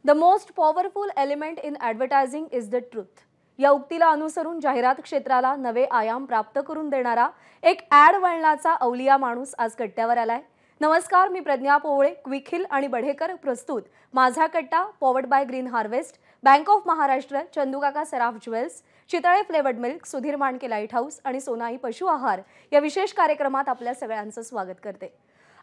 The most powerful element in advertising is the truth. या उक्तीला अनुसरून जाहिरात क्षेत्राला नवे आयाम प्राप्त करून देणारा एक ॲड वळणाचा अवलिया माणूस आज कट्ट्यावर आलाय. नमस्कार, मी प्रज्ञा पोवळे. क्विक हिल आणि बढेकर प्रस्तुत माझा कट्टा, powered by green harvest, bank of Maharashtra, चंदूकाका Saraf jewels, Chitale flavoured milk, Sudhir Mandke light house आणि सोनाई पशु आहार या विशेष कार्यक्रमात आपल्या सगळ्यांचं स्वागत करते.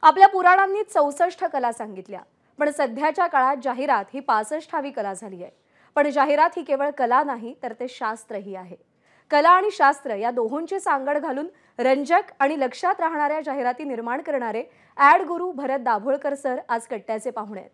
आपल्या पुराणांनी 64 कला सांगितल्या, पण सध्याच्या काळात जाहिरात ही 65वी कला झाली आहे. पण जाहिरात ही केवळ कला नाही, तर ते शास्त्रही आहे. कला आणि शास्त्र या दोहोंची सांगड घालून रंजक आणि लक्षात राहणाऱ्या जाहिराती निर्माण करणारे ॲड गुरु भरत दाभोळकर सर आज कट्ट्याचे पाहुणे आहेत.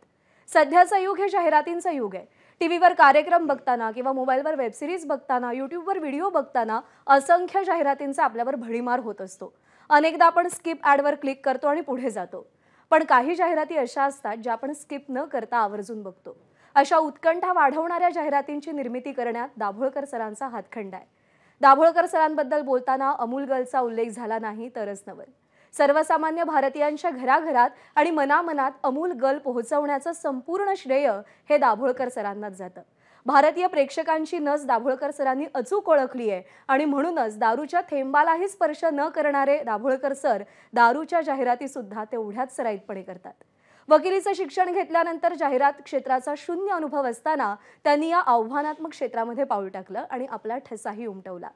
सध्याचं युग हे जाहिरातींचं युग आहे. टीव्हीवर कार्यक्रम बघताना किंवा मोबाईलवर वेबसिरीज बघताना, यूट्यूबवर व्हिडिओ बघताना असंख्य जाहिरातींचा आपल्यावर भडीमार होत असतो. अनेकदा आपण स्किप ॲडवर क्लिक करतो आणि पुढे जातो. पण काही जाहिराती अशा असतात ज्या आपण स्किप न करता आवर्जून बघतो. अशा उत्कंठा वाढवणाऱ्या जाहिरातींची निर्मिती करण्यात दाभोळकर सरांचा हातखंडा आहे. दाभोळकर सरांबद्दल बोलताना अमूल गर्लचा उल्लेख झाला नाही तरच नवल. सर्वसामान्य भारतीयांच्या घराघरात आणि मनामनात अमूल गर्ल पोहोचवण्याचं संपूर्ण श्रेय हे दाभोळकर सरांनाच जातं. भारतीय प्रेक्षकांची नस दाभोळकर सरांनी अचूक ओळखली आहे आणि म्हणूनच दारूच्या थेंबालाही स्पर्श न करणारे दाभोळकर सर दारूच्या जाहिराती सुद्धा तेवढ्याच सराईतपणे करतात. वकिलीचं शिक्षण घेतल्यानंतर जाहिरात क्षेत्राचा शून्य अनुभव असताना त्यांनी या आव्हानात्मक क्षेत्रामध्ये पाऊल टाकलं आणि आपला ठसाही उमटवला.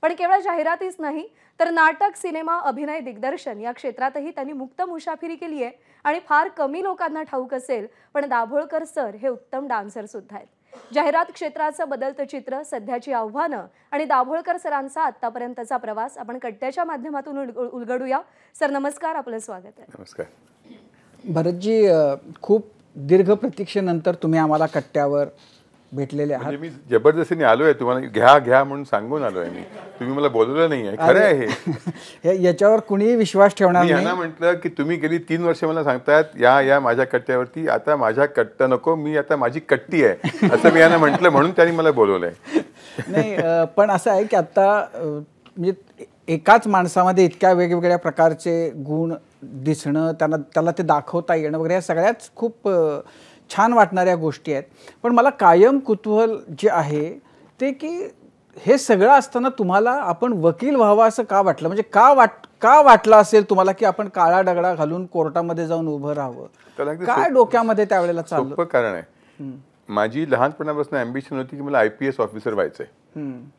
पण केवळ जाहिरातीच नाही, तर नाटक, सिनेमा, अभिनय, दिग्दर्शन या क्षेत्रातही त्यांनी मुक्त मुसाफिरी केली आहे. आणि फार कमी लोकांना ठाऊक असेल, पण दाभोळकर सर हे उत्तम डान्सर सुद्धा आहेत. जाहिरात क्षेत्राचं बदलतं चित्र, सध्याची आव्हानं आणि दाभोळकर सरांचा आतापर्यंतचा प्रवास आपण कट्ट्याच्या माध्यमातून उलगडूया. सर नमस्कार, आपलं स्वागत आहे. नमस्कार भरतजी, खूप दीर्घ प्रतीक्षेनंतर तुम्ही आम्हाला कट्ट्यावर भेटलेले आहात. मी जबरदस्तीने आलोय, तुम्हाला घ्या घ्या म्हणून सांगून आलोय. मी तुम्ही मला बोलवलं नाहीये, खरं आहे. याच्यावर कुणीही विश्वास ठेवणार नाही. यांना म्हटलं की तुम्ही गेली 3 वर्ष मला सांगतायत या माझ्या कट्ट्यावरती, आता माझ्या कट्टा नको, मी आता माझी कट्टी आहे असं मी यांना म्हटलं, म्हणून त्यांनी मला बोलवलंय. नाही, पण असं आहे की आता म्हणजे एकाच माणसामध्ये इतक्या वेगवेगळ्या प्रकारचे गुण दिसणं, त्याला ते दाखवता येणं वगैरे, या सगळ्याच खूप छान वाटणाऱ्या गोष्टी आहेत. पण मला कायम कुतूहल जे आहे ते की हे सगळं असताना तुम्हाला आपण वकील व्हावं असं का वाटलं? म्हणजे का वाटलं असेल तुम्हाला की आपण काळा दगडा घालून कोर्टामध्ये जाऊन उभं राहावं? काय डोक्यामध्ये त्यावेळेला चाललं? सोपं कारण आहे. माझी लहानपणापासून ॲम्बिशन होती की मला IPS ऑफिसर व्हायचंय.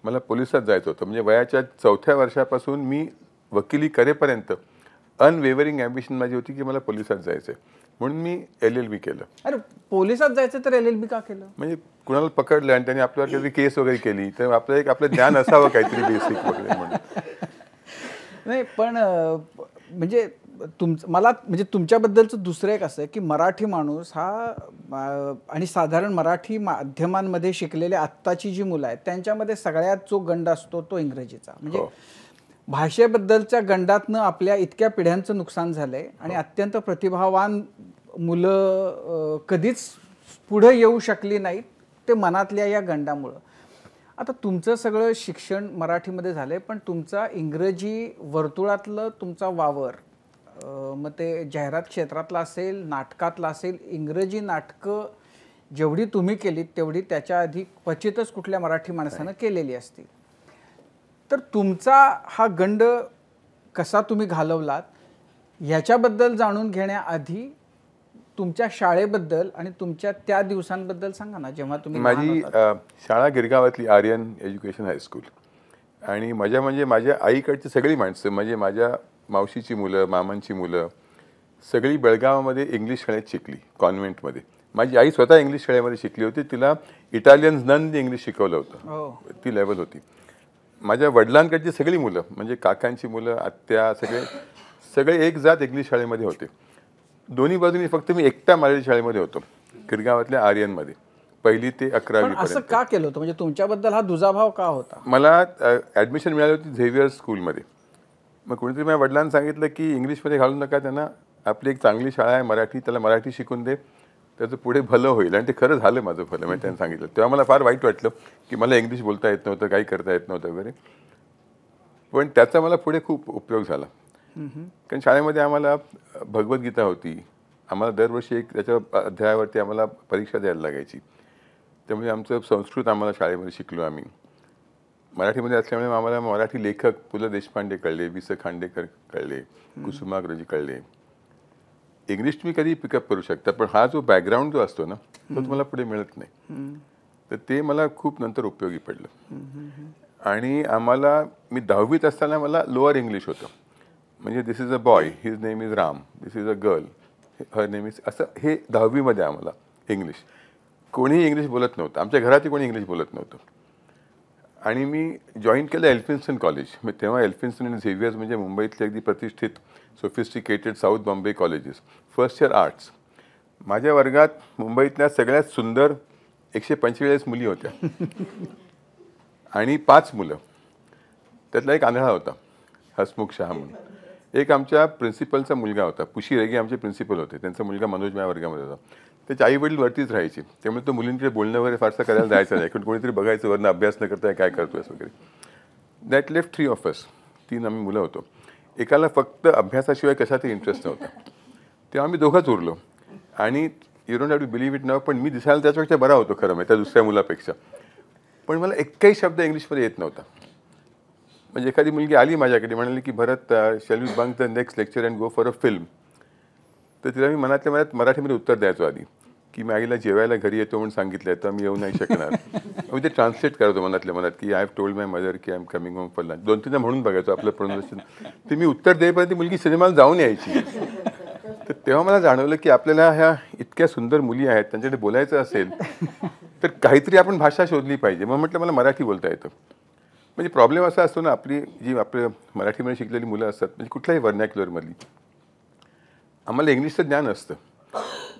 मला पोलिसात जायचं होतं. म्हणजे वयाच्या 4थ्या वर्षापासून मी वकिली करेपर्यंत अनवेवरिंग ॲम्बिशन माझी होती की मला पोलिसात जायचंय. म्हणून मी LLB केलं. अरे, पोलिसात जायचं तर LLB का केलं? म्हणजे कुणाला पकडलं आणि त्यांनी आपल्यावर काहीतरी केस वगैरे केली तर आपलं ज्ञान असावं काहीतरी बेसिक वगैरे म्हणून. नाही, पण म्हणजे मला म्हणजे तुमच्याबद्दलचं दुसरं एक असं की मराठी माणूस हा आणि साधारण मराठी माध्यमांमध्ये शिकलेल्या आत्ताची जी मुलं आहेत त्यांच्यामध्ये सगळ्यात जो गंड असतो तो इंग्रजीचा. म्हणजे भाषेबद्दलच्या गंडातनं आपल्या इतक्या पिढ्यांचं नुकसान झालंय आणि अत्यंत प्रतिभावान मुलं कधीच पुढे येऊ शकली नाहीत, ते मनातल्या या गंडामुळं. आता तुमचं सगळं शिक्षण मराठीमध्ये झालंय, पण तुमचा इंग्रजी वर्तुळातलं तुमचा वावर, मग ते जाहिरात क्षेत्रातला असेल, नाटकातला असेल, इंग्रजी नाटकं जेवढी तुम्ही केलीत तेवढी त्याच्या आधी क्वचितच कुठल्या मराठी माणसानं केलेली असतील. तर तुमचा हा गंड कसा तुम्ही घालवलात ह्याच्याबद्दल जाणून घेण्याआधी तुमच्या शाळेबद्दल आणि तुमच्या त्या दिवसांबद्दल सांगा ना, जेव्हा तुम्ही. माझी शाळा गिरगावातली आर्यन एज्युकेशन हायस्कूल. आणि माझ्या आईकडची सगळी माणसं, म्हणजे माझ्या मावशीची मुलं, मामांची मुलं सगळी बेळगावामध्ये इंग्लिश शाळेत शिकली, कॉन्व्हेंटमध्ये. माझी आई स्वतः इंग्लिश शाळेमध्ये शिकली होती. तिला इटालियन ननने इंग्लिश शिकवलं होतं, ती लेवल होती. माझ्या वडिलांकडची सगळी मुलं, म्हणजे काकांची मुलं, आत्या, सगळे एक जात इंग्लिश शाळेमध्ये होते. दोन्ही बाजूनी फक्त मी एकटा मराठी शाळेमध्ये होतो, गिरगावातल्या आर्यनमध्ये, 1ली ते 11वी. असं का केलं होतं? म्हणजे तुमच्याबद्दल हा दुजाभाव का होता? मला ॲडमिशन मिळाली होती झेवियर स्कूलमध्ये. मग कोणीतरी माझ्या वडिलांनी सांगितलं की इंग्लिशमध्ये घालू नका त्यांना, आपली एक चांगली शाळा आहे मराठी, त्याला मराठी शिकून दे, त्याचं पुढे भलं होईल. आणि ते खरं झालं माझं भलं. म्हणजे त्यांनी सांगितलं तेव्हा मला फार वाईट वाटलं की मला इंग्लिश बोलता येत नव्हतं, काही करता येत नव्हतं वगैरे. पण त्याचा मला पुढे खूप उपयोग झाला. कारण शाळेमध्ये आम्हाला भगवद्गीता होती, आम्हाला दरवर्षी एक त्याच्या अध्यायावरती आम्हाला परीक्षा द्यायला लागायची. त्यामुळे आमचं संस्कृत आम्हाला शाळेमध्ये शिकलो आम्ही. मराठीमध्ये असल्यामुळे आम्हाला मराठी लेखक पु ल देशपांडे कळले, वि स खांडेकर कळले, कुसुमाग्रजी कळले. इंग्लिश तुम्ही कधी पिकअप करू शकता, पण हा जो बॅकग्राऊंड जो असतो ना तो तुम्हाला पुढे मिळत नाही. तर ते मला खूप नंतर उपयोगी पडलं. आणि आम्हाला मी 10वीत असताना मला लोअर इंग्लिश होतं. म्हणजे this is a boy, his name is Ram, this is a girl, her name is, असं हे 10वीमध्ये आम्हाला इंग्लिश. कोणीही इंग्लिश बोलत नव्हतं, आमच्या घरातही कोणी इंग्लिश बोलत नव्हतं. आणि मी जॉईन केलं एल्फिन्स्टन कॉलेज. मग तेव्हा एल्फिन्स्टन आणि झेवियर्स म्हणजे मुंबईतले अगदी प्रतिष्ठित sophisticated south Bombay colleges. First year arts. माझ्या वर्गात मुंबईतल्या सगळ्यात सुंदर 145 मुली होत्या आणि 5 मुलं. त्यातला एक आंधळा होता, हसमुख शहा म्हणून. एक आमच्या प्रिन्सिपलचा मुलगा होता, पुशी रेगे आमचे प्रिन्सिपल होते, त्यांचा मुलगा मनोज माझ्या वर्गामध्ये होता. त्याचे आई वडील वरतीच राहायचे, त्यामुळे तो मुलींकडे बोलणं वगैरे फारसं करायला जायचं नाही, पण कोणीतरी बघायचं वरनं अभ्यास न करताय काय करतोयस वगैरे. That left 3 of us. 3 आम्ही मुलं होतो. एकाला फक्त अभ्यासाशिवाय कशातही इंटरेस्ट नव्हता. तेव्हा आम्ही दोघंच उरलो. आणि you don't have to believe it now, पण मी दिसायला त्याच्यापेक्षा बरा होतो खरं म्हणजे त्या दुसऱ्या मुलापेक्षा. पण मला एकही शब्द इंग्लिशमध्ये येत नव्हता. म्हणजे एखादी मुलगी आली माझ्याकडे, म्हणाली की Bharat shall we bunk the next lecture and go for a film. तर तिला मी मनातल्या मनात मराठीमध्ये उत्तर द्यायचो आधी, की मी आईला जेवायला घरी येतो म्हणून सांगितलं आहे, तर मी येऊ नाही शकणार. मी ते ट्रान्सलेट करतो मनातल्या मनात, की I have told my mother की I am coming home for lunch. 2-3दा म्हणून बघायचो आपलं प्रोनाऊन्सिएशन. ते मी उत्तर देईपर्यंत ती मुलगी सिनेमाला जाऊन यायची. तर तेव्हा मला जाणवलं की आपल्याला ह्या इतक्या सुंदर मुली आहेत, त्यांच्याकडे बोलायचं असेल तर काहीतरी आपण भाषा शोधली पाहिजे. मग म्हटलं मला मराठी बोलता येतं. म्हणजे प्रॉब्लेम असा असतो ना, आपल्या मराठीमध्ये शिकलेली मुलं असतात, म्हणजे कुठल्याही व्हर्नॅक्युलरमधली, आम्हाला इंग्लिशचं ज्ञान असतं.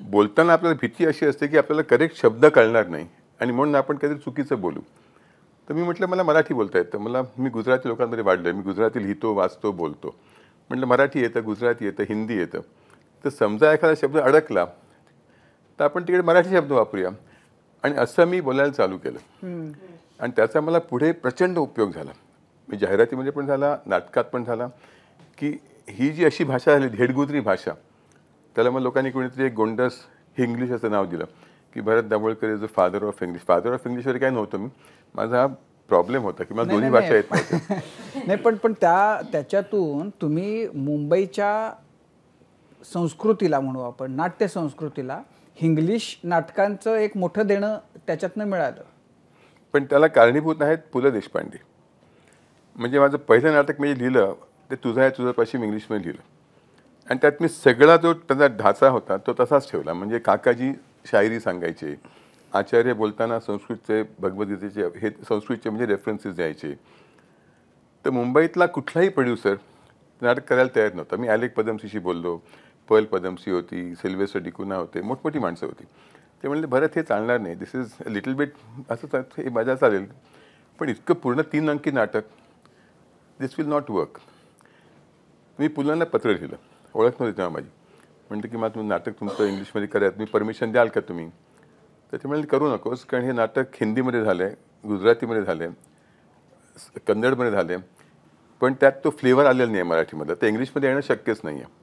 बोलताना आपल्याला भीती अशी असते की आपल्याला करेक्ट शब्द कळणार नाही आणि म्हणून आपण काहीतरी चुकीचं बोलू. तर मी म्हटलं मला मराठी बोलता येतं. मी गुजराती लोकांमध्ये वाढलो आहे, मी गुजराती लिहितो, वाचतो, बोलतो. म्हटलं मराठी येतं, गुजराती येतं, हिंदी येतं. तर समजा एखादा शब्द अडकला तर आपण तिकडे मराठी शब्द वापरूया. आणि असं मी बोलायला चालू केलं. आणि त्याचा मला पुढे प्रचंड उपयोग झाला. मी जाहिरातीमध्ये पण झाला, नाटकात पण झाला, की ही जी अशी भाषा झाली धेडगुजरी भाषा, त्याला मग लोकांनी कोणीतरी एक गोंडस इंग्लिश असं नाव दिलं, की Bharat Dabholkar is the father of English. Father of इंग्लिशवर काय नव्हतं मी, माझा हा प्रॉब्लेम होता की मला दोन्ही भाषा येत नव्हत्या. नाही, पण त्याच्यातून तुम्ही मुंबईच्या संस्कृतीला म्हणू आपण, नाट्य संस्कृतीला इंग्लिश नाटकांचं एक मोठं देणं त्याच्यातनं मिळालं. पण त्याला कारणीभूत आहेत पु ल देशपांडे. म्हणजे माझं पहिलं नाटक मी लिहिलं ते तुझा आहे तुझ्यापाशी इंग्लिशमध्ये लिहिलं. आणि त्यात मी सगळा जो त्याचा ढाचा होता तो तसाच ठेवला. म्हणजे काकाजी शायरी सांगायचे, आचार्य बोलताना संस्कृतचे भगवद्गीतेचे हे संस्कृतचे म्हणजे रेफरन्सेस द्यायचे. तर मुंबईतला कुठलाही प्रोड्युसर नाटक करायला तयार नव्हता. मी ॲलेक पदमसीशी बोललो, पर्ल पदमसी होती, सिल्वेस्टर डिकुना होते, मोठमोठी माणसं होती. ते म्हणले भरत हे चालणार नाही, दिस इज लिटल बिट असं हे मजा चालेल, पण इतकं पूर्ण 3 अंकी नाटक, दिस विल नॉट वर्क. मी पुलांना पत्र लिहिलं, ओळख नव्हती तेव्हा माझी. म्हणते की मला तुम्ही नाटक तुमचं इंग्लिशमध्ये करायचं, तुम्ही परमिशन द्याल का तुम्ही. तर ते म्हणले करू नकोस, कारण हे नाटक हिंदीमध्ये झालं आहे, गुजरातीमध्ये झालं आहे, कन्नडमध्ये झालं आहे, पण त्यात तो फ्लेवर आलेला नाही आहे मराठीमध्ये, तर इंग्लिशमध्ये येणं शक्यच नाही आहे.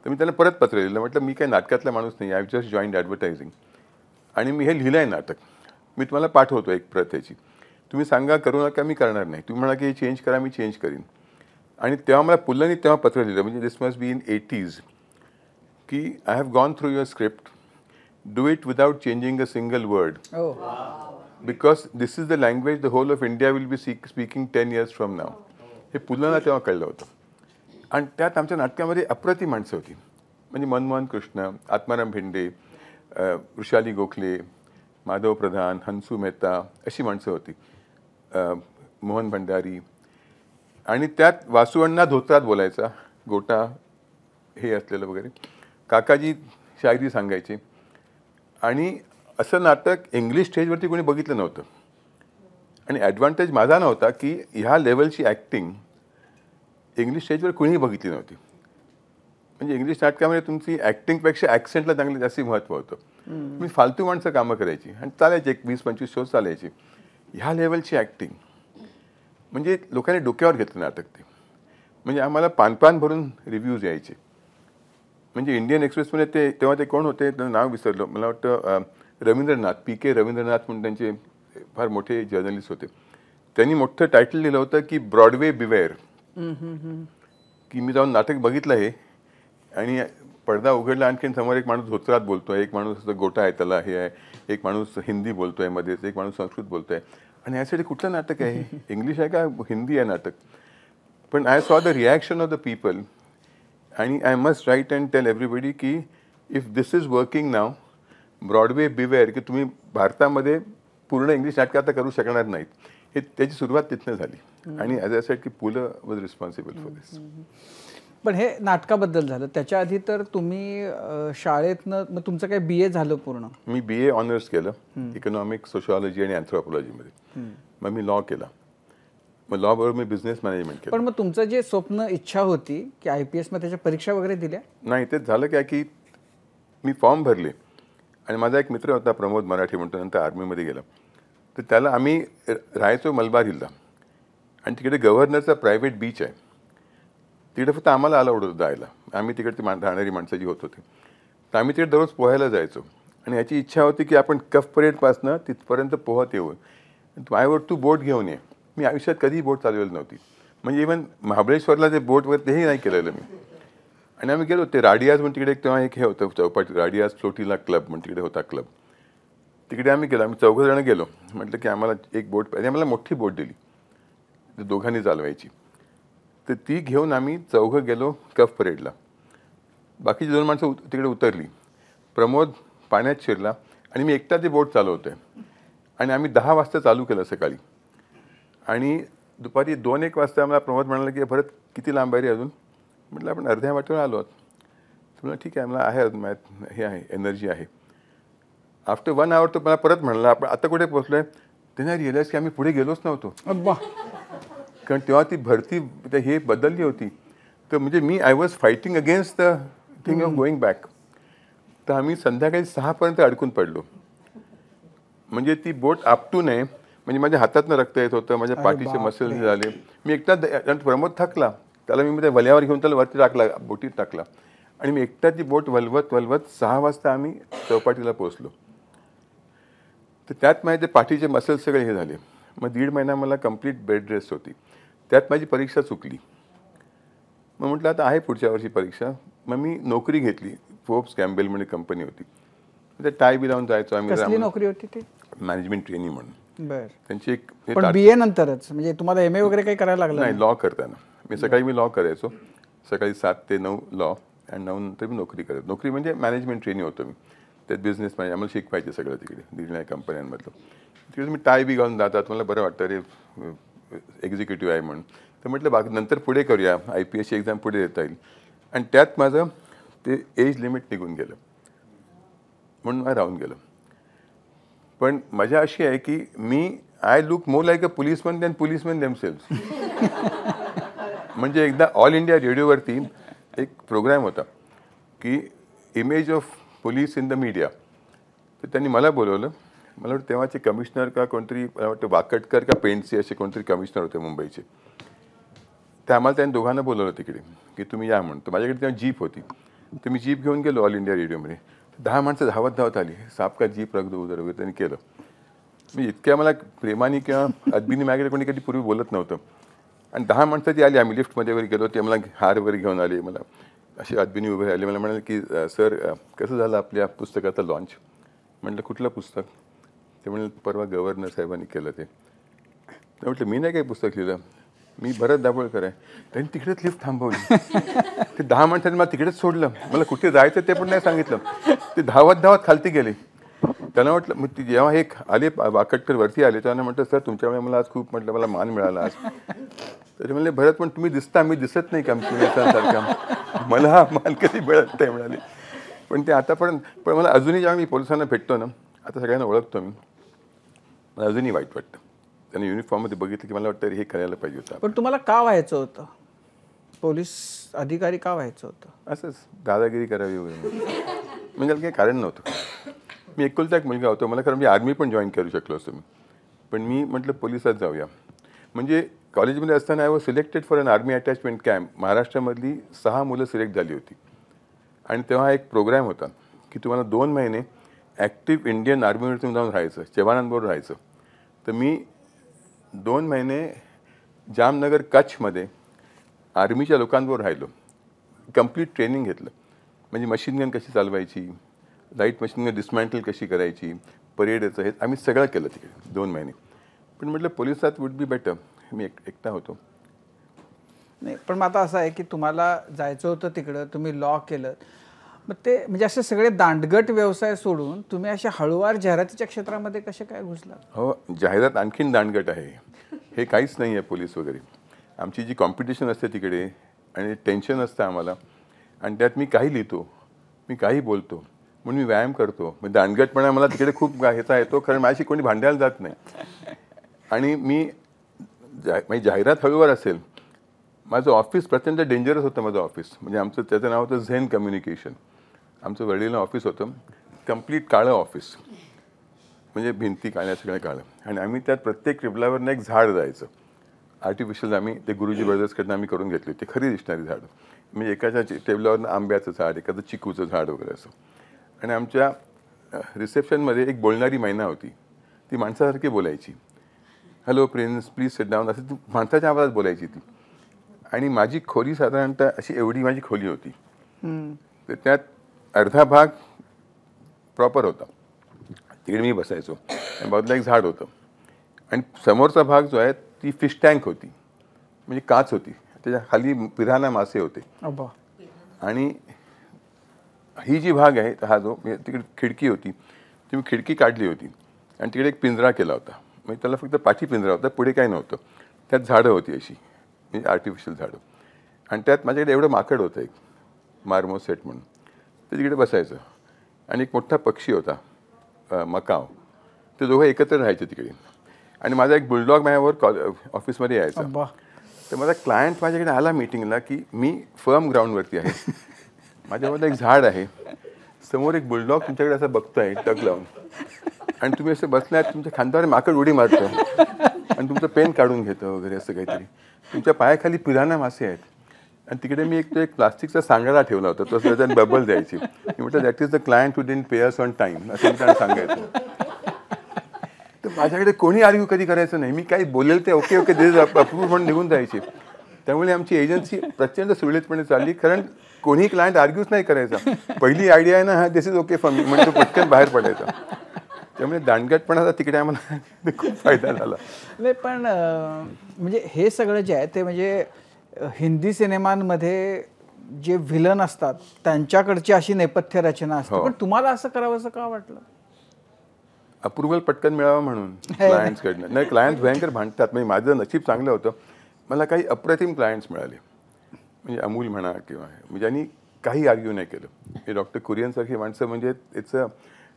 तर मी त्यांना परत पत्र लिहिलं. म्हटलं मी काही नाटकातला माणूस नाही, आय जस्ट जॉईंड ॲडव्हर्टायझिंग आणि मी हे लिहिलं आहे नाटक, मी तुम्हाला पाठवतो एक प्रत याची, तुम्ही सांगा करू नका, मी करणार नाही. तुम्ही म्हणा की हे चेंज करा, मी चेंज करीन. आणि तेव्हा मला पुल्लांनी तेव्हा पत्र लिहिलं, म्हणजे दिस मस्ट बी इन 80s, की I have gone through your script, do it without changing a single word, because this is the language the whole of India will be speaking 10 years from now. हे पुल्लांना तेव्हा कळलं होतं. आणि त्यात आमच्या नाटकामध्ये अप्रतिम माणसं होती. म्हणजे मनमोहन कृष्ण, आत्माराम भिंडे, वृषाली गोखले, माधव प्रधान, हंसू मेहता अशी माणसं होती, मोहन भंडारी. आणि त्यात वासुअण्णा धोत्रात बोलायचा, गोटा हे असलेलं वगैरे. काकाजी शायरी सांगायचे. आणि असं नाटक इंग्लिश स्टेजवरती कोणी बघितलं नव्हतं. आणि ॲडव्हान्टेज माझा नव्हता की ह्या लेवलची ॲक्टिंग इंग्लिश स्टेजवर कोणीही बघितली नव्हती. म्हणजे इंग्लिश नाटकामध्ये तुमची ॲक्टिंगपेक्षा ॲक्सेंटला चांगलं जास्त महत्त्व होतं. मी फालतू माणसं कामं करायची आणि चालायची, एक 20-25 शोज चालायची. ह्या लेवलची ॲक्टिंग म्हणजे लोकांनी डोक्यावर घेतलं नाटक ते. म्हणजे आम्हाला पान भरून रिव्ह्यूज यायचे. म्हणजे इंडियन एक्सप्रेसमध्ये तेव्हा ते कोण होते त्यांचं नाव विसरलो, मला वाटतं रवींद्रनाथ, PK रवींद्रनाथ म्हणून त्यांचे फार मोठे जर्नलिस्ट होते. त्यांनी मोठं टायटल लिहिलं होतं की ब्रॉडवे बिवेअर, की मी जाऊन नाटक बघितलं आहे आणि पडदा उघडला, आणखीन समोर एक माणूस धोत्रात बोलतोय, एक माणूस गोटा आहे त्याला हे आहे, एक माणूस हिंदी बोलतोय मध्येच, एक माणूस संस्कृत बोलतोय, आणि यासाठी कुठलं नाटक आहे, इंग्लिश आहे का हिंदी आहे नाटक. पण I saw the reaction of the people, आणि I must write and tell everybody की if this is working now, Broadway beware, की तुम्ही भारतामध्ये पूर्ण इंग्लिश नाटकं आता करू शकणार नाहीत, हे त्याची सुरुवात तिथनं झाली. आणि ॲज अ सेड की पुलं वॉज रिस्पॉन्सिबल फॉर दिस. पण हे नाटकाबद्दल झालं. त्याच्या आधी तर तुम्ही शाळेतनं मग तुमचं काय BA झालं पूर्ण? मी BA ऑनर्स केलं इकॉनॉमिक्स, सोशॉलॉजी आणि अँथ्रोपॉलॉजीमध्ये. मग मी लॉ केला. मग लॉ बरोबर मी बिझनेस मॅनेजमेंट केलं. पण मग तुमचं जे स्वप्न इच्छा होती की IPS मध्ये त्याच्या परीक्षा वगैरे दिल्या? नाही, तेच झालं काय की मी फॉर्म भरले आणि माझा एक मित्र होता प्रमोद मराठी म्हणतो, नंतर आर्मीमध्ये गेला. तर त्याला आम्ही राहायचो मलबार हिलला, आणि तिकडे गव्हर्नरचा प्रायव्हेट बीच आहे, तिकडे फक्त आम्हाला अलाउड होतं जायला. आम्ही तिकडची राहणारी माणसं जी होत होती, तर आम्ही तिकडे दररोज पोहायला जायचो. आणि याची इच्छा होती की आपण कफ परेडपासनं तिथपर्यंत पोहत येऊ. माझ्यावर तू बोट घेऊन ये. मी आयुष्यात कधीही बोट चालवली नव्हती, म्हणजे इव्हन महाबळेश्वरला जे बोटवर तेही नाही केलेलं मी. आणि आम्ही गेलो, ते राडियाज म्हणून तिकडे तेव्हा एक हे होतं चौपाटी, राडियाज फ्लोटिला क्लब म्हणून तिकडे होता क्लब. तिकडे आम्ही गेलो, आम्ही 4 जण गेलो. म्हटलं की आम्हाला एक बोट पाहिजे. आम्हाला मोठी बोट दिली, ती दोघांनी चालवायची. तर ती घेऊन आम्ही 4 गेलो कफ परेडला. बाकीची 2 माणसं तिकडे उतरली. प्रमोद पाण्यात शिरला आणि मी एकटा ती बोट चालवतोय. आणि आम्ही 10 वाजता चालू केलं सकाळी, आणि दुपारी 2-1 वाजता आम्हाला प्रमोद म्हणाला की भरत किती लांब आहे रे अजून. म्हटलं आपण अर्ध्या वाटेवर आलो आहोत. तुम्हाला ठीक आहे, मला आहे अजून हे आहे, एनर्जी आहे. आफ्टर 1 आवर तो मला परत म्हणाला आपण आता कुठे पोहोचलोय. त्याने रिअलाइज की आम्ही पुढे गेलोच नव्हतो, कारण तेव्हा ती भरती हे बदलली होती. तर म्हणजे मी I was fighting against the thing of going back. तर आम्ही संध्याकाळी 6 अडकून पडलो. म्हणजे ती बोट आपटू नये, म्हणजे माझ्या हातातनं रक्त येत होतं, माझ्या पाठीचे मसल्स झाले. मी एकटा, प्रमोद थकला, त्याला मी मध्ये वल्यावर घेऊन त्याला वरती टाकला, बोटीत टाकला, आणि मी एकटा ती बोट वलवत 6 वाजता आम्ही चौपाटीला पोहोचलो. तर त्यात माझे ते पाठीचे मसल्स सगळे हे झाले. मग 1.5 महिना मला कंप्लीट बेड रेस्ट होती. त्यात माझी परीक्षा चुकली. मग म्हटलं आता आहे पुढच्या वर्षी परीक्षा. मग मी नोकरी घेतली. फोर्ब्स कॅम्बेल म्हणून कंपनी होती. ते टाय बी लावून जायचो आम्ही. कसली नोकरी होती ती? मॅनेजमेंट ट्रेनिंग म्हणून. बरं. त्यांची एक पण BA नंतरच, म्हणजे तुम्हाला MA वगैरे काही करायला लागलं नाही? लॉ करताना मी सकाळी लॉ करायचो. सकाळी 7 ते 9 लॉ, आणि 9 नंतर मी नोकरी करायचो. नोकरी म्हणजे मॅनेजमेंट ट्रेनिंग होतो मी. त्यात बिझनेस मॅनेज आम्हाला शिकवायचे सगळं तिकडे दिलेल्या कंपन्यांमधलं. तिकडे मी टाय बी घालून जातात. मला बरं वाटतं रे एक्झिक्युटिव्ह आहे म्हणून. तर म्हटलं बाकी नंतर पुढे करूया, IPSची एक्झाम पुढे देता येईल. आणि त्यात माझं ते एज लिमिट निघून गेलं, म्हणून मला राहून गेलं. पण मजा अशी आहे की I look more like a policeman than policeman themselves. म्हणजे एकदा ऑल इंडिया रेडिओवरती एक प्रोग्राम होता की image of police in the media. तर त्यांनी मला बोलवलं. मला वाटतं तेव्हाचे कमिशनर का कोणतरी, मला वाटतं वाकटकर का पेंडसे असे कोणतरी कमिशनर होते मुंबईचे. तर आम्हाला त्यांनी दोघांना बोलवलं तिकडे की तुम्ही या म्हणून. तर माझ्याकडे तेव्हा जीप होती. तर मी जीप घेऊन गेलो ऑल इंडिया रेडिओमध्ये. 10 माणसं धावत आली. साप का जीप रख दो उधर वगैरे त्यांनी केलं. मी इतक्या मला प्रेमाने किंवा अदबीने मागे कोणी कधी पूर्वी बोलत नव्हतं. आणि 10 माणसं ती आली. आम्ही लिफ्टमध्ये वगैरे गेलो. ते मला हार वगैरे घेऊन आले. मला असे अदबीने उभे राहिले. मला म्हणाले की सर कसं झालं आपल्या पुस्तकाचं लॉन्च. म्हटलं कुठलं पुस्तक. ते म्हणाले परवा गव्हर्नर साहेबांनी केलं ते. म्हटलं मी नाही काही पुस्तक लिहिलं, मी भरत दाभोळकर आहे. त्यांनी तिकडेच लिफ्ट थांबवली. ते 10 माणसांनी मला तिकडेच सोडलं. मला कुठे जायचं ते पण नाही सांगितलं. ते धावत खालती गेले. त्याला म्हटलं, मग ती जेव्हा एक आले वाकटकर वरती आले, त्यांना म्हटलं सर तुमच्यामुळे मला आज खूप म्हटलं मला मान मिळाला आज. तरी म्हणले भरत पण तुम्ही दिसता, मी दिसत नाही का सारखा. मला हा मान कधी मिळत नाही म्हणाले. पण ते आतापर्यंत पण मला अजूनही जेव्हा मी पोलिसांना भेटतो ना, आता सगळ्यांना ओळखतो मी, मला अजूनही वाईट वाटतं. त्यांनी युनिफॉर्ममध्ये बघितलं की मला वाटतं हे करायला पाहिजे होतं. पण तुम्हाला का व्हायचं होतं? पोलीस अधिकारी का व्हायचं होतं? असंच दादागिरी करावी वगैरे, म्हणजे काही कारण नव्हतं. मी एकुलता एक मुलगा होतो. मला खरं म्हणजे आर्मी पण जॉईन करू शकलो असतो मी, पण मी म्हटलं पोलिसात जाऊया. म्हणजे कॉलेजमध्ये असताना I was selected for an army attachment camp. महाराष्ट्रामधली 6 मुलं सिलेक्ट झाली होती. आणि तेव्हा एक प्रोग्राम होता की तुम्हाला 2 महिने ॲक्टिव्ह इंडियन आर्मीमध्ये तुम्ही जाऊन राहायचं, जवानांबरोबर राहायचं. तर मी 2 महिने जामनगर कच्छमध्ये आर्मीच्या लोकांबरोबर राहिलो. कंप्लीट ट्रेनिंग घेतलं. म्हणजे मशीन गन कशी चालवायची, लाईट मशीन गन डिस्मॅन्टल कशी करायची, परेडचं हे आम्ही सगळं केलं तिकडे 2 महिने. पण म्हटलं पोलिसात वुड बी बेटर. मी एकटा होतो. नाही, पण मग आता असं आहे की तुम्हाला जायचं होतं तिकडं, तुम्ही लॉ केलं, मग ते म्हणजे असे सगळे दांडगट व्यवसाय सोडून तुम्ही अशा हळूवार जाहिरातीच्या क्षेत्रामध्ये कसे काय घुसला? हो, जाहिरात आणखीन दांडगट आहे. हे काहीच नाही आहे पोलीस वगैरे. आमची जी कॉम्पिटिशन असते तिकडे आणि टेन्शन असतं आम्हाला, आणि त्यात मी काही लिहितो, मी काही बोलतो, म्हणून मी व्यायाम करतो. मग दांडगटपणा मला तिकडे खूप ह्याचा येतो, कारण माझ्याशी कोणी भांडायला जात नाही. आणि मी म्हणजे जाहिरात हळूवार असेल. माझं ऑफिस प्रचंड डेंजरस होतं. माझं ऑफिस म्हणजे आमचं त्याचं नाव होतं झेन कम्युनिकेशन. आमचं वडिलांना ऑफिस होतं, कम्प्लीट काळं ऑफिस, म्हणजे भिंती काळ्या सगळं काळं. आणि आम्ही त्यात प्रत्येक टेबलावरनं एक झाड जायचं आर्टिफिशियल. आम्ही ते गुरुजी ब्रदर्सकडनं आम्ही करून घेतली होती, खरी दिसणारी झाडं. म्हणजे एकाच्या टेबलावरनं आंब्याचं झाड, एखादं चिकूचं झाड वगैरे असं. आणि आमच्या रिसेप्शनमध्ये एक बोलणारी मैना होती. ती माणसासारखी बोलायची. Hello prince, please sit down, असं ती माणसाच्या आवाजात बोलायची ती. आणि माझी खोली साधारणतः अशी एवढी माझी खोली होती. तर त्यात अर्धा भाग प्रॉपर होता, तिकडे मी बसायचो. बाजूला एक झाड होतं. आणि समोरचा भाग जो आहे ती फिश टँक होती, म्हणजे काच होती, त्याच्या खाली पिराना मासे होते. आणि ही जी भाग आहे, हा जो तिकडे खिडकी होती, ती मी खिडकी काढली होती आणि तिकडे एक पिंजरा केला होता. म्हणजे त्याला फक्त पाठी पिंजरा होता, पुढे काही नव्हतं. त्यात झाडं होती अशी, म्हणजे आर्टिफिशियल झाडं. आणि त्यात माझ्याकडे एवढं माकड होतं, एक मार्मोसेट म्हणून, ते तिकडे बसायचं. आणि एक मोठा पक्षी होता मकाव. ते दोघं एकत्र राहायचे तिकडे. आणि माझा एक बुलडॉग माझ्यावर ऑफिसमध्ये यायचा. तर माझा क्लायंट माझ्याकडे आला मीटिंगला की मी फर्म ग्राउंडवरती आहे, माझ्यामध्ये एक झाड आहे, समोर एक बुलडॉग तुमच्याकडे असं बघतोय टक लावून, आणि तुम्ही असं बसल्यात, तुमच्या खांद्यावर माकड उडी मारतं आणि तुमचं पेन काढून घेतं वगैरे असं काहीतरी. तुमच्या पायाखाली पिराना मासे आहेत. आणि तिकडे मी एक प्लास्टिकचा सांगाडा ठेवला होता, तो त्याच्यात बबल द्यायची. मी म्हटलं that is the client who didn't pay us on time, असं मी त्यांना सांगायचं. तर माझ्याकडे कोणी आर्ग्यू कधी करायचं नाही. मी काही बोलेल ते ओके ओके दिस अप्रूव्ह म्हणून निघून जायचे. त्यामुळे आमची एजन्सी प्रचंड सुरळीतपणे चालली, कारण कोणी क्लायंट आर्ग्यूच नाही करायचा. पहिली आयडिया आहे ना, हा दिस इज ओके फॉर मी, म्हणजे तो पटकन बाहेर पडायचा. त्यामुळे दांडगटपणाचा तिकडे आम्हाला खूप फायदा झाला. नाही, पण म्हणजे हे सगळं जे आहे ते म्हणजे हिंदी सिनेमांमध्ये जे व्हिलन असतात त्यांच्याकडची अशी नेपथ्य रचना असते. पण तुम्हाला असं करावं असं का वाटलं? अप्रुव्हल पटकन मिळावं म्हणून क्लायंट्सकडनं. नाही, क्लायंट्स भयंकर भांडतात. म्हणजे माझं नशीब चांगलं होतं, मला काही अप्रतिम क्लायंट्स मिळाले. म्हणजे अमूल म्हणा किंवा ज्यांनी काही आर्ग्यू नाही केलं. हे डॉक्टर कुरियनसारखी माणसं म्हणजे त्याचं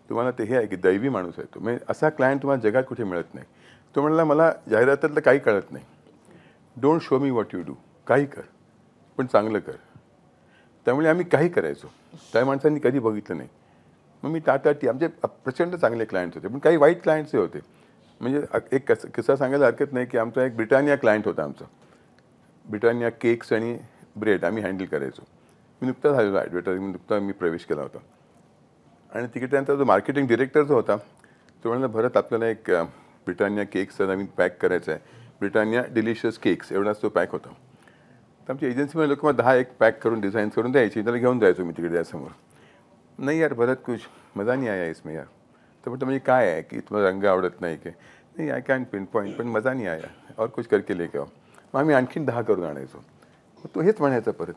तुम्हाला ते हे आहे की दैवी माणूस आहे तो. म्हणजे असा क्लायंट तुम्हाला जगात कुठे मिळत नाही. तो म्हणला मला जाहिरातातलं काही कळत नाही, don't show me what you do, काही कर पण चांगलं कर. त्यामुळे आम्ही काही करायचो, त्या माणसांनी कधी बघितलं नाही. मग मी टाटा टी, आमचे प्रचंड चांगले क्लायंट्स होते, पण काही वाईट क्लायंट्सही होते. म्हणजे एक किस्सा सांगायला हरकत नाही की आमचा एक ब्रिटानिया क्लायंट होता. आमचा ब्रिटानिया केक्स आणि ब्रेड आम्ही हँडल करायचो. मी नुकताच झालेलो ॲडव्हर्टायझिंग, नुकता मी प्रवेश केला होता. आणि तिकडे त्यानंतर जो मार्केटिंग डिरेक्टर जो होता तो म्हणाला, भरत आपल्याला एक ब्रिटानिया केक्सचा नवीन पॅक करायचा आहे, ब्रिटानिया डिलिशियस केक्स, एवढाच तो पॅक होता. तर आमच्या एजन्सीमध्ये लोक मग 10 एक पॅक करून डिझाईन करून द्यायची, त्याला घेऊन जायचो मी तिकडे त्यासमोर. नाही यार भरत, कुछ मजा नाही आया इसमें यार. तर म्हटलं म्हणजे काय आहे की तुम्हाला रंग आवडत नाही की नाही, आय कॅन पिन पॉईंट, पण मजा नाही आया और कुछ करके लेके आओ. मग आम्ही आणखीन 10 करून आणायचो. मग तो हेच म्हणायचा परत.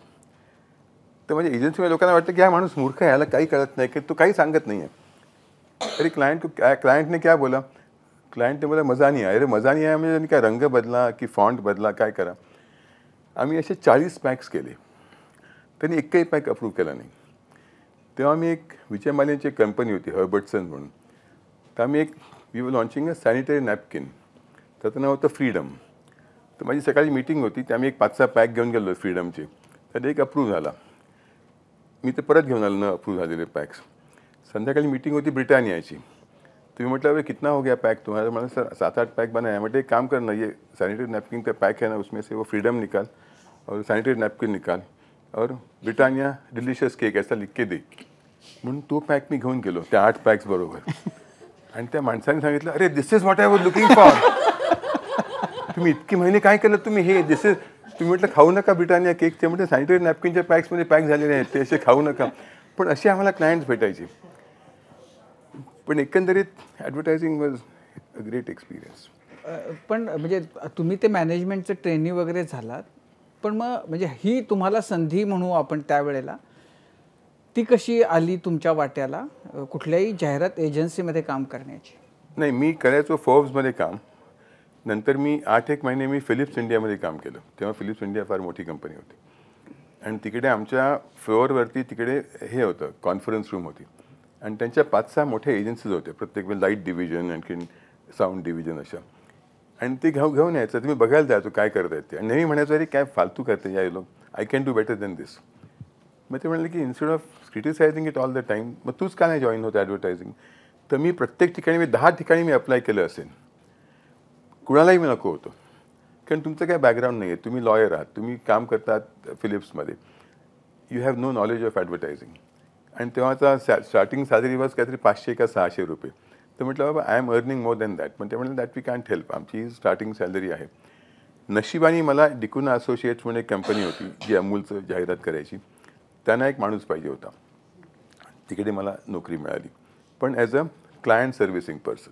तर म्हणजे एजन्सीमध्ये लोकांना वाटतं की हा माणूस मूर्ख आहे, याला काही कळत नाही की तो काही सांगत नाही आहे. अरे क्लायंटने क्या बोला, क्लायंटने बोला मजा नाही आहे. अरे मजा नाही आहे म्हणजे काय रंग बदला की फॉन्ट बदला, काय करा. आम्ही असे 40 पॅक्स केले, त्यांनी एकही पॅक अप्रूव्ह केला नाही. तेव्हा मी एक विजय माल्यांची एक कंपनी होती हर्बर्टसन म्हणून, तर आम्ही we were launching a sanitary napkin, त्याचं नाव होतं फ्रीडम. तर माझी सकाळी मीटिंग होती, तर आम्ही एक 5-6 पॅक घेऊन गेलो फ्रीडमचे. तर एक अप्रूव्ह झाला, मी ते परत घेऊन आलो न अप्रूव्ह झालेले पॅक्स. संध्याकाळी मीटिंग होती ब्रिटानियाची. तुम्ही म्हटलं अरे कितना हो गया पैक तुम्हारा? मतलब सर 7-8 पैक बनाया. मतलब एक काम करना, ये सैनिटरी नैपकिन का पैक है ना, उसमें से वो फ्रीडम निकाल और सैनिटरी नैपकिन निकाल और ब्रिटानिया डिलिशियस केक ऐसा लिख के दे म्हणून तो पॅक मी घेऊन गेलो त्या 8 पॅक्स बरोबर. आणि त्या माणसाने सांगितलं, अरे this is what I was looking for. तुम्ही इतके महिने काय केलं तुम्ही, हे दिस इज. तुम्ही म्हटलं खाऊ नका ब्रिटानिया केक, ते म्हटलं सॅनिटरी नॅपकिनच्या पॅक्समध्ये पॅक झालेले आहेत ते, असे खाऊ नका. पण असे आम्हाला क्लायंट्स भेटायचे. पण एकंदरीत advertising was a great experience. पण म्हणजे तुम्ही ते मॅनेजमेंटचं ट्रेनी वगैरे झालात, पण मग म्हणजे ही तुम्हाला संधी म्हणू आपण त्यावेळेला, ती कशी आली तुमच्या वाट्याला कुठल्याही जाहिरात एजन्सीमध्ये काम करण्याची? नाही, मी करायचो फोर्ब्समध्ये काम. नंतर मी 8-1 महिने मी फिलिप्स इंडियामध्ये काम केलं. तेव्हा फिलिप्स इंडिया फार मोठी कंपनी होती. आणि तिकडे आमच्या फ्लोअरवरती तिकडे हे होतं, कॉन्फरन्स रूम होती. आणि त्यांच्या 5-6 मोठ्या एजन्सीज होत्या, प्रत्येक वेळी लाईट डिव्हिजन, आणखीन साऊंड डिव्हिजन अशा. आणि ते घेऊन यायचं, तुम्ही बघायला जायचो काय करतायत ते. आणि नेहमी म्हणायचं, अरे काय फालतू करते या लोक, I can do better than this. मग ते म्हणलं की instead of criticising it all the time, मग तूच का नाही जॉईन होतं ॲडव्हर्टायझिंग. तर मी प्रत्येक ठिकाणी, मी 10 ठिकाणी मी अप्लाय केलं असेल. कुणालाही मी नको होतो, कारण तुमचं काय बॅकग्राऊंड नाही आहे. तुम्ही लॉयर आहात, तुम्ही काम करतात फिलिप्समध्ये, you have no knowledge of advertising. आणि तेव्हाचा स्टार्टिंग सॅलरी वॉज काहीतरी 500 का 600 रुपये. तर म्हटलं बाबा I am earning more than that. पण ते म्हटलं दॅट वी कॅन्ट हेल्प, आमची स्टार्टिंग सॅलरी आहे. नशिबाने मला डिकुना असोसिएट्स म्हणून एक कंपनी होती जी अमूलचं जाहिरात करायची. त्यांना एक माणूस पाहिजे होता. तिकडे मला नोकरी मिळाली, पण as a client servicing person.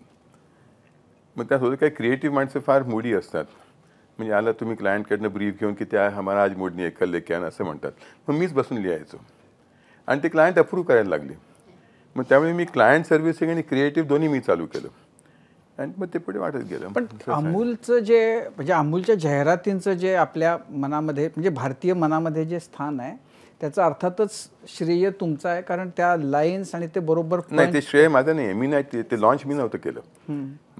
मग त्यासोबत काही क्रिएटिव्ह माणसं फार मूडी असतात. म्हणजे आला तुम्ही क्लायंटकडनं ब्रीफ घेऊन की त्या हमारा आज मूड नाही, कल लेके आना असं म्हणतात. मग मीच बसून लिहायचो आणि ते क्लायंट अप्रूव्ह करायला लागले. मग त्यावेळी मी क्लायंट सर्व्हिसिंग आणि क्रिएटिव्ह दोन्ही मी चालू केलं आणि मग ते पुढे वाटत गेलं. पण अमूलचं जे म्हणजे अमूलच्या जाहिरातींचं जे आपल्या मनामध्ये म्हणजे भारतीय मनामध्ये जे स्थान आहे त्याचं अर्थातच श्रेय तुमचं आहे, कारण त्या लाईन्स आणि ते बरोबर. नाही, ते श्रेय माझं नाही आहे. मी नाही, ते लॉन्च मी नव्हतं केलं.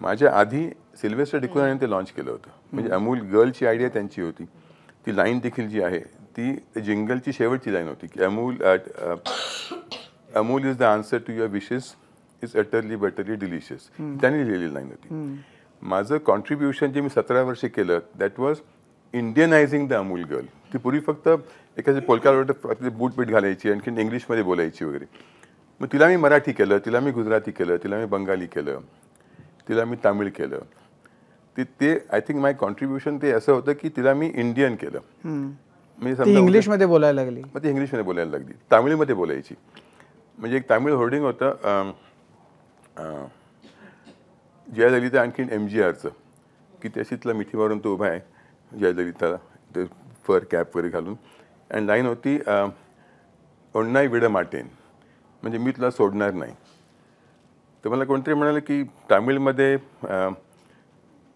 माझ्या आधी सिल्वेस्टर डिकुनाने ते लॉन्च केलं होतं. म्हणजे अमूल गर्लची आयडिया त्यांची होती. ती लाईन देखील जी आहे ती जिंगलची शेवटची लाईन होती की Amul is the answer to your wishes, is utterly butterly delicious. त्यांनी लिहिलेली लाईन होती. माझं कॉन्ट्रीब्युशन जे मी 17 वर्षे केलं that was Indianising the Amul girl. ती पूर्वी फक्त एखादी पोलका बूट बीट घालायची, आणखीन इंग्लिशमध्ये बोलायची वगैरे. मग तिला मी मराठी केलं, तिला मी गुजराती केलं, तिला मी बंगाली केलं, तिला मी तामिळ केलं. ते आय थिंक माय कॉन्ट्रीब्युशन ते असं होतं की तिला मी इंडियन केलं. म्हणजे समजा इंग्लिशमध्ये बोलायला लागली. मग ती इंग्लिशमध्ये बोलायला लागली, तामिळमध्ये बोलायची. म्हणजे एक तामिळ होर्डिंग होतं जयललिता आणखीन MGRचं, की त्याशी तिला मिठीवरून तो उभा आहे जयललिताला, ते फर कॅप वगैरे घालून. आणि लाईन होती ओन्नाई विड माटेन, म्हणजे मी तुला सोडणार नाही. तर मला कोणतरी म्हणाले की तामिळमध्ये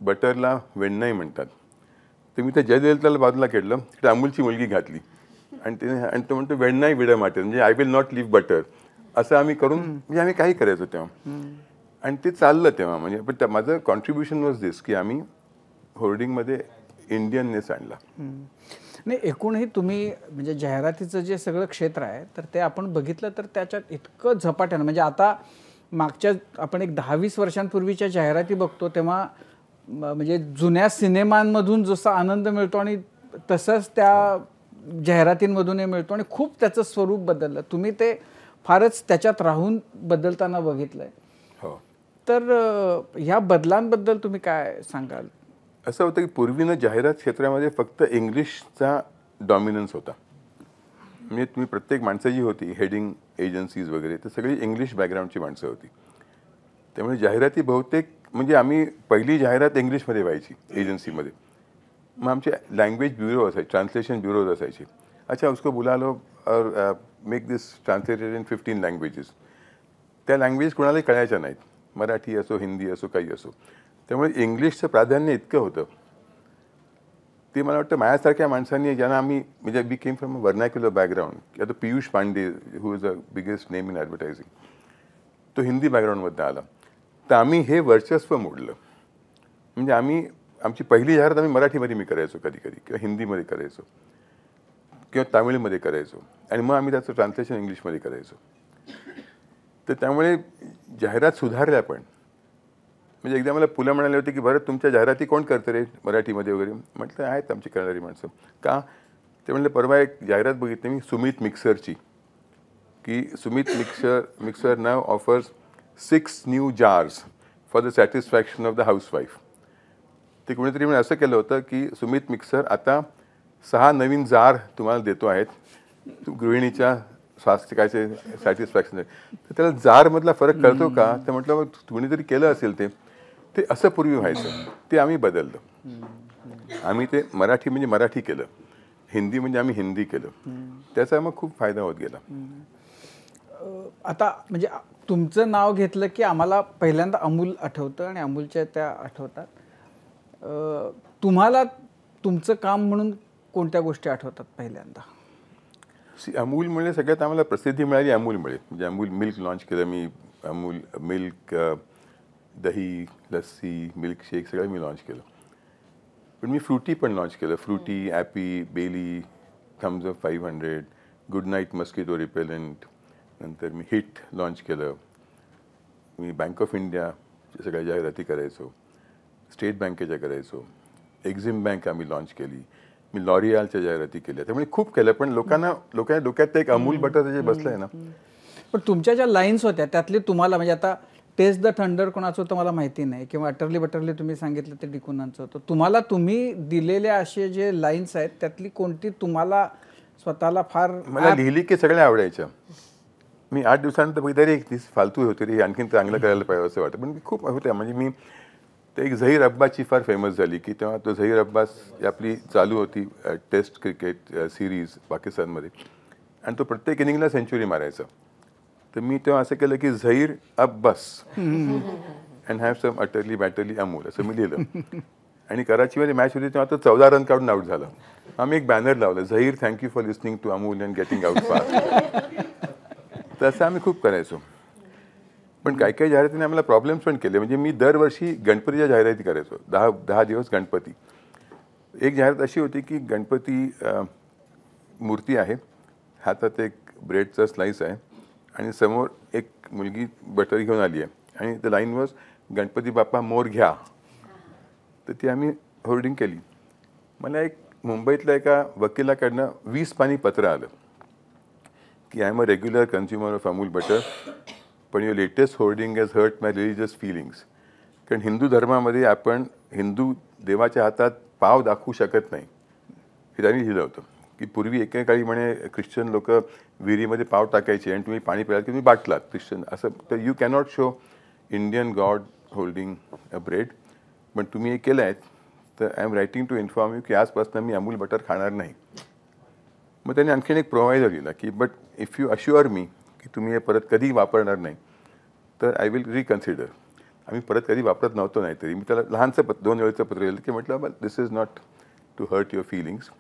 बटरला वेण्णाई म्हणतात. तर मी त्या जयललिताला बाजूला केलं, तिकडे अमूलची मुलगी घातली आणि तो म्हणतो वेण्णाई विड माटेन, म्हणजे I will not leave butter. असं आम्ही करून म्हणजे आम्ही काही करायचो तेव्हा. आणि ते चाललं तेव्हा. म्हणजे पण माझं कॉन्ट्रीब्युशन वॉज दिस की आम्ही होर्डिंगमध्ये इंडियननेस आणला. नाही, एकूणही तुम्ही म्हणजे जाहिरातीचं जे सगळं क्षेत्र आहे तर ते आपण बघितलं तर त्याच्यात इतकं झपाट्यानं, म्हणजे आता मागच्या आपण एक 10-20 वर्षांपूर्वीच्या जाहिराती बघतो तेव्हा म्हणजे जुन्या सिनेमांमधून जसा आनंद मिळतो आणि तसंच त्या जाहिरातींमधूनही मिळतो आणि खूप त्याचं स्वरूप बदललं. तुम्ही ते फारच त्याच्यात राहून बदलताना बघितलंय. हो. तर ह्या बदलांबद्दल तुम्ही काय सांगाल? असं होतं की पूर्वीनं जाहिरात क्षेत्रामध्ये फक्त इंग्लिशचा डॉमिनन्स होता. म्हणजे तुम्ही प्रत्येक माणसं जी होती हेडिंग एजन्सीज वगैरे तर सगळी इंग्लिश बॅकग्राऊंडची माणसं होती. त्यामुळे जाहिराती बहुतेक म्हणजे आम्ही पहिली जाहिरात इंग्लिशमध्ये व्हायची एजन्सीमध्ये. मग आमचे लँग्वेज ब्युरो असायचे, ट्रान्सलेशन ब्युरोज असायचे. अच्छा उसको बुला लो और make this translated in 15 languages. त्या लँग्वेज कोणालाही कळायच्या नाहीत, मराठी असो हिंदी असो काही असो. त्यामुळे इंग्लिशचं प्राधान्य इतकं होतं. ते मला वाटतं माझ्यासारख्या माणसांनी ज्यांना आम्ही म्हणजे we came from a vernacular background. आता Piyush Pandey who is a biggest name in advertising, तो हिंदी बॅकग्राऊंडमध्ये आला. तर आम्ही हे वर्चस्व मोडलं. म्हणजे आमची पहिली जाहिरात आम्ही मराठीमध्ये मी करायचो कधी कधी, किंवा हिंदीमध्ये करायचो किंवा तामिळमध्ये करायचो, आणि मग आम्ही त्याचं ट्रान्सलेशन इंग्लिशमध्ये करायचो. तर त्यामुळे जाहिरात सुधारल्या. पण म्हणजे एकदा मला पुला म्हणाले होते की बरं तुमच्या जाहिराती कोण करतं रे मराठीमध्ये वगैरे. म्हटलं आहेत आमची करणारी माणसं. का ते म्हणले परवा एक जाहिरात बघितली मी सुमित मिक्सरची, की Sumit mixer now offers 6 new jars for the satisfaction of the housewife. ते कोणीतरी म्हणजे असं केलं होतं की सुमित मिक्सर आता 6 नवीन जार तुम्हाला देतो आहेत गृहिणीच्या स्वास्थ्याचे सॅटिस्फॅक्शन. तर त्याला जारमधला फरक कळतो का? तर म्हटलं मग कोणीतरी केलं असेल ते असं पूर्वी व्हायचं, ते आम्ही बदललं. आम्ही ते मराठी म्हणजे मराठी केलं, हिंदी म्हणजे आम्ही हिंदी केलं. त्याचा मग खूप फायदा होत गेला. आता म्हणजे तुमचं नाव घेतलं की आम्हाला पहिल्यांदा अमूल आठवतं आणि अमूलच्या त्या आठवतात. तुम्हाला तुमचं काम म्हणून कोणत्या गोष्टी आठवतात पहिल्यांदा? अमूल म्हणजे सगळ्यात आम्हाला प्रसिद्धी मिळाली अमूलमुळे. म्हणजे अमूल मिल्क लॉन्च केलं मी, अमूल मिल्क, दही, लस्सी, मिल्कशेक सगळं मी लॉन्च केलं. पण मी फ्रुटी पण लॉन्च केलं. Frooti, Appy, Bailey, Thums Up 500, good night mosquito repellent. नंतर मी हिट लॉन्च केलं. मी बँक ऑफ इंडिया सगळ्या जाहिराती करायचो, स्टेट बँकेच्या करायचो, एक्झिम बँक आम्ही लॉन्च केली, मी लॉरियालच्या जाहिराती केल्या. त्यामुळे खूप केलं. पण लोकांच्या डोक्यात ते एक अमूल बटर जे बसलं आहे ना. पण तुमच्या ज्या लाईन्स होत्या त्यातली तुम्हाला म्हणजे आता टेस्ट द थंडर कोणाचं होतं मला माहिती नाही, किंवा अटरली बटरली तुम्ही सांगितलं ते डिकुनांचं होतं. तुम्हाला तुम्ही दिलेल्या असे जे लाईन्स आहेत त्यातली कोणती तुम्हाला स्वतःला फार? मला लिहिली की सगळ्या आवडायच्या. मी 8 दिवसानंतर बघितलं एक दिस फालतू होती रे, आणखीन चांगलं करायला पाहिजे असं वाटतं. पण मी खूप होत्या. म्हणजे मी ते एक झहीर अब्बासची फार फेमस झाली की तेव्हा तो झहीर अब्बास आपली चालू होती टेस्ट क्रिकेट सिरीज पाकिस्तानमध्ये, आणि तो प्रत्येक इनिंगला सेंचुरी मारायचा. तर मी तेव्हा असं केलं की Zaheer Abbas and have some utterly batterly Amul असं मी लिहिलं. आणि कराचीमध्ये मॅच होती तेव्हा तो 14 रन काढून आऊट झाला. आम्ही एक बॅनर लावलं, Zaheer thank you for listening to Amul and getting out fast. तसं आम्ही खूप करायचो. पण काही काही जाहिरातीने आम्हाला प्रॉब्लेम्स पण केले. म्हणजे मी दरवर्षी गणपतीच्या जाहिराती करायचो, 10 दिवस गणपती. एक जाहिरात अशी होती की गणपती मूर्ती आहे, हातात एक ब्रेडचा स्लाइस आहे आणि समोर एक मुलगी बटर घेऊन आली आहे आणि the line was Ganpati Bappa मोर घ्या. तर ती आम्ही होर्डिंग केली. मला एक मुंबईतल्या एका वकिलाकडनं 20 पानी पत्र आलं की I am a regular consumer of Amul butter, पण your latest hoarding has hurt my religious feelings. कारण हिंदू धर्मामध्ये आपण हिंदू देवाच्या हातात पाव दाखवू शकत नाही हे त्यांनी लिहिलं होतं. की पूर्वी एकेकाळी म्हणे ख्रिश्चन लोक विहिरीमध्ये पाव टाकायचे आणि तुम्ही पाणी प्यायला की तुम्ही बाटलात ख्रिश्चन असं. तर you cannot show Indian god holding a bread. पण तुम्ही हे केलं आहे, तर I am writing to inform you की आजपासून मी अमूल बटर खाणार नाही. मग त्यांनी आणखीन एक प्रोव्हायडर दिला की बट इफ यू अश्युअर मी की तुम्ही हे परत कधी वापरणार नाही तर आय विल रिकन्सिडर. आम्ही परत कधी वापरत नव्हतो. नाही तरी मी त्याला लहानचं 2 वेळचं पत्र लिहिलं की म्हटलं but this is not to hurt your feelings.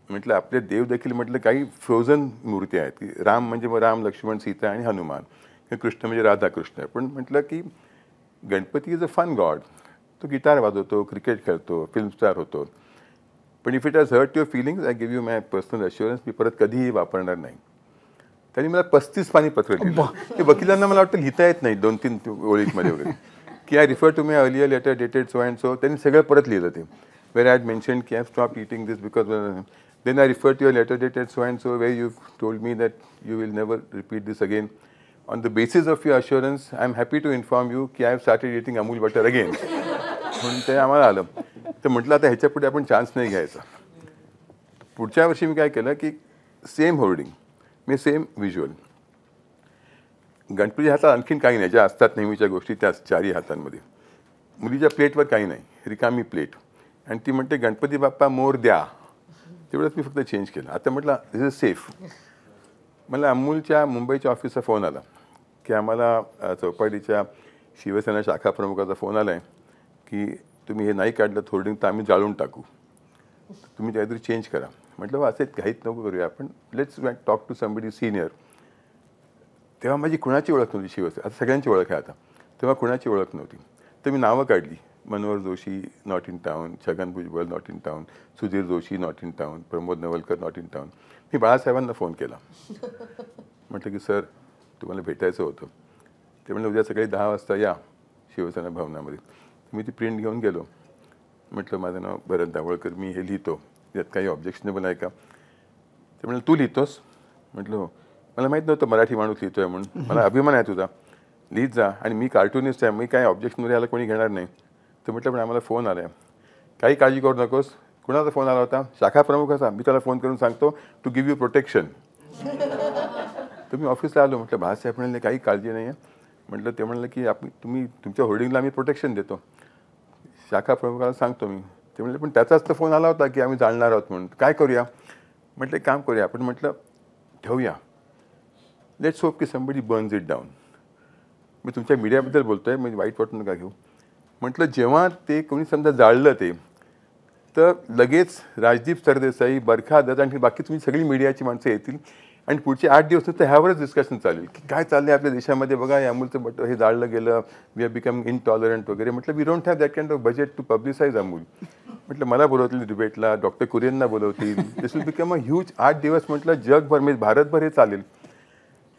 म्हटलं आपले देव देखील म्हटलं काही फ्रोझन मूर्ती आहेत की राम म्हणजे मग राम, लक्ष्मण, सीता आणि हनुमान, कृष्ण म्हणजे राधाकृष्ण. पण म्हटलं की Ganpati is a fun god. तो गिटार वाजवतो, क्रिकेट खेळतो, फिल्म स्टार होतो. पण if it has hurt your feelings I give you my personal assurance, मी परत कधीही वापरणार नाही. त्यांनी मला 35 पानी पत्र लिहिलं. ते वकिलांना मला वाटतं लिहिता येत नाही 2-3 ओळीमध्ये वगैरे की I refer to my earlier letter dated so and so. त्यांनी सगळं परत लिहिलं ते. वेर आय हॅड मेन्शन की I have stop eating this because then I refer to your letter dated so and so where you told me that you will never repeat this again. On the basis of your assurance I am happy to inform you की I have started eating Amul butter again. म्हणून ते आम्हाला आलं. तर म्हटलं आता ह्याच्यापुढे आपण चान्स नाही घ्यायचा. पुढच्या वर्षी मी काय केलं की सेम होर्डिंग मी सेम व्हिज्युअल. गणपती हातात आणखीन काही नाही, ज्या असतात नेहमीच्या गोष्टी त्याच 4ही हातांमध्ये. मुलीच्या प्लेटवर काही नाही, रिकामी प्लेट, आणि ती म्हणते गणपती बाप्पा मोर द्या. तेवढंच मी फक्त चेंज केलं. आता म्हटलं दिस इज सेफ. मला अमूलच्या मुंबईच्या ऑफिसचा फोन आला की आम्हाला चौपाटीच्या शिवसेना शाखा प्रमुखाचा फोन आला आहे की तुम्ही हे नाही काढलं होर्डिंग तर आम्ही जाळून टाकू, तुम्ही काहीतरी चेंज करा. म्हटलं असं घाईत नको करूया आपण, let's talk to somebody senior. तेव्हा माझी कुणाची ओळख नव्हती शिवसेना. आता सगळ्यांची ओळख आहे आता, तेव्हा कुणाची ओळख नव्हती. तर मी नावं काढली. Manohar Joshi not in town, Chhagan Bhujbal not in town, Sudhir Joshi not in town, Pramod Navalkar not in town. मी बाळासाहेबांना फोन केला. म्हटलं की सर तुम्हाला भेटायचं होतं. ते म्हणलं उद्या सकाळी 10 वाजता या शिवसेना भवनामध्ये. मी ती प्रिंट घेऊन गेलो. म्हटलं माझं नाव भरत दाभोळकर, मी हे लिहितो, यात काही ऑब्जेक्शनेबल आहे का? ते म्हणाले तू लिहितोस? म्हटलं हो. मला माहीत नव्हतं मराठी माणूस लिहितोय म्हणून. मला अभिमान आहे तुझा, लिहित जा. आणि मी कार्टुनिस्ट आहे, मी काय ऑब्जेक्शनमध्ये याला कोणी घेणार नाही. तर म्हटलं पण आम्हाला फोन आला आहे. काही काळजी करू नकोस. कुणाचा फोन आला होता? शाखा प्रमुखाचा. मी त्याला फोन करून सांगतो टू गिव्ह यू प्रोटेक्शन. तर मी ऑफिसला आलो. म्हटलं भासाहेब म्हणाले काही काळजी नाही आहे. म्हटलं ते म्हणलं की तुम्ही तुमच्या होर्डिंगला आम्ही प्रोटेक्शन देतो. शाखा प्रमुखाला सांगतो मी. ते म्हणले पण त्याचाच तर फोन आला होता की आम्ही जाणणार आहोत म्हणून. काय करूया? म्हटलं एक काम करूया आपण. म्हटलं ठेवूया. लेट्स होप की समबडी बर्न्स इट डाऊन. मी तुमच्या मीडियाबद्दल बोलतोय, म्हणजे वाईट वाटून नका घेऊ. म्हटलं जेव्हा ते कोणी समजा जाळलं ते, तर लगेच राजदीप सरदेसाई, बरखा दत्त आणि बाकी तुम्ही सगळी मीडियाची माणसं येतील आणि पुढचे 8 दिवस तर ह्यावरच डिस्कशन चालेल की काय चाललंय आपल्या देशामध्ये. बघा हे अमूलचं बट हे जाळलं गेलं, वी आर बिकमिंग इनटॉलरंट वगैरे. म्हटलं we don't have that kind of budget to publicise Amul. म्हटलं मला बोलवतील डिबेटला, डॉक्टर कुरियनना बोलवतील. This will become a huge. 8 दिवस म्हटलं जगभर म्हणजे भारतभर हे चालेल.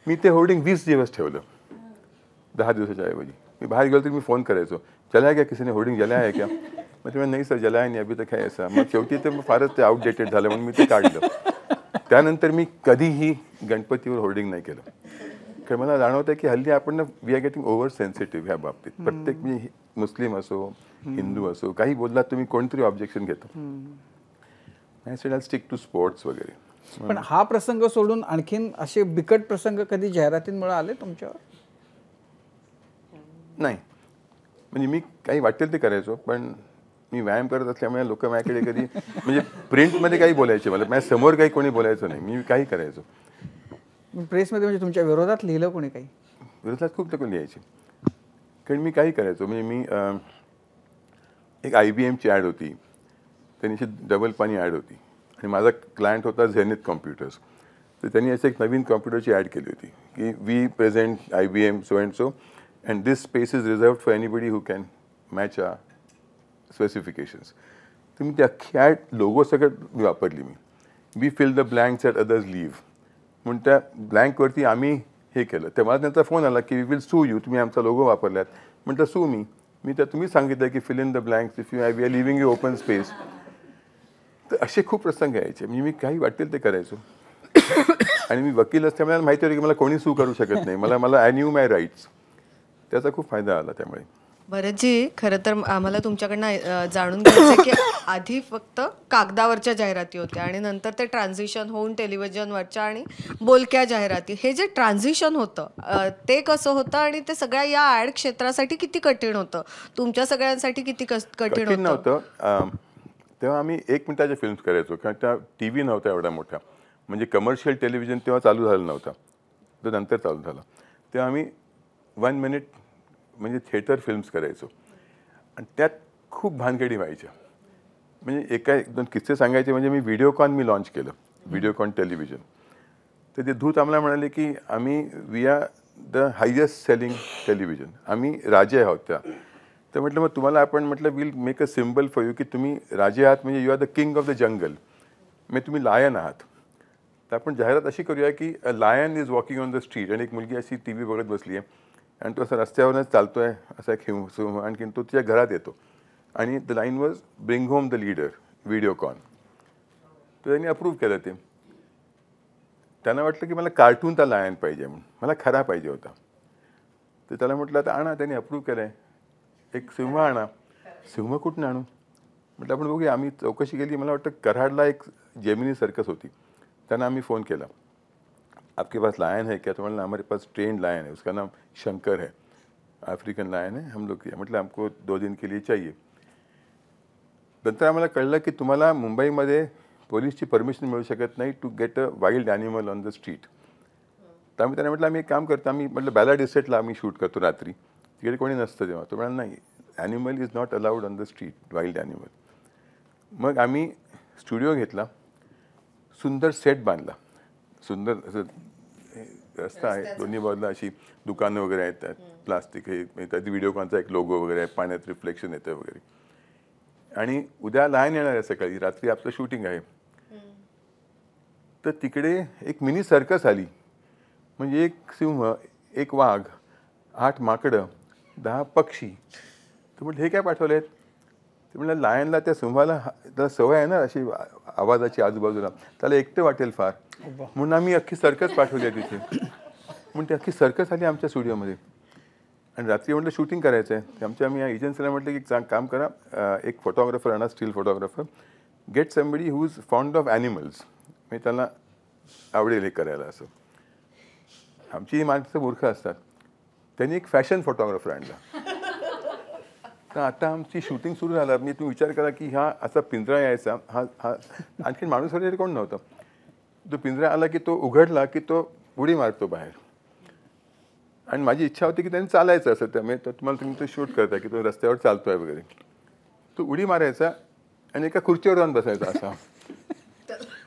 मी ते होर्डिंग 20 दिवस ठेवलं, 10 दिवसाच्या ऐवजी. मी बाहेर गेलो तरी मी फोन करायचो, जलाया क्या किसी ने होर्डिंग जलाया है क्या? मग ते नाही सर जलाया नाही अभी तक है ऐसा. मग शेवटी ते फारच ते आउटडेटेड झालं म्हणून मी ते काढलं. त्यानंतर मी कधीही गणपतीवर होर्डिंग नाही केलं. कारण मला जाणवतं की हल्ली आपण we are getting over sensitive ह्या बाबतीत. प्रत्येक म्हणजे मुस्लिम असो, हिंदू असो, काही बोलला तुम्ही कोणतरी ऑब्जेक्शन घेतो. I said I stick to sports वगैरे. पण हा प्रसंग सोडून आणखीन असे बिकट प्रसंग कधी जाहिरातींमुळे आले तुमच्यावर? नाही, म्हणजे मी काही वाटेल ते करायचो, पण मी व्यायाम करत असल्यामुळे लोक माझ्याकडे कधी म्हणजे प्रिंटमध्ये काही बोलायचे, मला माझ्या समोर काही कोणी बोलायचं नाही, मी काही करायचो. प्रेसमध्ये म्हणजे तुमच्या विरोधात लिहिलं कोणी काही? विरोधात खूप लोक लिहायचे, कारण मी काही करायचो. म्हणजे मी एक IBMची ॲड होती, त्यांनी डबल पाणी ॲड होती आणि माझा क्लायंट होता झेनिथ कॉम्प्युटर्स. तर त्यांनी असं एक नवीन कॉम्प्युटरची ॲड केली होती की we present IBM so and so and this space is reserved for anybody who can match a specifications. तर मी ती अख्खी ॲड लोगो सगळं वापरली. We fill the blanks at others leave म्हणून त्या ब्लँकवरती आम्ही हे केलं. तर मला त्यांचा फोन आला की वी विल सू यू, तुम्ही आमचा लोगो वापरल्यात. म्हटलं सू मी तर तुम्ही सांगितलं की fill in the blanks if you we are leaving you open space. तर असे खूप प्रसंग यायचे. म्हणजे मी काही वाटेल ते करायचो. आणि मी वकील असल्यामुळे मला माहिती होतं की मला कोणी सू करू शकत नाही. मला आय न्यू माय राईट्स. त्याचा खूप फायदा आला त्यामुळे. भरतजी, खरं तर आम्हाला तुमच्याकडनं जाणून घ्यायचं की आधी फक्त कागदावरच्या जाहिराती होत्या आणि नंतर ते ट्रान्झिशन होऊन टेलिव्हिजनवरच्या आणि बोलक्या जाहिराती. हे जे ट्रान्झिशन होतं ते कसं होतं आणि ते सगळ्या या ॲड क्षेत्रासाठी किती कठीण होतं? तुमच्या सगळ्यांसाठी किती कठीण नव्हतं. तेव्हा आम्ही 1 मिनिटाच्या फिल्म्स करायचो, कारण त्या TV नव्हता एवढा मोठा. म्हणजे कमर्शियल टेलिव्हिजन तेव्हा चालू झालं नव्हतं, तर नंतर चालू झालं. तेव्हा आम्ही 1 मिनिट म्हणजे थिएटर फिल्म्स करायचो आणि त्यात खूप भानगडी व्हायच्या. म्हणजे एक दोन किस्से सांगायचे. म्हणजे मी व्हिडिओकॉन लॉन्च केलं, व्हिडिओकॉन टेलिव्हिजन. तर ते धूत आम्हाला म्हणाले की आम्ही we are the highest selling television, आम्ही राजे आहोत त्या. तर म्हटलं मग तुम्हाला आपण म्हटलं will make a symbol for you की तुम्ही राजे आहात, म्हणजे you are the king of the jungle, म्हणजे तुम्ही लायन आहात. तर आपण जाहिरात अशी करूया की a lion is walking on the street आणि एक मुलगी अशी TV बघत बसली आहे आणि तो असं रस्त्यावरच चालतोय असा एक हिंसू, आणखीन तो तिच्या घरात येतो आणि the line was bring home the leader Videocon. तर त्यांनी अप्रूव्ह केलं ते. त्यांना वाटलं की मला कार्टूनचा लायन पाहिजे म्हणून, मला खरा पाहिजे होता. तर त्याला म्हटलं आता आणा, त्यांनी अप्रूव्ह केलं आहे, एक सिंह आणा. सिंह कुठून आणू? म्हटलं आपण बघूया. आम्ही चौकशी केली. मला वाटतं कराडला एक जेमिनी सर्कस होती, त्यांना आम्ही फोन केला, आपके पास लायन है क्या? तो बोला हमारे पास ट्रेंड लायन है, उसका नाम शंकर है, अफ्रीकन लायन है, हम लोग मतलब हमको 2 दिन के लिए चाहिए. नंतर आम्हाला कळलं की तुम्हाला मुंबईमध्ये पोलीसची परमिशन मिळू शकत नाही to get a wild animal on the street. तर आम्ही त्यांना म्हटलं आम्ही एक काम करतो, आम्ही म्हटलं बॅलाड इस्टेटला आम्ही शूट करतो रात्री, तिकडे कोणी नसतं तेव्हा. तो म्हणाला नाही, animal is not allowed on the street, wild animal. मग आम्ही स्टुडिओ घेतला, सुंदर सेट बांधला, सुंदर असं रस्ता आहे, दोन्ही बाजूला अशी दुकानं वगैरे आहेत, त्यात प्लास्टिक हे, त्यात व्हिडिओकॉनचा एक लोगो वगैरे आहे, पाण्यात रिफ्लेक्शन येतं वगैरे. आणि उद्या लायन येणार आहे सकाळी, रात्री आपलं शूटिंग आहे. तर तिकडे एक मिनी सर्कस आली. म्हणजे 1 सिंह, 1 वाघ, 8 माकडं, 10 पक्षी. तर म्हटलं हे काय पाठवले आहेत? ते म्हणलं लायनला त्या सिंहाला त्याला सवय आहे ना अशी आवाजाची आजूबाजूला, त्याला एकटं वाटेल फार, म्हणून आम्ही अख्खी सर्कस पाठवली आहे तिथे. म्हणून ती अख्खी सर्कस आली आमच्या स्टुडिओमध्ये. आणि रात्री म्हटलं शूटिंग करायचं आहे. आम्ही या एजन्सीला म्हटलं की काम करा, एक फोटोग्राफर आणा, steel photographer, get somebody who is fond of animals, म्हणजे त्यांना आवडेल हे करायला असं. आमची ही माणसं मूर्ख असतात. त्यांनी एक फॅशन फोटोग्राफर आणला. तर आता आमची शूटिंग सुरू झाला. म्हणजे तुम्ही विचार करा की हा असा पिंजरा यायचा, हा हा आणखी माणूस वगैरे कोण नव्हतं. तो पिंजरा आला की तो उघडला की तो उडी मारतो बाहेर. आणि माझी इच्छा होती की त्यांनी चालायचं असं, त्यामुळे तुम्हाला तुम्ही तो शूट करता की तो रस्त्यावर चालतोय वगैरे. तो उडी मारायचा आणि एका खुर्चीवर जाऊन बसायचा असा.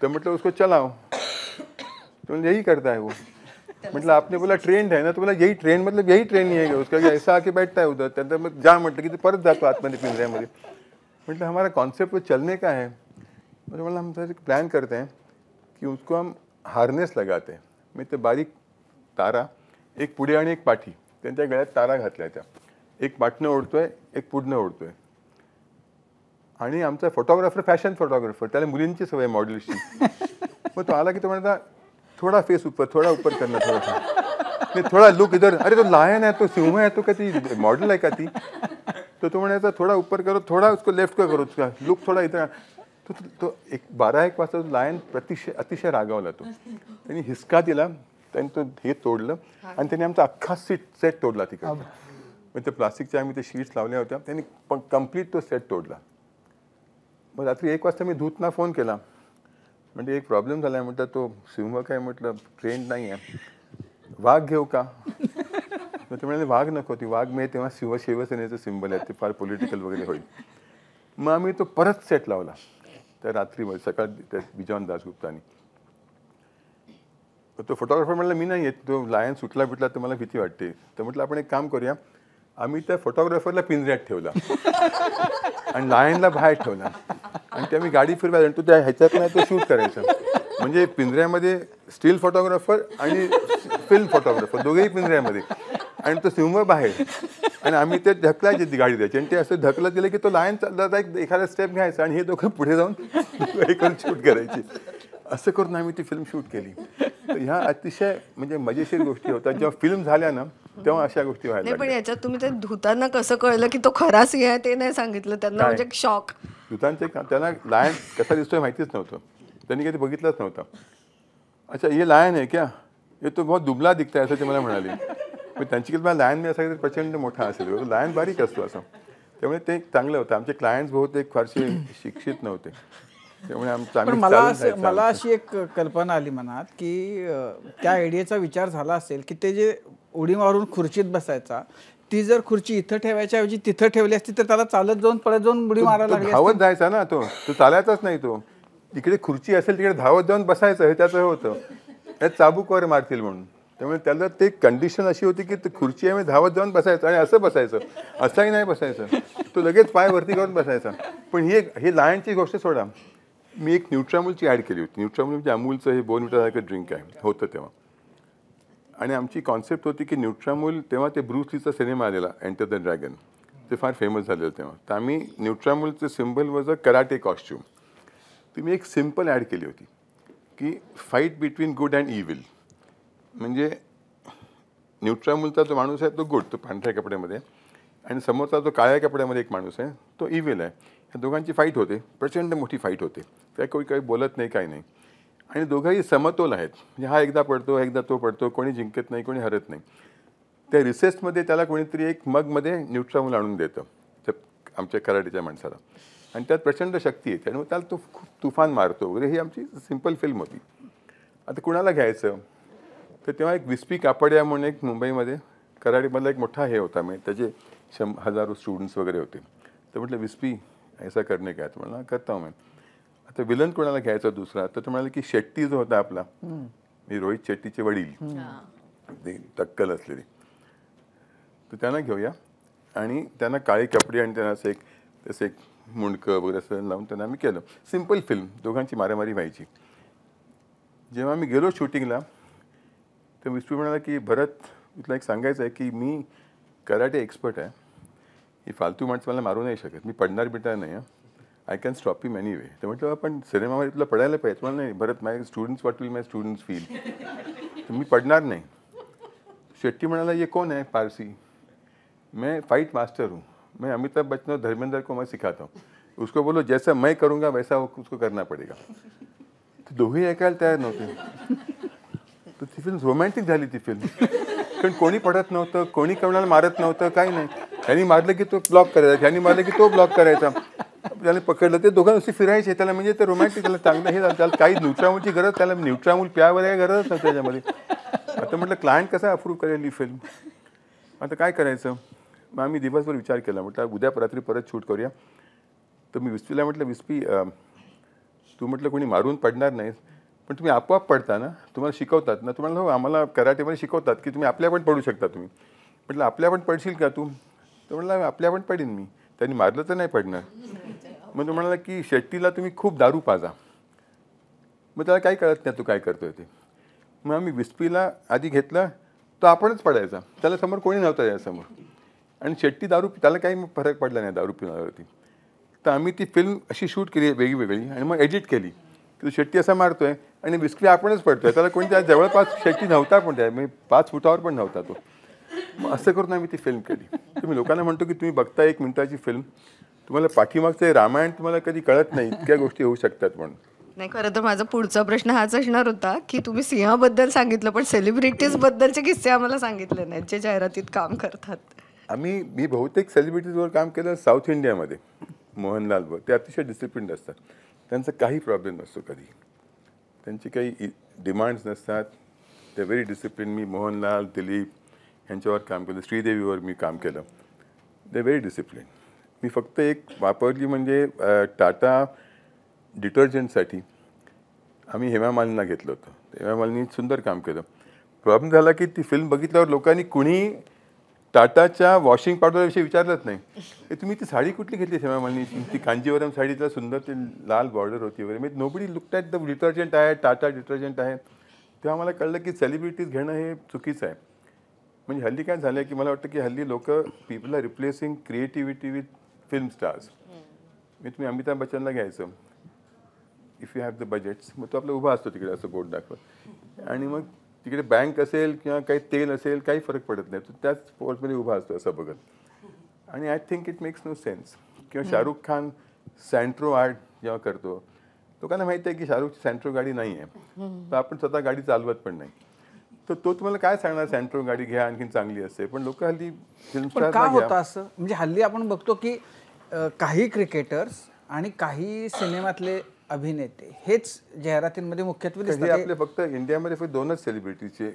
तर म्हटलं उसको चलाव. तो यही करता है वो. मतलब आपने बोला ट्रेंड है ना, तो बोला यही ट्रेंड मतलब यही ट्रेंड नहीं है उसका, ऐसा आके बैठता है उधर. त्यानंतर मग जा म्हटलं की ते परत जातो आतमध्ये पिंजऱ्यामध्ये. म्हटलं हमारा कॉन्सेप्ट वो चलने का है. मतलब हम एक प्लान करते हैं कि उसको हम हार्नेस लगाते हैं. मी ते बारीक तारा, एक पुढे आणि एक पाठी, त्यांच्या गळ्यात तारा घातल्या त्या. एक पाठनं ओढतोय, एक पुढनं ओढतोय. आणि आमचा फोटोग्राफर फॅशन फोटोग्राफर, त्याला मुलींची सवय मॉडेल्सची. मग तो आला की तो म्हणता थोड़ा फेस ऊपर, थोड़ा ऊपर करना, थोड़ा नहीं थोड़ा लुक इधर, अरे तो लायन है, तो सिंह है, तो का ती मॉडल है का ती. तो म्हणायचा थोड़ा ऊपर करो, थोड़ा उसको लेफ्ट का करो, उसका लुक थोड़ा इधर. तो 12-1 वाजता लायन अतिशय रागावला. तो त्यांनी हिसका दिला, त्यांनी तो हे तोडलं आणि त्यांनी आमचा अख्खा सेट तोडला तिकडे. म्हणजे प्लास्टिकच्या आम्ही ते शीट्स लावल्या होत्या, त्यांनी कम्प्लीट तो सेट तोडला. मग रात्री 1 वाजता मी धूतना फोन केला. म्हणजे एक प्रॉब्लेम झाला आहे. म्हटलं तो सिंह काय म्हटलं ट्रेंड नाही आहे, वाघ घेऊ का. मग ते म्हणाले वाघ नको, ती वाघ मिळेल तेव्हा शिवसेनेचं सिंबल आहे, ते फार पॉलिटिकल वगैरे होईल. मग आम्ही तो परत सेट लावला त्या रात्रीमध्ये. सकाळी त्या बिजॉन दासगुप्तानी. तो फोटोग्राफर म्हटलं मी नाही येत, तो लायन सुटला बिटला तर मला भीती वाटते. तर म्हटलं आपण एक काम करूया, आम्ही त्या फोटोग्राफरला पिंजऱ्यात ठेवला आणि लायनला बाहेर ठेवला आणि ते आम्ही गाडी फिरवायला आणि तो त्या ह्याच्यात नाही तो शूट करायचा. म्हणजे पिंजऱ्यामध्ये स्टील फोटोग्राफर आणि फिल्म फोटोग्राफर दोघेही पिंजऱ्यामध्ये आणि तो सिंह बाहेर. आणि आम्ही ते ढकलायचे, ती गाडी द्यायची आणि ते असं ढकलत दिलं की तो लायन चालला एखादा स्टेप घ्यायचा आणि हे दोघं पुढे जाऊन हे करून शूट करायची. असं करून आम्ही ती फिल्म शूट केली. तर ह्या अतिशय म्हणजे मजेशीर गोष्टी होत्या. जेव्हा फिल्म झाल्या ना तेव्हा अशा गोष्टी व्हायला नाही, पण लागल्या. याच्यात तुम्ही ते धुताना कसं कळलं की तो खरा सिंह आहे ते नाही सांगितलं त्यांना, म्हणजे शॉक. धुतांचे त्यांना लायन कसा दिसतोय माहितीच नव्हतं, त्यांनी कधी बघितलंच नव्हतं. अच्छा ये लायन आहे क्या, ये तो बहुत दुबला दिखता है असं ते मला म्हणाले. पण त्यांची मला लायन मी असा प्रचंड मोठा असेल, लायन बारीक असतो असं. त्यामुळे ते चांगलं होतं. आमचे क्लायंट्स बहुतेक फारसे शिक्षित नव्हते, त्यामुळे पण मला अशी एक कल्पना आली मनात की त्या आयडियाचा विचार झाला असेल की ते जे उडी मारून खुर्चीत बसायचा, ती जर खुर्ची इथं ठेवायच्या ऐवजी तिथं ठेवली असती तर त्याला चालत जाऊन परत जाऊन उडी मारायला लागली. धावत जायचा ना, तो चालायचाच नाही. तो इकडे खुर्ची असेल तिकडे धावत जाऊन बसायचं, हे त्याचं होतं. त्यात चाबूक वर मारतील म्हणून. त्यामुळे त्याला ते कंडिशन अशी होती की खुर्ची आहे धावत जाऊन बसायचं आणि असं बसायचं, असंही नाही बसायचं. तो लगेच पाय वरती करून बसायचा. पण ही लायनची गोष्ट सोडा, मी एक न्यूट्रामूलची ॲड केली होती. न्यूट्रामूल म्हणजे अमूलचं हे बोर्नव्हिटासारखं ड्रिंक आहे होतं तेव्हा. आणि आमची कॉन्सेप्ट होती की न्यूट्रामूल, तेव्हा ते ब्रूस लीचा सिनेमा आलेला एंटर द ड्रॅगन, ते फार फेमस झालेलं तेव्हा. तर आम्ही न्यूट्रामूलचं symbol was a karate costume. ती मी एक सिम्पल ॲड केली होती की fight between good and evil. म्हणजे न्यूट्रामूलचा जो माणूस आहे तो गुड, तो पांढऱ्या कपड्यामध्ये, आणि समोरचा जो काळ्या कपड्यामध्ये एक माणूस आहे तो इव्हिल आहे. ह्या दोघांची फाईट होते, प्रचंड मोठी फाईट होते. त्या काही बोलत नाही, काही नाही. आणि दोघंही समतोल आहेत. म्हणजे हा एकदा पडतो, एकदा तो पडतो, कोणी जिंकत नाही, कोणी हरत नाही. त्या रिसेसमध्ये त्याला कोणीतरी एक मगमध्ये न्यूट्रामूल आणून देतं त्या आमच्या कराटेच्या माणसाला, आणि त्यात प्रचंड शक्ती आहे. त्यामुळे त्याला तो खूप तुफान मारतो वगैरे. ही आमची सिम्पल फिल्म होती. आता कुणाला घ्यायचं, तर तेव्हा एक विस्पी कापडिया म्हणून एक मुंबईमध्ये कराटेमधला एक मोठा हे होता. म्हणजे त्याचे हजारो स्टुडंट्स वगैरे होते. तर म्हटलं विस्पी ऐसा करणे काय, तर म्हणला करता मैं. आता विलन कोणाला घ्यायचा दुसरा, तर तो म्हणाले की शेट्टी जो होता आपला, मी रोहित शेट्टीचे वडील, ते टक्कल असलेली, तर त्यांना घेऊया. आणि त्यांना काळे कपडे आणि त्यांना असं एक मुंडकं वगैरे असं लावून त्यांना आम्ही केलं. सिम्पल फिल्म, दोघांची मारामारी व्हायची. जेव्हा मी गेलो शूटिंगला, तर विष्णू म्हणाला की भरत, तुला एक सांगायचं आहे की मी कराटे एक्सपर्ट आहे, ही फालतू माणसं मला मारू नाही शकत, मी पडणार बिडणार नाही. I can stop him anyway. तर म्हटलं आपण सिनेमामध्ये तुला पडायला पाहिजे. तुम्हाला नाही Bharat, my students what will my students feel. तर मी पडणार नाही. शेट्टी म्हणाला ये कौन है पारसी. मैं फाइट मास्टर हूँ, मैं अमिताभ बच्चन और धर्मेंद्र को मैं सिखाता हूँ, उसको बोलो जैसा मैं करूँगा वैसा उसको करना पडेगा. तर दोघेही ऐकायला तयार नव्हते. तर ती फिल्म रोमॅन्टिक झाली ती फिल्म. कारण कोणी पडत नव्हतं, कोणी कोणाला मारत नव्हतं, काही नाही. ह्यानी मारलं की तो ब्लॉक करायचा, ह्यानी मारलं की तो ब्लॉक करायचा. त्याने पकडलं ते दोघं नुसते फिरायचे. त्याला म्हणजे ते रोमॅन्टिक, त्याला चांगलं हे झालं. त्याला काही न्यूट्रामूलची गरज, त्याला न्यूट्रामूल प्यावर काही गरजच नव्हती त्याच्यामध्ये. आता म्हटलं क्लायंट कसा अप्रूव्ह करेल ही फिल्म. आता काय करायचं. मग आम्ही दिवसभर विचार केला. म्हटलं उद्या रात्री परत शूट करूया. तर मी विस्पीला म्हटलं विस्पी तू म्हटलं कोणी मारून पडणार नाहीस, पण तुम्ही आपोआप पडता ना, तुम्हाला शिकवतात ना. तुम्हाला हो आम्हाला कराटेमध्ये शिकवतात की तुम्ही आपल्या पण पडू शकता तुम्ही. म्हटलं आपल्या पण पडशील का तू. तर म्हटलं आपल्या पण पडीन मी. त्यांनी मारलं तर नाही पडणार. मग तो म्हणाला की शेट्टीला तुम्ही खूप दारू पाजा. मग त्याला काही कळत नाही तू काय करतोय ते. मग आम्ही विस्पीला आधी घेतलं, तो आपणच पडायचा, त्याला समोर कोणी नव्हतं यासमोर. आणि शेट्टी दारू, त्याला काही फरक पडला नाही दारू पिण्यावरती. तर आम्ही ती फिल्म अशी शूट केली वेगळी आणि मग एडिट केली की शेट्टी असा मारतोय आणि विस्पी आपणच पडतोय. त्याला कोणी त्या जवळपास शेट्टी नव्हता, पण त्या म्हणजे 5 फुटावर पण नव्हता तो. मग असं करून आम्ही ती फिल्म केली. तुम्ही लोकांना म्हणतो की तुम्ही बघता 1 मिनिटाची फिल्म, तुम्हाला पाठीमागचं रामायण तुम्हाला कधी कळत नाही, इतक्या गोष्टी होऊ शकतात म्हणून. नाही, खरं तर माझा पुढचा प्रश्न हाच असणार होता की तुम्ही सिंहाबद्दल सांगितलं, पण सेलिब्रिटीज बद्दलचे किस्से आम्हाला सांगितले नाहीत जे जाहिरातीत काम करतात. मी बहुतेक सेलिब्रिटीजवर काम केलं साऊथ इंडियामध्ये. मोहनलालवर ते अतिशय डिसिप्लिन्ड असतात. त्यांचा काही प्रॉब्लेम नसतो कधी. त्यांची काही डिमांड्स नसतात. ते व्हेरी डिसिप्लिन. मी मोहनलाल, दिलीप यांच्यावर काम केलं, श्रीदेवीवर मी काम केलं. दे व्हेरी डिसिप्लिन. मी फक्त एक वापरली म्हणजे टाटा डिटर्जंटसाठी आम्ही हेमा मालिनीला घेतलं होतं. हेमा मालिनी सुंदर काम केलं. प्रॉब्लेम झाला की ती फिल्म बघितल्यावर लोकांनी कुणी टाटाच्या वॉशिंग पावडरविषयी विचारलंच नाही. हे तुम्ही ती साडी कुठली घेतली हेमा मालिनीची, ती कांजीवरम साडीतला सुंदर ते लाल बॉर्डर होती वगैरे. म्हणजे nobody looked at the detergent आहे, टाटा डिटर्जंट आहे. तेव्हा मला कळलं की सेलिब्रिटीज घेणं हे चुकीचं आहे. म्हणजे हल्ली काय झालं की मला वाटतं की हल्ली लोक people are replacing creativity with film stars. मी तुम्ही अमिताभ बच्चनला घ्यायचं, if you have the budgets, मग तो आपला उभा असतो तिकडे असं बोट दाखवत. आणि मग तिकडे बँक असेल किंवा काही तेल असेल काही फरक पडत नाही, तो त्याच पोर्टमध्ये उभा असतो असं बघत. आणि I think it makes no sense. किंवा शाहरुख खान सँट्रो आर्ट जेव्हा करतो, लोकांना माहिती आहे की शाहरुखची सँट्रो गाडी नाही आहे, तर आपण स्वतः गाडी चालवत पण नाही. तर तो तुम्हाला काय सांगणार सँट्रो गाडी घ्या आणखीन चांगली असते. पण लोक हल्ली फिल्म पण का होतं असं. म्हणजे हल्ली आपण बघतो की काही क्रिकेटर्स आणि काही सिनेमातले अभिनेते हेच जाहिरातींमध्ये मुख्यत्वे हे दिसतात. आपले फक्त इंडियामध्ये फक्त 2च सेलिब्रिटीचे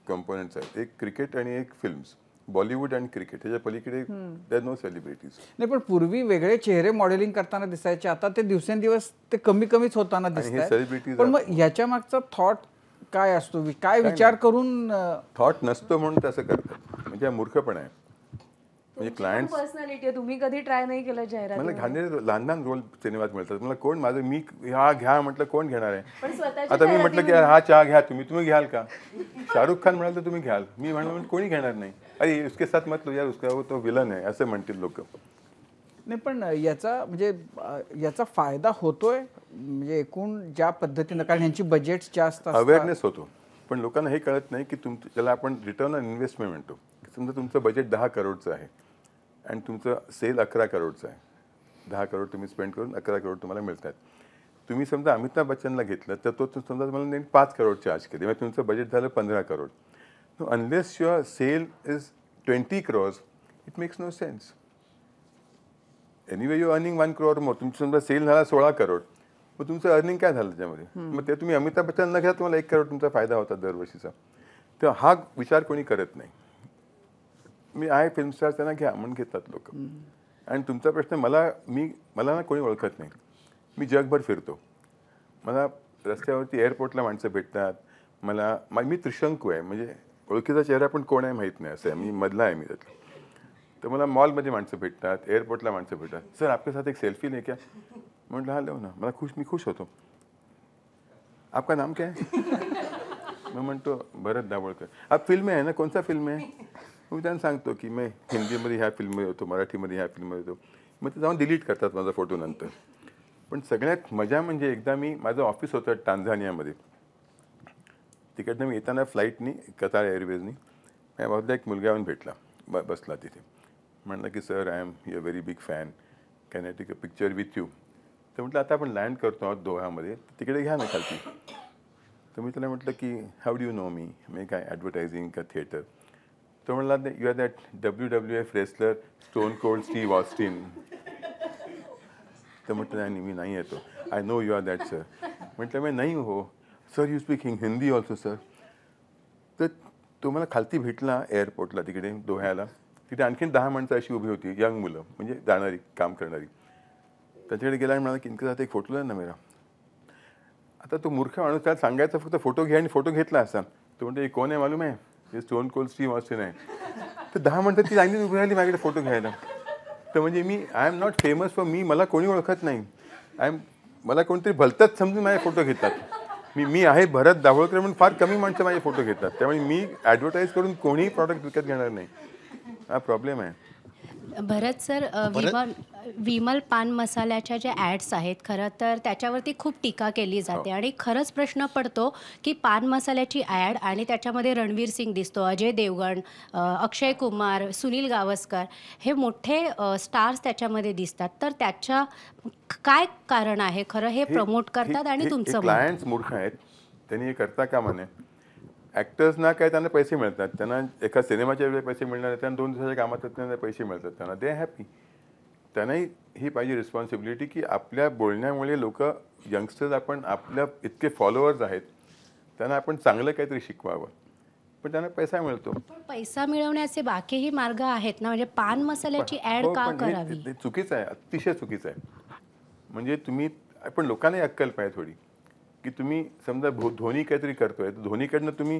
कंपोनेंट्स आहेत, एक क्रिकेट आणि एक फिल्म्स. बॉलिवूड आणि क्रिकेट ह्याच्या पलीकडे देयर नो सेलिब्रिटीज. नाही, पण पूर्वी वेगळे चेहरे मॉडेलिंग करताना दिसायचे, आता ते दिवसेंदिवस ते कमीच होताना दिसतात. पण मग याच्या मागचा थॉट काय असतो, काय विचार करून. थॉट नसतो म्हणून ते असं करतात, म्हणजे हा मूर्खपणा आहे. म्हणजे क्लायंट्स, पर्सनॅलिटी आहे, तुम्ही कधी ट्राय नाही केलं जाहिरात. मला घाणेरडे लहान लहान रोल सिनेमात मिळतात. मला कोण माझं मी हा घ्या म्हटलं कोण घेणार आहे. आता मी म्हटलं की हा चहा घ्या तुम्ही घ्याल का. शाहरुख खान म्हणाल तर तुम्ही घ्याल, मी म्हणाल कोणी घेणार नाही. अरे उसके साथ मत लो यार, उसका वो तो विलन आहे असं म्हणतील लोक. नाही, पण याचा फायदा होतोय म्हणजे एकूण ज्या पद्धतीनं, कारण यांची बजेट्स जास्त असतात. अवेअरनेस होतो, पण लोकांना हे कळत नाही की त्याला आपण रिटर्न ऑन इन्व्हेस्टमेंट म्हणतो. समजा तुमचं बजेट 10 करोडचं आहे आणि तुमचं सेल 11 करोडचं आहे. 10 करोड तुम्ही स्पेंड करून 11 करोड तुम्हाला मिळतात. तुम्ही समजा अमिताभ बच्चनला घेतलं तर तो समजा तुम्हाला 5 करोड चार्ज केले, म्हणजे तुमचं बजेट झालं 15 crore. Unless your sale is 20 crores, it makes no sense. Anyway you earning 1 crore more. तुमचं समजा सेल झाला 16 करोड, मग तुमचं अर्निंग काय झालं त्याच्यामध्ये. मग ते तुम्ही अमिताभ बच्चनला घ्या, तुम्हाला 1 करोड तुमचा फायदा होता दरवर्षीचा. तेव्हा हा विचार कोणी करत नाही. मी आहे फिल्म स्टार, त्यांना घ्या म्हणून घेतात लोक. आणि तुमचा प्रश्न, मला ना कोणी ओळखत नाही. मी जगभर फिरतो. मला रस्त्यावरती एअरपोर्टला माणसं भेटतात. मी त्रिशंकू आहे, म्हणजे ओळखीचा चेहरा पण कोण आहे माहीत नाही असं आहे. मी मधला आहे मी त्यातला. तर मला मॉलमध्ये माणसं भेटतात, एअरपोर्टला माणसं भेटतात. सर आपके साथ एक सेल्फी ले क्या. म्हटलं हा लो ना. मी खुश होतो. आपका नाम क्या है. मैं म्हणतो भरत दाभोळकर. आप फिल्म में है ना, कौन सा फिल्म है. मग मी त्यांना सांगतो की मी हिंदीमध्ये ह्या फिल्ममध्ये होतो, मराठीमध्ये ह्या फिल्ममध्ये होतो. मग ते जाऊन डिलीट करतात माझा फोटो नंतर. पण सगळ्यात मजा म्हणजे एकदा माझं ऑफिस होतं टांझानियामध्ये. तिकडनं मी येताना फ्लाईटनी कतार एअरवेजनी माझ्या बाजूला एक मुलगा येऊन भेटला, बसला तिथे. म्हणलं की sir I am your very big fan, can I take a picture with you. तर म्हटलं आता आपण लँड करतो आहोत दोह्यामध्ये, तिकडे घ्या ना खालती. तर मी त्याला म्हटलं की how do you know me, मी काय ॲडव्हर्टायझिंग का थिएटर. तो म्हणला you are that WWF wrestler Stone Cold Steve Austin. तर म्हटलं नाही मी नाही येतो. I know you are that sir. म्हटलं मी नाही हो sir, you speak Hindi also sir. तर तो मला खालती भेटला एअरपोर्टला तिकडे दोह्याला. तिथे आणखीन 10 माणसं अशी उभी होती, यंग मुलं म्हणजे जाणारी काम करणारी. त्याच्याकडे गेला आणि म्हणाला की इनके साथ एक फोटो आहे ना मेरा. आता तो मूर्ख माणूस त्याला सांगायचा फक्त फोटो घ्या, आणि फोटो घेतला असा. तो म्हणतो हे कोण आहे मालूम आहे, हे स्टोन कोल्ड स्टीव्ह ऑस्टिन आहे. तर 10 मिनिटं ती लाईनीत उभी राहिली माझ्याकडे फोटो घ्यायला. तर म्हणजे मी I am not famous for me, मला कोणी ओळखत नाही. मला कोणतरी भलतंच समजून माझे फोटो घेतात. मी आहे भरत दाभोळकर म्हणून फार कमी माणसं माझे फोटो घेतात. त्यामुळे मी ॲडव्हर्टाईज करून कोणीही प्रॉडक्ट विकत घेणार नाही. हा प्रॉब्लेम आहे. भरत सर, विमल पान मसाल्याच्या ज्या ॲड्स आहेत खरं तर त्याच्यावरती खूप टीका केली जाते आणि खरंच प्रश्न पडतो की पान मसाल्याची ॲड आणि त्याच्यामध्ये रणवीर सिंग दिसतो, अजय देवगण, अक्षय कुमार, सुनील गावस्कर हे मोठे स्टार्स त्याच्यामध्ये दिसतात. तर त्याच्या काय कारण आहे खरं हे प्रमोट करतात आणि तुमचं मत? क्लायंट्स मूर्ख आहेत, त्यांनी हे करता कामा नये. ॲक्टर्सना काय त्यांना पैसे मिळतात, त्यांना एका सिनेमाच्या वेळेला पैसे मिळणार आहेत, त्यांना 2 दिवसाच्या कामात त्यांना पैसे मिळतात, त्यांना दे हॅपी. त्यांनाही ही पाहिजे रिस्पॉन्सिबिलिटी की आपल्या बोलण्यामुळे लोक यंगस्टर्स, आपण आपल्या इतके फॉलोअर्स आहेत त्यांना आपण चांगलं काहीतरी शिकवावं, पण त्यांना पैसा मिळतो. पण पैसा मिळवण्याचे बाकीही मार्ग आहेत ना, म्हणजे पान मसाल्याची ॲड हो, का पण करावी? हे चुकीचं आहे, अतिशय चुकीचं आहे. म्हणजे तुम्ही पण लोकांनाही अक्कल पाहिजे थोडी, की तुम्ही समजा धोनी काहीतरी करतोय तर धोनीकडनं तुम्ही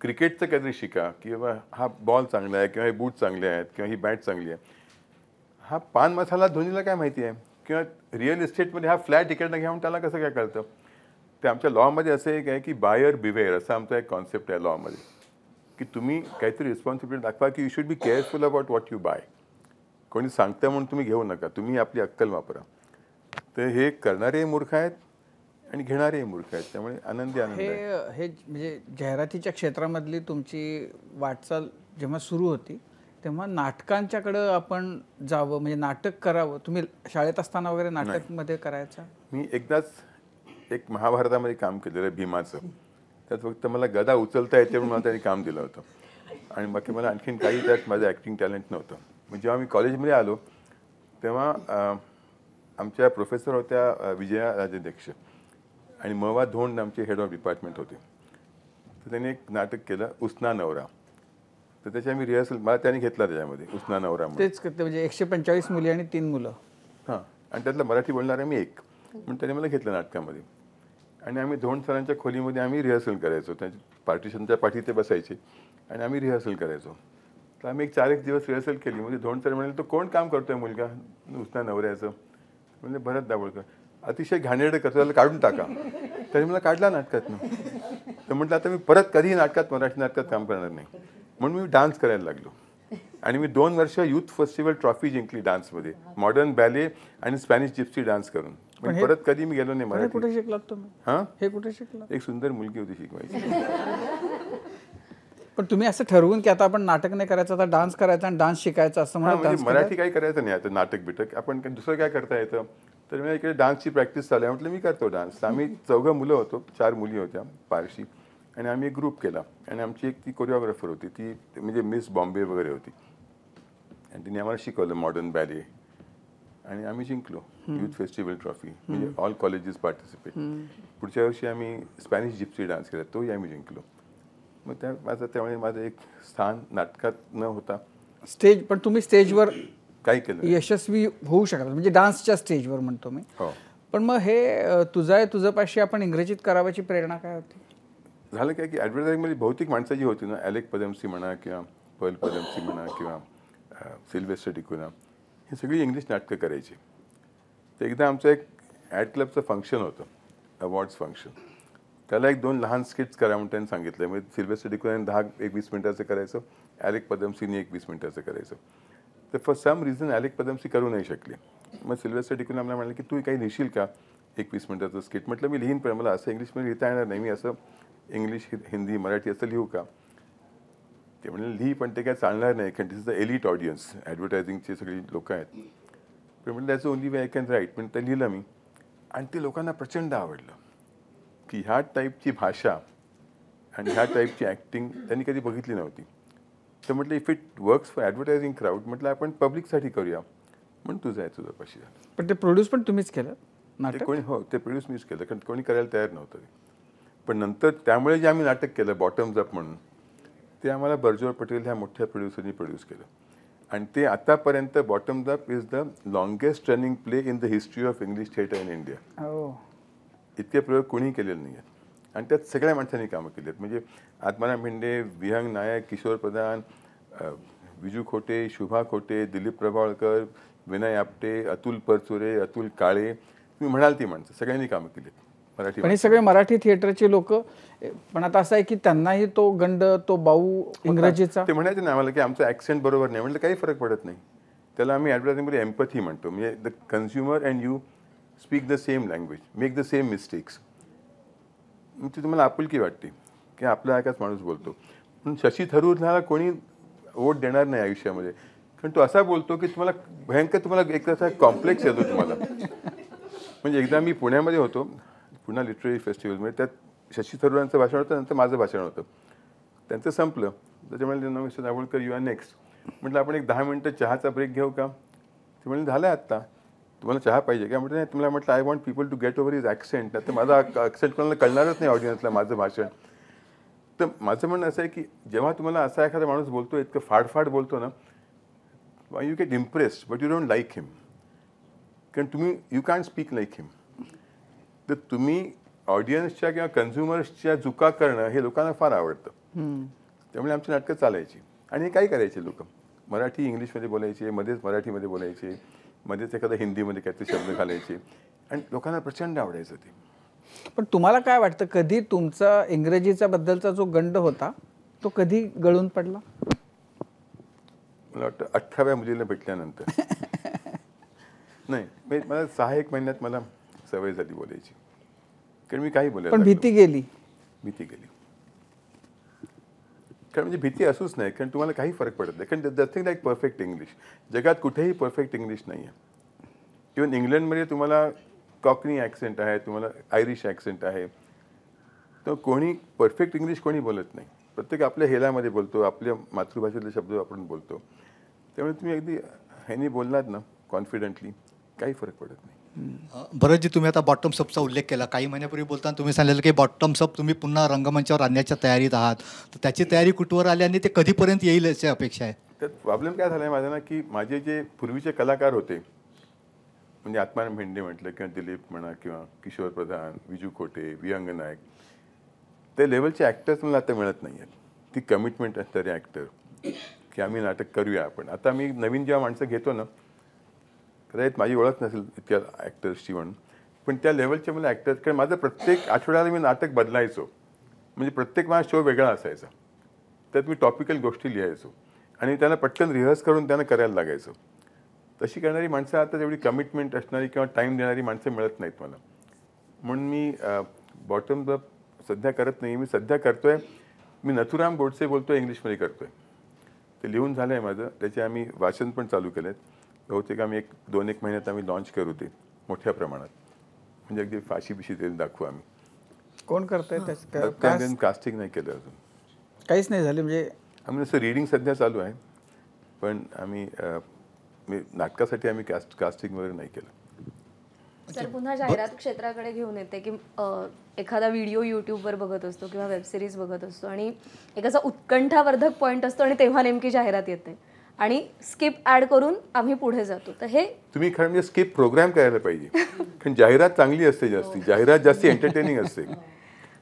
क्रिकेटचं काहीतरी शिका, की बाबा हा बॉल चांगला आहे किंवा हे बूट चांगले आहेत किंवा ही बॅट चांगली आहे. हा पान मसाला धोनीला काय माहिती आहे, किंवा रिअल इस्टेटमध्ये हा फ्लॅट इकडनं घ्यावून त्याला कसं काय कळतं. ते आमच्या लॉमध्ये असं एक आहे की बायर बिवेअर असा आमचा एक कॉन्सेप्ट आहे लॉमध्ये, की तुम्ही काहीतरी रिस्पॉन्सिबिलिटी दाखवा की you should be careful about what you buy. कोणी सांगतं म्हणून तुम्ही घेऊ नका, तुम्ही आपली अक्कल वापरा. तर हे करणारे मूर्ख आहेत आणि घेणारे मूर्ख आहेत, त्यामुळे आनंद आहे. हे म्हणजे जाहिरातीच्या क्षेत्रामधली तुमची वाटचाल जेव्हा सुरू होती तेव्हा नाटकांच्याकडं आपण जावं, म्हणजे नाटक करावं. तुम्ही शाळेत असताना वगैरे नाटकमध्ये करायचा? मी एकदाच एक महाभारतामध्ये काम केलेलं भीमाचं. त्यात फक्त मला गदा उचलता येते म्हणून मला त्यांनी काम दिलं होतं, आणि बाकी मला आणखीन काही त्यात माझं ॲक्टिंग टॅलेंट नव्हतं. मग जेव्हा मी कॉलेजमध्ये आलो तेव्हा आमच्या प्रोफेसर होत्या विजया राजाध्यक्ष, आणि मवा धोंड आमचे हेड ऑफ डिपार्टमेंट होते. तर त्यांनी एक नाटक केलं उसना नवरा. तर त्याची आम्ही रिहर्सल मला त्यांनी घेतला त्याच्यामध्ये उसना नवरा. तेच म्हणजे 145 मुली आणि 3 मुलं. हां, आणि त्यातलं मराठी बोलणारे मी एक, म्हणून त्याने मला घेतलं नाटकामध्ये. आणि आम्ही धोंड सरांच्या खोलीमध्ये आम्ही रिहर्सल करायचो. त्यांच्या पार्टिशनच्या पाठी ते बसायचे आणि आम्ही रिहर्सल करायचो. तर आम्ही 4-1 दिवस रिहर्सल केली. म्हणजे धोंड सर म्हणाले तो कोण काम करतोय मुलगा उसना नवऱ्याचं. म्हणजे भरत दाभोळकर. अतिशय घाणेरडं करतो, त्याला काढून टाका. त्याने मला काढला नाटकातनं. तर म्हटलं आता मी परत कधीही नाटकात मराठी नाटकात काम करणार नाही. म्हणून मी डान्स करायला लागलो, आणि मी 2 वर्ष यूथ फेस्टिवल ट्रॉफी जिंकली डान्समध्ये, मॉडर्न बॅले आणि स्पॅनिश जिप्सी डान्स करून. पण परत कधी मी गेलो नाही मराठी. कुठे शिकलात तुम्ही? हां, हे कुठे शिकलात? एक सुंदर मुलगी होती शिकवायची. पण तुम्ही असं ठरवून की आता आपण नाटक नाही करायचं, आता डान्स करायचा आणि डान्स शिकायचा असं म्हणत म्हणजे मराठी काही करायचं नाही आता, नाटक बिटक आपण दुसरं काय करता येतं. तर मी इकडे डान्सची प्रॅक्टिस चालू आहे, म्हटलं मी करतो डान्स. आम्ही 4 मुलं होतो, 4 मुली होत्या पारशी, आणि आम्ही एक ग्रुप केला. आणि आमची एक ती कोरिओग्राफर होती, ती म्हणजे मिस बॉम्बे वगैरे होती, आणि तिने आम्हाला शिकवलं मॉडर्न बॅले, आणि आम्ही जिंकलो यूथ फेस्टिवल ट्रॉफी. म्हणजे ऑल कॉलेजेस पार्टिसिपेट. पुढच्या वर्षी आम्ही स्पॅनिश जिप्सी डान्स केला, तोही आम्ही जिंकलो. मग त्यामुळे माझं एक स्थान नाटकात न होता स्टेज, पण तुम्ही स्टेजवर काही केलं यशस्वी होऊ शकता, म्हणजे डान्सच्या स्टेजवर म्हणतो मी. हो. पण मग हे तुझं पाशी आपण इंग्रजीत करावाची प्रेरणा काय होती? झालं काय की ॲडव्हर्टायझिंगमध्ये बहुतेक माणसं जी होती ना, ॲलेक पदमसी म्हणा किंवा पर्ल पदमसी म्हणा किंवा सिल्वेस्टर डिकोना, हे सगळी इंग्लिश नाटकं करायची. तर एकदा आमचं एक ॲड क्लबचं फंक्शन होतं, अवॉर्ड्स फंक्शन. त्याला 1-2 लहान स्किट्स करा म्हणून त्यांनी सांगितलं. म्हणजे सिल्व्हेस्टर डिकूने 10-20 मिनिटाचं करायचं, ॲलेक पदमसीने 20 मिनिटाचं करायचं. तर फॉर सम रिझन ॲलेक पदमसी करू नाही शकले. मग सिल्व्हेस्टर डिकूने आम्हाला म्हणाले की तू काही लिहिशील का 21 मिनिटाचं स्किट. म्हटलं मी लिहीन, पण मला असं इंग्लिशमध्ये लिहिता येणार नाही, मी असं इंग्लिश हिंदी मराठी असं लिहू का. ते म्हणजे लिही, पण ते काय चालणार नाही, कारण दिस इज द एलिट ऑडियन्स, ॲडव्हर्टायझिंगची सगळी लोकं आहेत. पण म्हणजे that's only way I can write. पण ते लिहिलं मी आणि ते लोकांना प्रचंड आवडलं की ह्या टाईपची भाषा आणि ह्या टाईपची ॲक्टिंग त्यांनी कधी बघितली नव्हती. तर म्हटलं if it works for advertising crowd, म्हटलं आपण पब्लिकसाठी करूया. म्हणून तुझं आहे तुझं पाशी. पण ते प्रोड्यूस पण तुम्हीच केलं ते नाटक? कोणी हो ते प्रोड्यूस मीच केलं, कारण कोणी करायला तयार नव्हतं. पण नंतर त्यामुळे जे आम्ही नाटक केलं बॉटम्स अप म्हणून, ते आम्हाला बर्जर पटेल ह्या मोठ्या प्रोड्युसरनी प्रोड्यूस केलं. आणि ते आतापर्यंत bottoms up is the longest running play in the history of English theatre in India. हो. इतके प्रयोग कोणीही केलेले नाही आहेत. आणि त्यात सगळ्या माणसांनी कामं केली आहेत. म्हणजे आत्माराम भिंडे, विहंग नायक, किशोर प्रधान, विजू खोटे, शुभा खोटे, दिलीप प्रभावळकर, विनय आपटे, अतुल परचुरे, अतुल काळे, तुम्ही म्हणाल ती माणसं सगळ्यांनी कामं केली आहेत मराठी. पण हे सगळे मराठी थिएटरचे लोक. पण आता असं आहे की त्यांनाही तो गंड, तो बाऊ इंग्रजीचा. ते म्हणायचे ना आम्हाला की आमचं ॲक्सेंट बरोबर नाही. म्हटलं काही फरक पडत नाही. त्याला आम्ही ॲडव्हर्टायझिंगमध्ये एम्पथी म्हणतो. म्हणजे the consumer and you speak the same language, make the same mistakes. ती तुम्हाला आपुलकी वाटते की आपला एकाच माणूस बोलतो. पण शशी थरूरला कोणी वोट देणार नाही आयुष्यामध्ये, कारण तो असा बोलतो की तुम्हाला भयंकर, तुम्हाला एक तसा कॉम्प्लेक्स येतो तुम्हाला. म्हणजे एकदा मी पुण्यामध्ये होतो, पुणा लिटररी फेस्टिवलमध्ये, त्यात शशी थरूरांचं भाषण होतं, नंतर माझं भाषण होतं. त्यांचं संपलं, त्याच्यामुळे त्यांना mister Dabholkar you are next. म्हटलं आपण एक 10 मिनटं चहाचा ब्रेक घेऊ का. ते म्हणले झालं आत्ता, तुम्हाला चहा पाहिजे का. म्हटलं नाही, तुम्हाला म्हटलं I want people to get over his accent. तर माझा ॲक्सेंट कोणाला कळणारच नाही ऑडियन्सला माझं भाषण. तर माझं म्हणणं असं आहे की जेव्हा तुम्हाला असा एखादा माणूस बोलतो, इतकं फाडफाड बोलतो ना, you get impressed but you don't like him, कारण तुम्ही you can't speak like him. तर तुम्ही ऑडियन्सच्या किंवा कन्झ्युमर्सच्या चुका करणं हे लोकांना फार आवडतं. त्यामुळे आमची नाटकं चालायची. आणि हे काय करायचे लोक, मराठी इंग्लिशमध्ये बोलायचे, मध्येच मराठीमध्ये बोलायचे, मध्येच एखादा हिंदीमध्ये काहीतरी शब्द घालायचे, आणि लोकांना प्रचंड आवडायचं ते. पण तुम्हाला काय वाटतं, कधी तुमचा इंग्रजीचा बद्दलचा जो गंड होता तो कधी गळून पडला? मला वाटतं 18व्या मुलीला भेटल्यानंतर. नाही, मला 6-1 महिन्यात मला सवय झाली बोलायची, कारण मी काही बोलायला पण भीती गेली. भीती गेली. कारण म्हणजे भीती असूच नाही, कारण तुम्हाला काही फरक पडत नाही, कारण नथिंग लाईक परफेक्ट इंग्लिश. जगात कुठेही परफेक्ट इंग्लिश नाही आहे. इवन इंग्लंडमध्ये तुम्हाला कॉकनी ॲक्सेंट आहे, तुम्हाला आयरिश ॲक्सेंट आहे, तर कोणी परफेक्ट इंग्लिश कोणी बोलत नाही. प्रत्येक आपल्या हेलामध्ये बोलतो, आपल्या मातृभाषेतले शब्द आपण बोलतो. त्यामुळे तुम्ही अगदी ह्यानी बोललात ना कॉन्फिडेंटली, काही फरक पडत नाही. बरं, जी तुम्ही आता बॉटम्स अपचा उल्लेख केला, काही महिन्यापूर्वी बोलताना तुम्ही सांगितलं की बॉटम्स अप तुम्ही पुन्हा रंगमंचावर आणण्याच्या तयारीत आहात, तर त्याची तयारी कुठवर आली आणि ते कधीपर्यंत येईल याची अपेक्षा आहे? त्यात प्रॉब्लेम काय झाला आहे माझा ना, की माझे जे पूर्वीचे कलाकार होते, म्हणजे आत्माराम भिंडे म्हटलं किंवा दिलीप म्हणा किंवा किशोर प्रधान, विजू खोटे, विहंग नायक, ते लेवलचे ॲक्टर्स मला आता मिळत नाही आहेत. ती कमिटमेंट असणारे ॲक्टर की आम्ही नाटक करूया आपण. आता मी नवीन जेव्हा माणसं घेतो ना, कदाचित माझी ओळख नसेल इतक्या ॲक्टर्सची म्हणून, पण त्या लेवलचे मला ॲक्टर्स, कारण माझं प्रत्येक आठवड्याला मी नाटक बदलायचो. म्हणजे प्रत्येक माझा शो वेगळा असायचा. त्यात मी टॉपिकल गोष्टी लिहायचो आणि त्यांना पटकन रिहर्स करून त्यांना करायला लागायचं. तशी करणारी माणसं आता तेवढी कमिटमेंट असणारी किंवा टाईम देणारी माणसं मिळत नाहीत मला. म्हणून मी बॉटम्स अप सध्या करत नाही. मी सध्या करतो आहे, मी नथुराम गोडसे बोलतो आहे इंग्लिशमध्ये करतो आहे. ते लिहून झालं आहे माझं, त्याचे आम्ही वाचन पण चालू केलं आहे. बहुतेक आम्ही 2-1 महिन्यात आम्ही लॉन्च करू ते मोठ्या प्रमाणात. म्हणजे अगदी फाशी देऊन दाखवू आम्ही. कोण करतंय त्याचं कास्टिंग नाही केलं अजून, काहीच नाही झालं. म्हणजे आम्ही असं रीडिंग सध्या चालू आहे, पण आम्ही नाटकासाठी आम्ही कास्टिंग वगैरे नाही केलं. सर, पुन्हा जाहिरात क्षेत्राकडे घेऊन येते की एखादा व्हिडिओ यूट्यूबवर बघत असतो किंवा वेबसिरीज बघत असतो आणि एक असा उत्कंठावर्धक पॉईंट असतो आणि तेव्हा नेमकी जाहिरात येते आणि स्किप ॲड करून आम्ही पुढे जातो. तर हे तुम्ही खरं म्हणजे स्किप प्रोग्राम करायला पाहिजे, कारण जाहिरात चांगली असते, जास्ती जाहिरात जास्ती एंटरटेनिंग असते.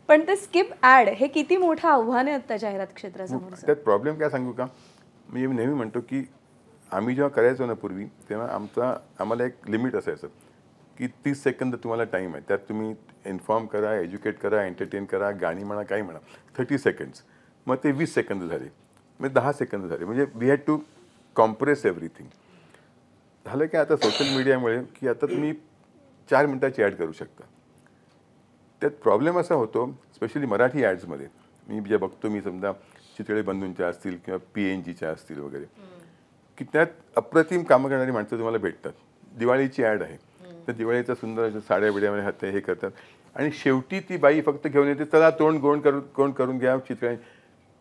पण ते स्किप ॲड हे किती मोठं आव्हान आहे आता जाहिरात क्षेत्रासमोर. त्यात प्रॉब्लेम काय सांगू का, म्हणजे मी नेहमी म्हणतो की आम्ही जेव्हा करायचो ना पूर्वी, तेव्हा आम्हाला एक लिमिट असायचं. की 30 सेकंद तुम्हाला टाईम आहे, त्यात तुम्ही इन्फॉर्म करा, एज्युकेट करा, एंटरटेन करा, गाणी म्हणा, काही म्हणा, 30 सेकंड्स. मग ते 20 सेकंद झाले, मग 10 सेकंद झाले. म्हणजे we had to compress everything. झालं की आता सोशल मीडियामुळे की आता तुम्ही 4 मिनिटाची ॲड करू शकता. त्यात प्रॉब्लेम असा होतो, स्पेशली मराठी ॲड्समध्ये मी जे बघतो, मी समजा चितळे बंधूंच्या असतील किंवा PNGच्या असतील वगैरे, की त्यात अप्रतिम कामं करणारी माणसं तुम्हाला भेटतात. दिवाळीची ॲड आहे, तर दिवाळीचा सुंदर अशा साड्या बिड्यामध्ये हात हे करतात, आणि शेवटी ती बाई फक्त घेऊन येते, चला तोंड गोंड करून घ्या चितळे.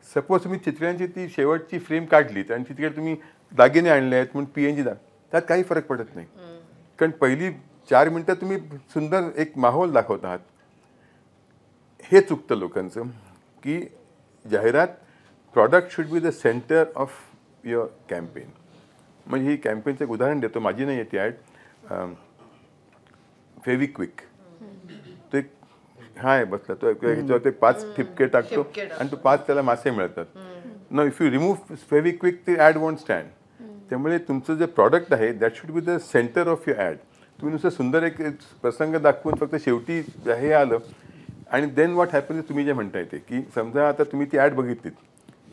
सपोज तुम्ही चितळ्यांची ती शेवटची फ्रेम काढलीत आणि तिथे तुम्ही दागिने आणले आहेत म्हणून PNG त्यात काही फरक पडत नाही. कारण पहिली 4 मिनटं तुम्ही सुंदर एक माहोल दाखवत आहात. हे चुकतं लोकांचं, की जाहिरात product should be the centre of your campaign. म्हणजे ही कॅम्पेनचं एक उदाहरण देतो, माझी नाही येते ॲड. फेविक्विक तो एक हा आहे बसला, तो ह्याच्यावर ते 5 ठिपके टाकतो आणि तो 5 त्याला मासे मिळतात. न इफ यू रिमूव्ह फेविक्विक ती ॲड वोंट स्टँड. त्यामुळे तुमचं जे प्रॉडक्ट आहे that should be the centre of your ad. तुम्ही नुसतं सुंदर एक प्रसंग दाखवून फक्त शेवटी हे आलं, आणि देन व्हॉट हॅपन, तुम्ही जे म्हणता येते की समजा आता तुम्ही ती ॲड बघितलीत,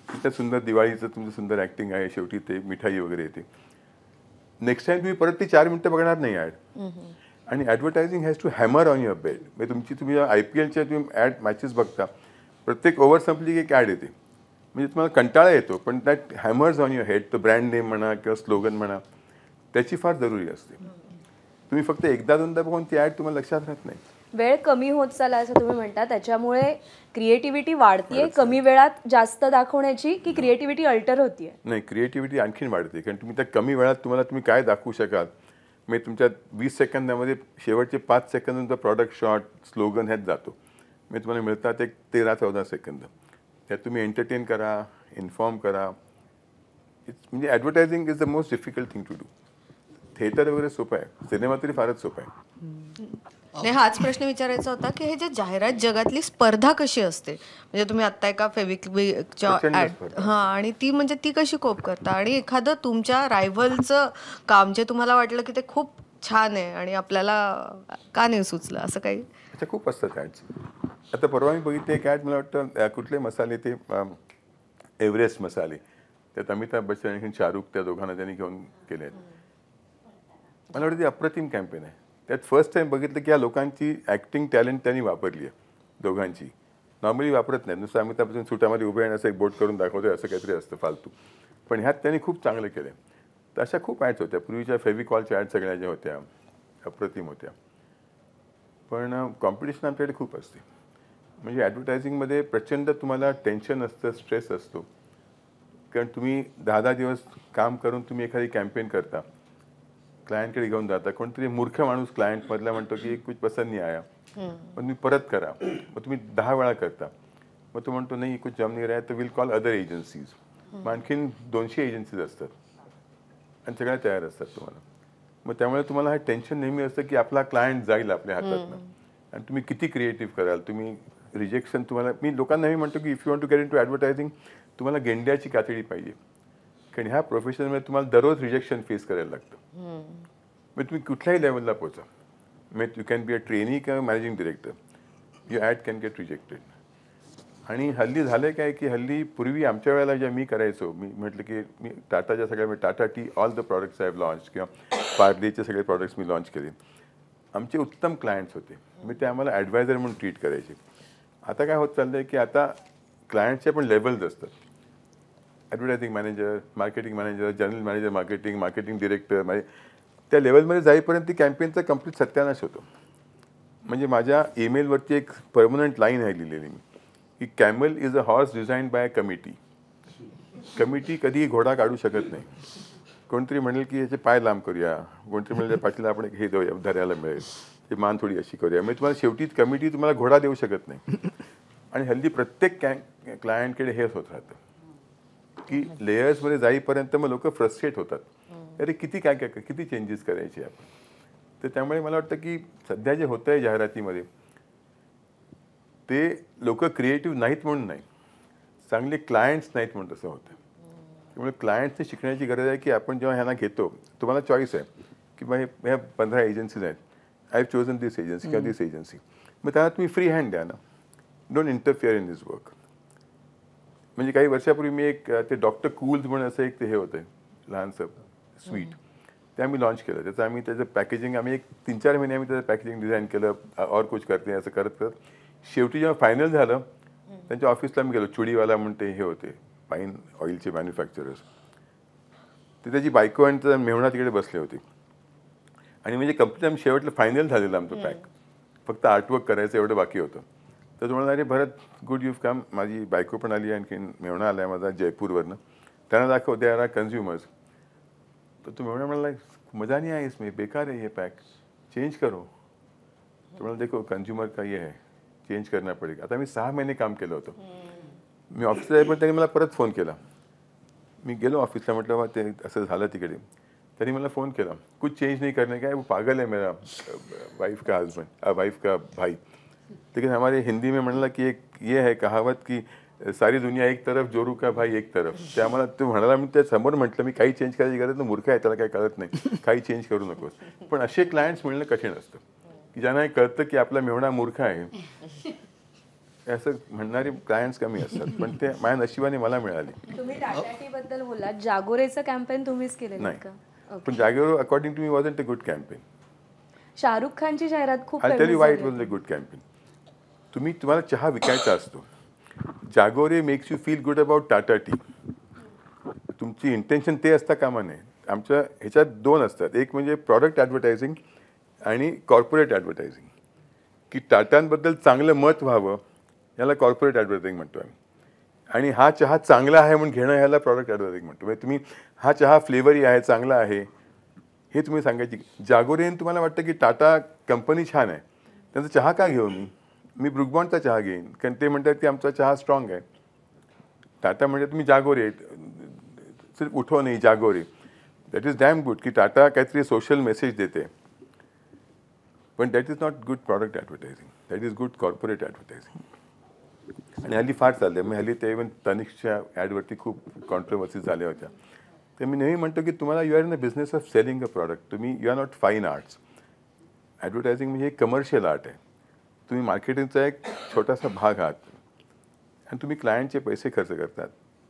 तिथं सुंदर दिवाळीचं तुमचं सुंदर ॲक्टिंग आहे, शेवटी ते मिठाई वगैरे येते. नेक्स्ट टाइम तुम्ही परत ती 4 मिनिटं बघणार नाही ॲड. आणि advertising has to hammer on your bed. म्हणजे तुम्ही IPLच्या तुम्ही ॲड मॅचेस बघता, प्रत्येक ओव्हर संपली की एक ॲड येते, म्हणजे तुम्हाला कंटाळा येतो, पण that hammers on your head. तो ब्रँड नेम म्हणा किंवा स्लोगन म्हणा, त्याची फार जरुरी असते. तुम्ही फक्त एकदा दोनदा बघून ती ॲड तुम्हाला लक्षात राहत नाही. वेळ कमी होत चालला असं तुम्ही म्हणता, त्याच्यामुळे क्रिएटिव्हिटी वाढतीये कमी वेळात जास्त दाखवण्याची, की क्रिएटिव्हिटी अल्टर होतीये? नाही, क्रिएटिव्हिटी आणखीन वाढते, कारण तुम्ही त्या कमी वेळात तुम्ही काय दाखवू शकाल. म्हणजे तुमच्या 20 सेकंदामध्ये शेवटचे 5 सेकंद तुमचा प्रॉडक्ट शॉट स्लोगन ह्यात जातो. म्हणजे तुम्हाला मिळतात एक 13-14 सेकंद. त्यात तुम्ही एंटरटेन करा, इन्फॉर्म करा. म्हणजे advertising is the most difficult thing to do. Theatre वगैरे सोपं आहे, सिनेमा तरी फारच सोपं आहे. नाही, हाच प्रश्न विचारायचा होता की हे जे जाहिरात जगातली स्पर्धा कशी असते. म्हणजे तुम्ही आत्ता एका फेविक्विकच्या प्रचंड ॲड, स्पर्धा. हां, आणि ती म्हणजे ती कशी कोप करता, आणि एखादं तुमच्या रायव्हलचं काम जे तुम्हाला वाटलं की ते खूप छान आहे आणि आपल्याला का नाही सुचलं, असं काही? अच्छा, खूप असतात ॲड्स. आता परवा मी बघितले एक ॲड, मला वाटतं कुठले मसाले ते एव्हरेस्ट मसाले, त्यात अमिताभ बच्चन आणि शाहरुख त्या दोघांना त्यांनी घेऊन केले आहेत. मला वाटतं ती अप्रतिम कॅम्पेन आहे. त्यात फर्स्ट टाइम बघितलं की या लोकांची ॲक्टिंग टॅलेंट त्यांनी वापरली आहे दोघांची. नॉर्मली वापरत नाही, नुसतं अमिताभ बच्चन सुटामध्ये उभे आणि असं एक बोट करून दाखवतोय असं काहीतरी असतं फालतू. पण ह्यात त्यांनी खूप चांगलं केलं. तर अशा खूप ॲड्स होत्या. पूर्वीच्या फेविकॉलच्या ॲड सगळ्या ज्या होत्या अप्रतिम होत्या. पण कॉम्पिटिशन आमच्याकडे खूप असते. म्हणजे ॲडव्हर्टायझिंगमध्ये प्रचंड तुम्हाला टेन्शन असतं, स्ट्रेस असतो. कारण तुम्ही 10-10 दिवस काम करून तुम्ही एखादी कॅम्पेन करता, क्लायंटकडे घेऊन जाता, कोणतरी मूर्ख माणूस क्लायंटमधला म्हणतो की कुछ पसंद नहीं आया, पण तुम्ही परत करा. मग तुम्ही 10 वेळा करता, मग तो म्हणतो नाही कुछ जम नहीं रहा है, तर विल कॉल अदर एजन्सीज. मग आणखीन 200 एजन्सीज असतात आणि सगळ्या तयार असतात तुम्हाला. मग त्यामुळे तुम्हाला हे टेन्शन नेहमी असतं की आपला क्लायंट जाईल आपल्या हातातनं, आणि तुम्ही किती क्रिएटिव्ह कराल. तुम्ही रिजेक्शन, तुम्हाला मी लोकांना नेहमी म्हणतो की if you want to get into advertising, तुम्हाला गेंड्याची कातडी पाहिजे. कारण ह्या प्रोफेशनमध्ये तुम्हाला दररोज रिजेक्शन फेस करायला लागतं. मग तुम्ही कुठल्याही लेवलला पोचा, म्हणजे you can be a trainee किंवा managing director, your ad can get rejected. आणि हल्ली झालं काय की हल्ली पूर्वी आमच्या वेळेला ज्या मी करायचो, मी म्हटलं की मी टाटाच्या सगळ्या Tata T all the products I have launch, किंवा पार्लेचे सगळे प्रॉडक्ट्स मी लॉन्च केले. आमचे उत्तम क्लायंट्स होते, मी ते आम्हाला ॲडवायझर म्हणून ट्रीट करायचे. आता काय होत चाललं आहे की आता क्लायंटचे पण लेवल्स असतात. Advertising manager, marketing manager, general manager marketing, marketing director, म्हणजे त्या लेवलमध्ये जाईपर्यंत ती कॅम्पेनचा कंप्लीट सत्यानाश होतो. म्हणजे माझ्या ईमेलवरती एक परमनंट लाईन आहे लिहिलेली मी, की camel is a horse design by a committee. Committee कधीही घोडा काढू शकत नाही. कोणतरी म्हणेल की याचे पाय लांब करूया, कोणतरी म्हणेल पाठीला आपण हे देऊया, धरायला मिळेल, ते मान थोडी अशी करूया. म्हणजे तुम्हाला शेवटी कमिटी तुम्हाला घोडा देऊ शकत नाही. आणि हल्ली प्रत्येक क्लायंटकडे हेच होत राहतं की लेयर्समध्ये जाईपर्यंत मग लोक फ्रस्ट्रेट होतात, अरे किती काय किती चेंजेस करायचे आपण. तर त्यामुळे मला वाटतं की सध्या जे होतं आहे जाहिरातीमध्ये, ते लोक क्रिएटिव्ह नाहीत म्हणून नाही, चांगले क्लायंट्स नाहीत म्हणून तसं होतं. त्यामुळे क्लायंट्सने शिकण्याची गरज आहे की आपण जेव्हा ह्यांना घेतो, तुम्हाला चॉईस आहे की मग ह्या 15 एजन्सीज आहेत, I have chosen this agency किंवा दिस एजन्सी. मग त्यांना तुम्ही फ्री हँड द्या ना, don't interfere in this work. म्हणजे काही वर्षापूर्वी मी एक ते डॉक्टर कूल्स म्हणून असं एक ते हे होतं लहानसं स्वीट, ते आम्ही लॉन्च केलं. त्याचं आम्ही त्याचं पॅकेजिंग आम्ही एक 3-4 महिने आम्ही त्याचं पॅकेजिंग डिझाईन केलं, और कुछ करते असं करत करत शेवटी जेव्हा फायनल झालं त्यांच्या ऑफिसला मी गेलो. चुडीवाला म्हणून ते हे होते पाईन ऑइलचे मॅन्युफॅक्चरर्स. ते त्याची बायको आणि त्याचा मेहुणा तिकडे बसले होते आणि म्हणजे कंप्लीट आम्ही शेवटलं फायनल झालेलं आमचं पॅक, फक्त आर्टवर्क करायचं एवढं बाकी होतं. तर तो म्हणाला, अरे भरत गुड यू कम. माझी बायको पण आली आणखी मेहुणा आला आहे माझा जयपूरवरनं. त्यांना दाखव, दे आर कन्झ्युमर्स. तर तो मेहुणा म्हणाला, मजा नहीं आई इसमें, बेकार है ये पैक, चेंज करो. तो म्हणाला, देखो कंझ्युमर का ये है, चेंज करना पडेगा. आता मी 6 महिने काम केलं होतं. मी ऑफिसला आहे पण त्यांनी मला परत फोन केला. मी गेलो ऑफिसला, म्हटलं बा ते असं झालं तिकडे. त्यांनी मला फोन केला, कुछ चेंज नहीं करने का है, वो पागल है मेरा वाइफ का हस्बैंड, वाइफ का भाई. लेकिन हमारे हिंदी में म्हणाला की एक ये है कहावत की सारी दुनिया एक तरफ, जोरू का भाई एक तरफ. ते आम्हाला ते म्हणाला, मी त्या समोर म्हटलं, मी काही चेंज करायची गरज नाही, मूर्ख आहे, त्याला काही कळत नाही, काही चेंज करू नकोस. पण असे क्लायंट्स मिळणं कठीण असतं की ज्यांना हे कळतं की आपला मेहुणा मूर्ख आहे, असं म्हणणारे क्लायंट्स कमी असतात. पण ते माझ्या नशिबाने मला मिळाली. तुम्ही टाटा टी बद्दल बोललात, जागोरेचं कॅम्पेन तुम्हीच केलेलं नाही, का? पण जागेवर अकॉर्डिंग टू मी wasn't a good campaign. Shahrukh खानची जाहिरात खूप I tell you famous why it झाली वॉज अ गुड कॅम्पेन. तुम्हाला चहा विकायचा असतो, Jaagore makes you feel good about Tata tea. तुमची इंटेन्शन ते असता कामा नये. आमच्या ह्याच्यात 2 असतात, एक म्हणजे प्रॉडक्ट ॲडव्हर्टायझिंग आणि कॉर्पोरेट ॲडव्हर्टायझिंग. की टाटांबद्दल चांगलं मत व्हावं याला कॉर्पोरेट ॲडव्हर्टायझिंग म्हणतो आम्ही, आणि हा चहा चांगला आहे म्हणून घेणं ह्याला प्रॉडक्ट ॲडव्हर्टायझिंग म्हणतो. म्हणजे तुम्ही हा चहा फ्लेवरी आहे, चांगला आहे हे तुम्ही सांगायची. जागोरेन तुम्हाला वाटतं की टाटा कंपनी छान आहे, त्यांचा चहा का घेऊ मी ब्रुक बॉन्डचा चहा घेईन, कारण ते म्हणतात की आमचा चहा स्ट्रॉंग आहे. टाटा म्हणजे तुम्ही जागोरे, सिर्फ उठो नाही जागोरे. दॅट इज डॅम गुड की टाटा काहीतरी सोशल मेसेज देते, पण that is not good product advertising, that is good corporate advertising. आणि हल्ली फार चाललं आहे. हल्ली ते इवन तनिष्कच्या ॲडवरती खूप कॉन्ट्रोवर्सीज झाल्या होत्या. तर मी नेहमी म्हणतो की तुम्हाला you are in the business of selling a product. तुम्ही you are not fine arts. Advertising म्हणजे एक कमर्शियल आर्ट आहे. तुम्ही मार्केटिंगचा एक छोटासा भाग आहात आणि तुम्ही क्लायंटचे पैसे खर्च करतात.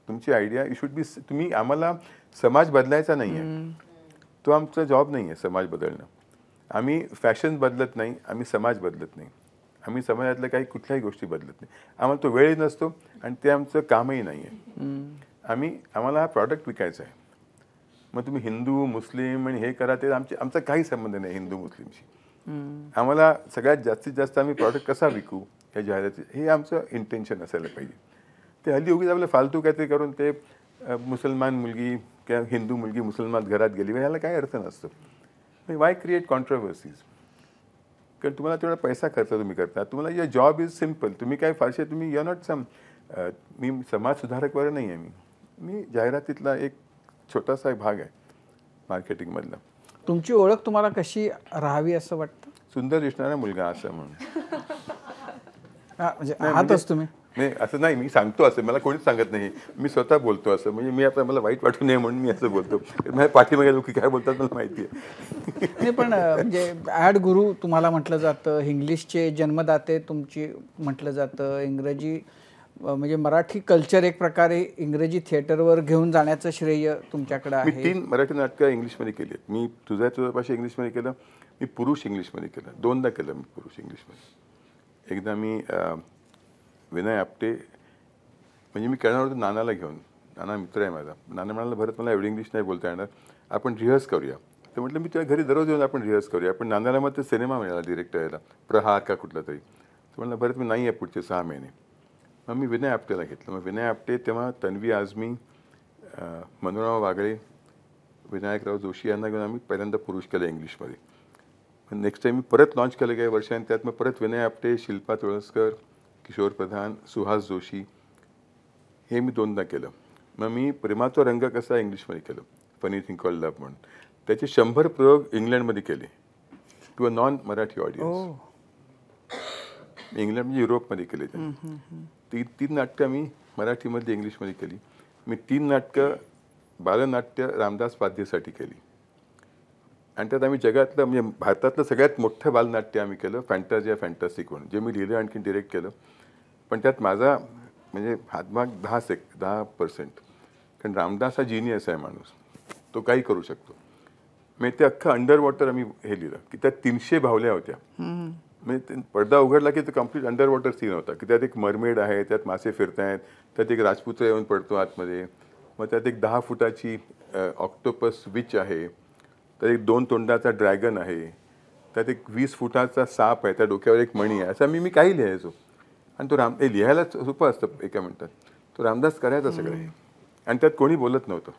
तुमची आयडिया यू शुड बी, तुम्ही आम्हाला समाज बदलायचा नाही आहे, तो आमचा जॉब नाही आहे समाज बदलणं. आम्ही फॅशन बदलत नाही, आम्ही समाज बदलत नाही, आम्ही समाजातल्या काही कुठल्याही गोष्टी बदलत नाही. आम्हाला तो वेळही नसतो आणि ते आमचं कामही नाही आहे. आम्हाला हा प्रॉडक्ट विकायचा आहे. मग तुम्ही हिंदू मुस्लिम आणि हे करा, ते आमचा काही संबंध नाही हिंदू मुस्लिमशी. आम्हाला सगळ्यात जास्तीत जास्त आम्ही प्रॉडक्ट कसा विकू या जाहिराती, हे आमचं इंटेन्शन असायला पाहिजे. ते हल्ली उगीच आपलं फालतू काहीतरी करून ते मुसलमान मुलगी किंवा हिंदू मुलगी मुसलमान घरात गेली, ह्याला काही अर्थ नसतो. Y create controversies? कारण तुम्हाला तेवढा पैसा खर्च तुम्ही करता, तुम्हाला या जॉब इज सिम्पल. तुम्ही काय फारसे तुम्ही यू नॉट सम, मी समाज सुधारक वगैरे नाही आहे. मी जाहिरातीतला एक छोटासा एक भाग आहे मार्केटिंगमधला. तुमची ओळख तुम्हाला कशी राहावी असं वाटतं? सुंदर दिसणारा मुलगा असं म्हणून. म्हणजे आहातच तुम्ही? नाही असं नाही, मी सांगतो असं, मला कोणीच सांगत नाही, मी स्वतः बोलतो असं. म्हणजे मी आता मला वाईट वाटू नये म्हणून मी असं बोलतो. माझ्या पाठीमागे लोक काय बोलतात मला माहिती आहे. नाही पण म्हणजे ॲड गुरु तुम्हाला म्हटलं जातं, इंग्लिशचे जन्मदाते तुमची म्हटलं जातं, इंग्रजी म्हणजे मराठी कल्चर एक प्रकारे इंग्रजी थिएटरवर घेऊन जाण्याचं श्रेय तुमच्याकडे आहे. मी 3 मराठी नाटकं इंग्लिशमध्ये केली आहेत. मी तुझ्यापाशी इंग्लिशमध्ये केलं, मी पुरुष इंग्लिशमध्ये केलं, 2दा केलं मी पुरुष इंग्लिशमध्ये. एकदा मी विनय आपटे, म्हणजे मी करणार होतो नानाला घेऊन. नाना मित्र आहे माझा. नाना म्हणाला, भरत मला एवढी इंग्लिश नाही बोलता येणार, आपण रिहर्स करूया. तर म्हटलं मी तुझ्या घरी दररोज येऊन आपण रिहर्स करूया. पण नानाला मग ते सिनेमा मिळाला डिरेक्टर यायला, प्रहार का कुठला तरी. तर म्हटलं भरत मी नाही आहे पुढचे 6 महिने. मग मी विनय आपटेला घेतलं. मग विनय आपटे तेव्हा तन्वी आझमी, मनोरमा वागळे, विनायकराव जोशी यांना घेऊन आम्ही पहिल्यांदा पुरुष केलं इंग्लिशमध्ये. पण नेक्स्ट टाईम मी परत लॉन्च केलं काही वर्षांनी. त्यात मग परत विनय आपटे, शिल्पा तुळसकर, किशोर प्रधान, सुहास जोशी, हे मी 2दा केलं. मग मी प्रेमाचा रंग कसा इंग्लिशमध्ये केलं, फनी थिंग कॉल्ड लव्ह म्हणून. त्याचे 100 प्रयोग इंग्लंडमध्ये केले to a non Marathi audience. England म्हणजे युरोपमध्ये केले. ती 3 नाटकं मी मराठीमध्ये इंग्लिशमध्ये केली. मी 3 नाटकं बालनाट्य रामदास पाध्येसाठी केली. आणि त्यात आम्ही जगातलं म्हणजे भारतातलं सगळ्यात मोठं बालनाट्य आम्ही केलं, फॅन्टाझिया फॅन्टास्टिक म्हणून, जे मी लिहिलं आणखी डिरेक्ट केलं. पण त्यात माझा म्हणजे हातभाग 10%. कारण रामदास हा जिनियस आहे माणूस, तो काही करू शकतो. म्हणजे ते अख्खं अंडर वॉटर आम्ही हे लिहिलं की त्यात 300 बाहुल्या होत्या. म्हणजे पडदा उघडला की तो कम्प्लीट अंडर वॉटर सीन होता की त्यात एक मरमेड आहे, त्यात मासे फिरतायत, त्यात एक राजपुत्र येऊन पडतो आतमध्ये, मग त्यात एक 10 फुटाची ऑक्टोपस विच आहे, त्यात एक 2 तोंडाचा ड्रॅगन आहे, त्यात एक 20 फुटाचा साप आहे, त्या डोक्यावर एक मणी आहे. असं मी काही लिहायचो. आणि तो लिहायला सोपं असतं एका मिनिटात. तो रामदास करायचा सगळं हे, आणि त्यात कोणी बोलत नव्हतं.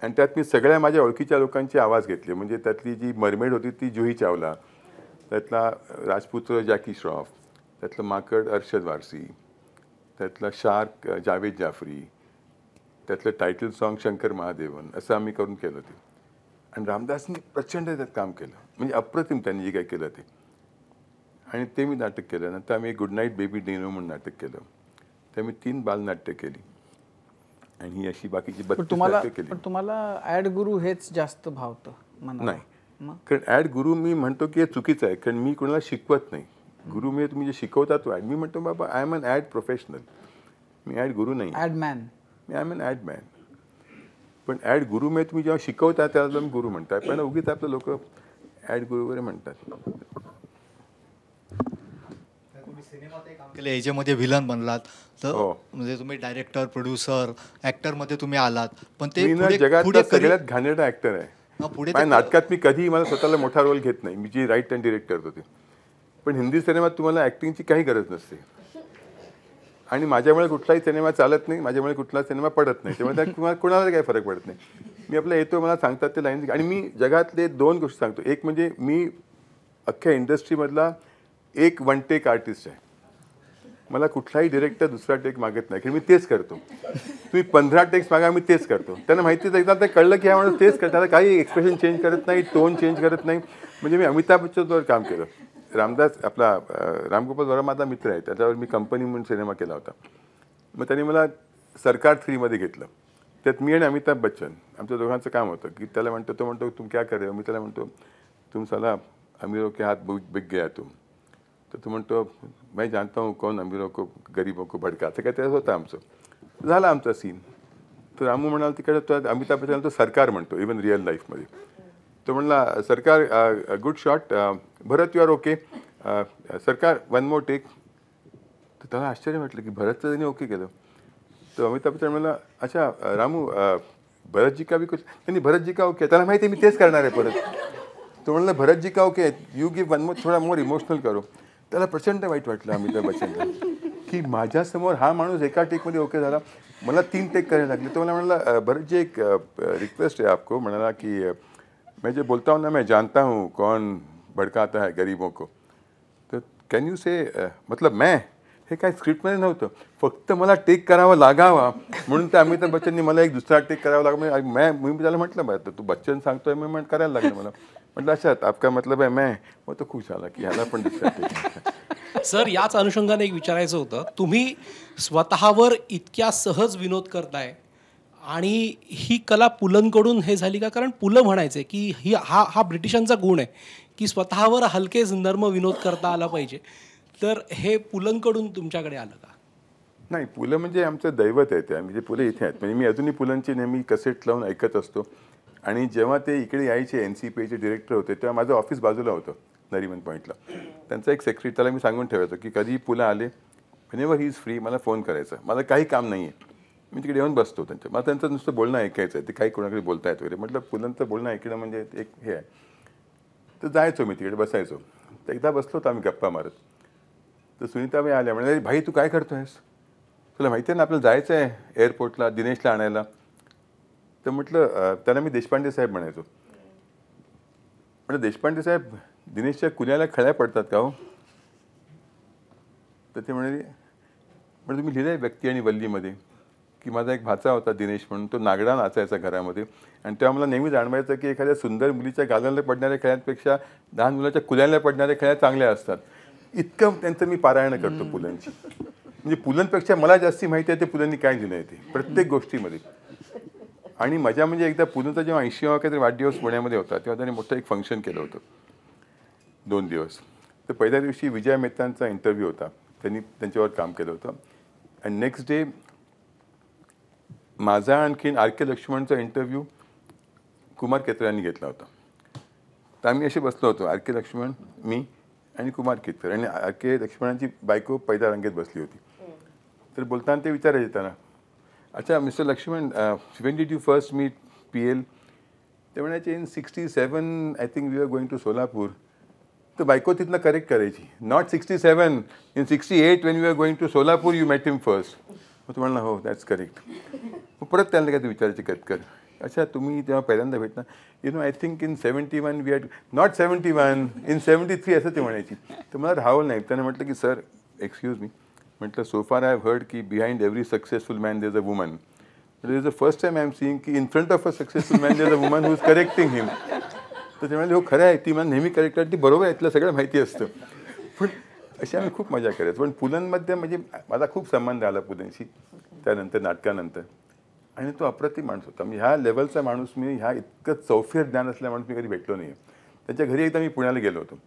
आणि त्यात मी सगळ्या माझ्या ओळखीच्या लोकांचे आवाज घेतले. म्हणजे त्यातली जी मरमेड होती ती जुही चावला, त्यातला राजपुत्र जॅकी श्रॉफ, त्यातलं माकड अरशद वारसी, त्यातला शार्क जावेद जाफरी, त्यातलं टायटल सॉन्ग शंकर महादेवन, असं आम्ही करून केलं ते. आणि रामदासनी प्रचंड त्यात काम केलं, म्हणजे अप्रतिम त्यांनी जे काही केलं ते. आणि ते मी नाटक केलं. नंतर आम्ही गुड नाईट बेबी डिनो म्हणून नाटक केलं. ते मी 3 बालनाट्य केली आणि ही अशी बाकीची 32 नाटकं केली. पण तुम्हाला ॲड गुरु हेच जास्त भावतं म्हणा? नाही, कारण ॲड गुरु मी म्हणतो की हे चुकीचं आहे, कारण मी कोणाला शिकवत नाही. गुरु मी तुम्ही जे शिकवता तो ॲड, मी म्हणतो बाबा I am an ad professional, मी ॲड गुरु नाही. ॲड मॅन, मी I am an ad man. पण ॲड गुरु म्हणजे तुम्ही जेव्हा शिकवता त्याला तुम्ही गुरु म्हणताय, पण उगीच आपलं लोक ॲड गुरु वगैरे म्हणतात. केलं याच्यामध्ये व्हिलन बनलात तर म्हणजे तुम्ही डायरेक्टर, प्रोड्युसर, ॲक्टरमध्ये तुम्ही आलात, पण ते जगातला सगळ्यात घाणेरडा ॲक्टर आहे. माझ्या नाटकात मी कधी मला स्वतःला मोठा रोल घेत नाही, मी जी राईट अँड डिरेक्टर होते. पण हिंदी सिनेमात तुम्हाला ॲक्टिंगची काही गरज नसते, आणि माझ्यामुळे कुठलाही सिनेमा चालत नाही, माझ्यामुळे कुठला सिनेमा पडत नाही. त्यामुळे त्या कोणाला काही फरक पडत नाही. मी आपला येतो, मला सांगतात ते लाईन. आणि मी जगातले 2 गोष्टी सांगतो. एक म्हणजे मी अख्ख्या इंडस्ट्रीमधला एक वन टेक आर्टिस्ट आहे. मला कुठलाही डिरेक्टर दुसरा टेक मागत नाही, की मी तेच करतो. तुम्ही 15 टेक्स मागा, मी तेच करतो. त्यांना माहितीच एकदा ते कळलं की हा माणूस तेच करतो, त्याला काही एक्सप्रेशन चेंज करत नाही, टोन चेंज करत नाही. म्हणजे मी अमिताभ बच्चनवर काम केलं. रामदास आपला रामगोपाल वर्मा माझा मित्र आहे, त्याच्यावर मी कंपनी म्हणून सिनेमा केला होता. मग त्यांनी मला सरकार 3मध्ये घेतलं. त्यात मी आणि अमिताभ बच्चन आमच्या दोघांचं काम होतं की त्याला म्हणतो, तो म्हणतो तुम क्या कर रहे हो, मी त्याला म्हणतो तुम साला अमीरों के हाथ बिक गया तुम. तर तो म्हणतो मैं जानता हूँ कौन अमीरों को गरीबों को भडका. असं काय त्याचं होतं आमचं. झाला आमचा सीन. तर रामू म्हणाला तिकडे तो अमिताभ बच्चन तो सरकार म्हणतो इवन रिअल लाईफमध्ये. तो म्हणला Sarkar good shot, Bharat you are okay, Sarkar 1 more take. तर त्याला आश्चर्य वाटलं की भरतचं त्यांनी ओके केलं. तर अमिताभ बच्चन म्हणला अच्छा रामू भरतजी का भी कुछ, त्यांनी भरतजी का ओके, त्याला माहिती आहे मी तेच करणार आहे परत. तो म्हणला भरतजी का ओके, यू गिव्ह 1 मोर, थोडा मोर इमोशनल करो. त्याला प्रचंड वाईट वाटलं अमिताभ बच्चनला की माझ्यासमोर हा माणूस एका टेकमध्ये ओके झाला, मला 3 टेक करायला लागले. तो मला म्हणला भरतजी एक रिक्वेस्ट है आपको, म्हणाला की मैं जो बोलता हूँ ना मैं जानता हूँ कौन भड़काता है गरीबों को, तर कॅन यू से मतलब मैं, हे काय स्क्रिप्टमध्ये नव्हतं, फक्त मला टेक करावा लागावा म्हणून त्या अमिताभ बच्चननी मला एक दुसरा टेक करावा लागला. मी त्याला म्हटलं बरं तू बच्चन सांगतोय मी करायला लागलं. मला म्हटलं अच्छा आपका मतलब आहे मैं, मग तो खुश झाला की ह्याला पण दुसरा टेक. सर याच अनुषंगाने एक विचारायचं होतं, तुम्ही स्वतःवर इतक्या सहज विनोद करताय आणि ही कला पुलंकडून हे झाली का? कारण पुलं म्हणायचे की ही हा ब्रिटिशांचा गुण आहे की स्वतःवर हलके नर्म विनोद करता आला पाहिजे, तर हे पुलंकडून तुमच्याकडे आलं का? नाही, पुलं म्हणजे आमचं दैवत आहे. ते म्हणजे पुलं इथे आहेत. म्हणजे मी अजूनही पुलंची नेहमी कसेट लावून ऐकत असतो. आणि जेव्हा ते इकडे यायचे NCPIचे डिरेक्टर होते तेव्हा माझं ऑफिस बाजूला होतं नरिमन पॉईंटला. त्यांचा एक सेक्रेटरी, त्याला मी सांगून ठेवायचो की कधी पुलं आले व्हेनेवर ही इज फ्री मला फोन करायचा, मला काही काम नाही आहे, मी तिकडे येऊन बसतो त्यांच्या. मला त्यांचं नुसतं बोलणं ऐकायचं आहे, ते काही कोणाकडे बोलतायत वगैरे. म्हटलं पुलंचं बोलणं ऐकणं म्हणजे एक हे आहे. तर जायचो मी तिकडे बसायचो. तर एकदा बसलो होतो आम्ही गप्पा मारत. तर सुनीताबाई आल्या, म्हणाले भाई तू काय करतो आहेस, तुला माहिती आहे ना आपल्याला जायचं आहे एअरपोर्टला दिनेशला आणायला. तर म्हटलं त्याला मी देशपांडे साहेब म्हणायचो. म्हटलं देशपांडे साहेब दिनेशच्या कुल्याला खळ्या पडतात का हो? तर ते म्हणाले म्हणजे तुम्ही लिहिलं आहे व्यक्ती आणि वल्लीमध्ये की माझा एक भाचा होता दिनेश म्हणून, तो नागडा नाचायचा घरामध्ये. आणि तेव्हा मला नेहमी जाणवायचं की एखाद्या सुंदर मुलीच्या गालाला पडणाऱ्या खळ्यांपेक्षा लहान मुलाच्या कुल्याला पडणाऱ्या खळ्या चांगल्या असतात. इतकं त्यांचं मी पारायण करतो पुलंची. म्हणजे पुलंपेक्षा मला जास्ती माहिती आहे ते पुलंनी काय लिहिलं आहे ते प्रत्येक गोष्टीमध्ये. आणि मजा म्हणजे एकदा पुण्याचा जेव्हा 80वा काहीतरी वाढदिवस पुण्यामध्ये होता तेव्हा त्यांनी मोठं एक फंक्शन केलं होतं 2 दिवस. तर पहिल्या दिवशी विजय मेहतांचा इंटरव्ह्यू होता, त्यांनी त्यांच्यावर काम केलं होतं. आणि नेक्स्ट डे माझा आणखीन आर के लक्ष्मणचा इंटरव्ह्यू कुमार केतकरांनी घेतला होता. तर आम्ही असे बसलो होतो, आर के लक्ष्मण, मी आणि कुमार केतकर, आणि आर के लक्ष्मणांची बायको पहिल्या रांगेत बसली होती. तर बोलताना ते विचारायचे त्यांना, अच्छा mister Laxman, when did you first meet PL? ते म्हणायचे in 67 I think we are going to Solapur. तर बायको तिथनं करेक्ट करायची, not 67, in 68 when you are going to Solapur you met him first. मग तो म्हणला हो दॅट्स करेक्ट. मग परत त्यांना काय ते विचारायचे केतकर, अच्छा तुम्ही तेव्हा पहिल्यांदा भेटला, you know I think in 71 we had, not 71, in 73 असं ते म्हणायची. तर मला राहावं नाही. त्याने म्हटलं की सर एक्सक्यूज मी, म्हटलं so far I have heard की behind every successful man there is a woman. This is the first time I am seeing की in front of a successful man there is a woman who is correcting him. तर ते म्हणाले हो खरं आहे, ती मला नेहमी करेक्ट करते, ती बरोबर आहे, तिला सगळं माहिती असतं. पण अशी आम्ही खूप मजा करायचो. पण पुलंमध्ये म्हणजे माझा खूप संबंध आला पुलंशी त्यानंतर, नाटकानंतर. आणि तो अप्रतिम माणूस होता. म्हणजे ह्या लेवलचा माणूस मी, ह्या इतकं चौफेर ज्ञान असलेला माणूस मी कधी भेटलो नाही. त्यांच्या घरी एकदा मी पुण्याला गेलो होतो,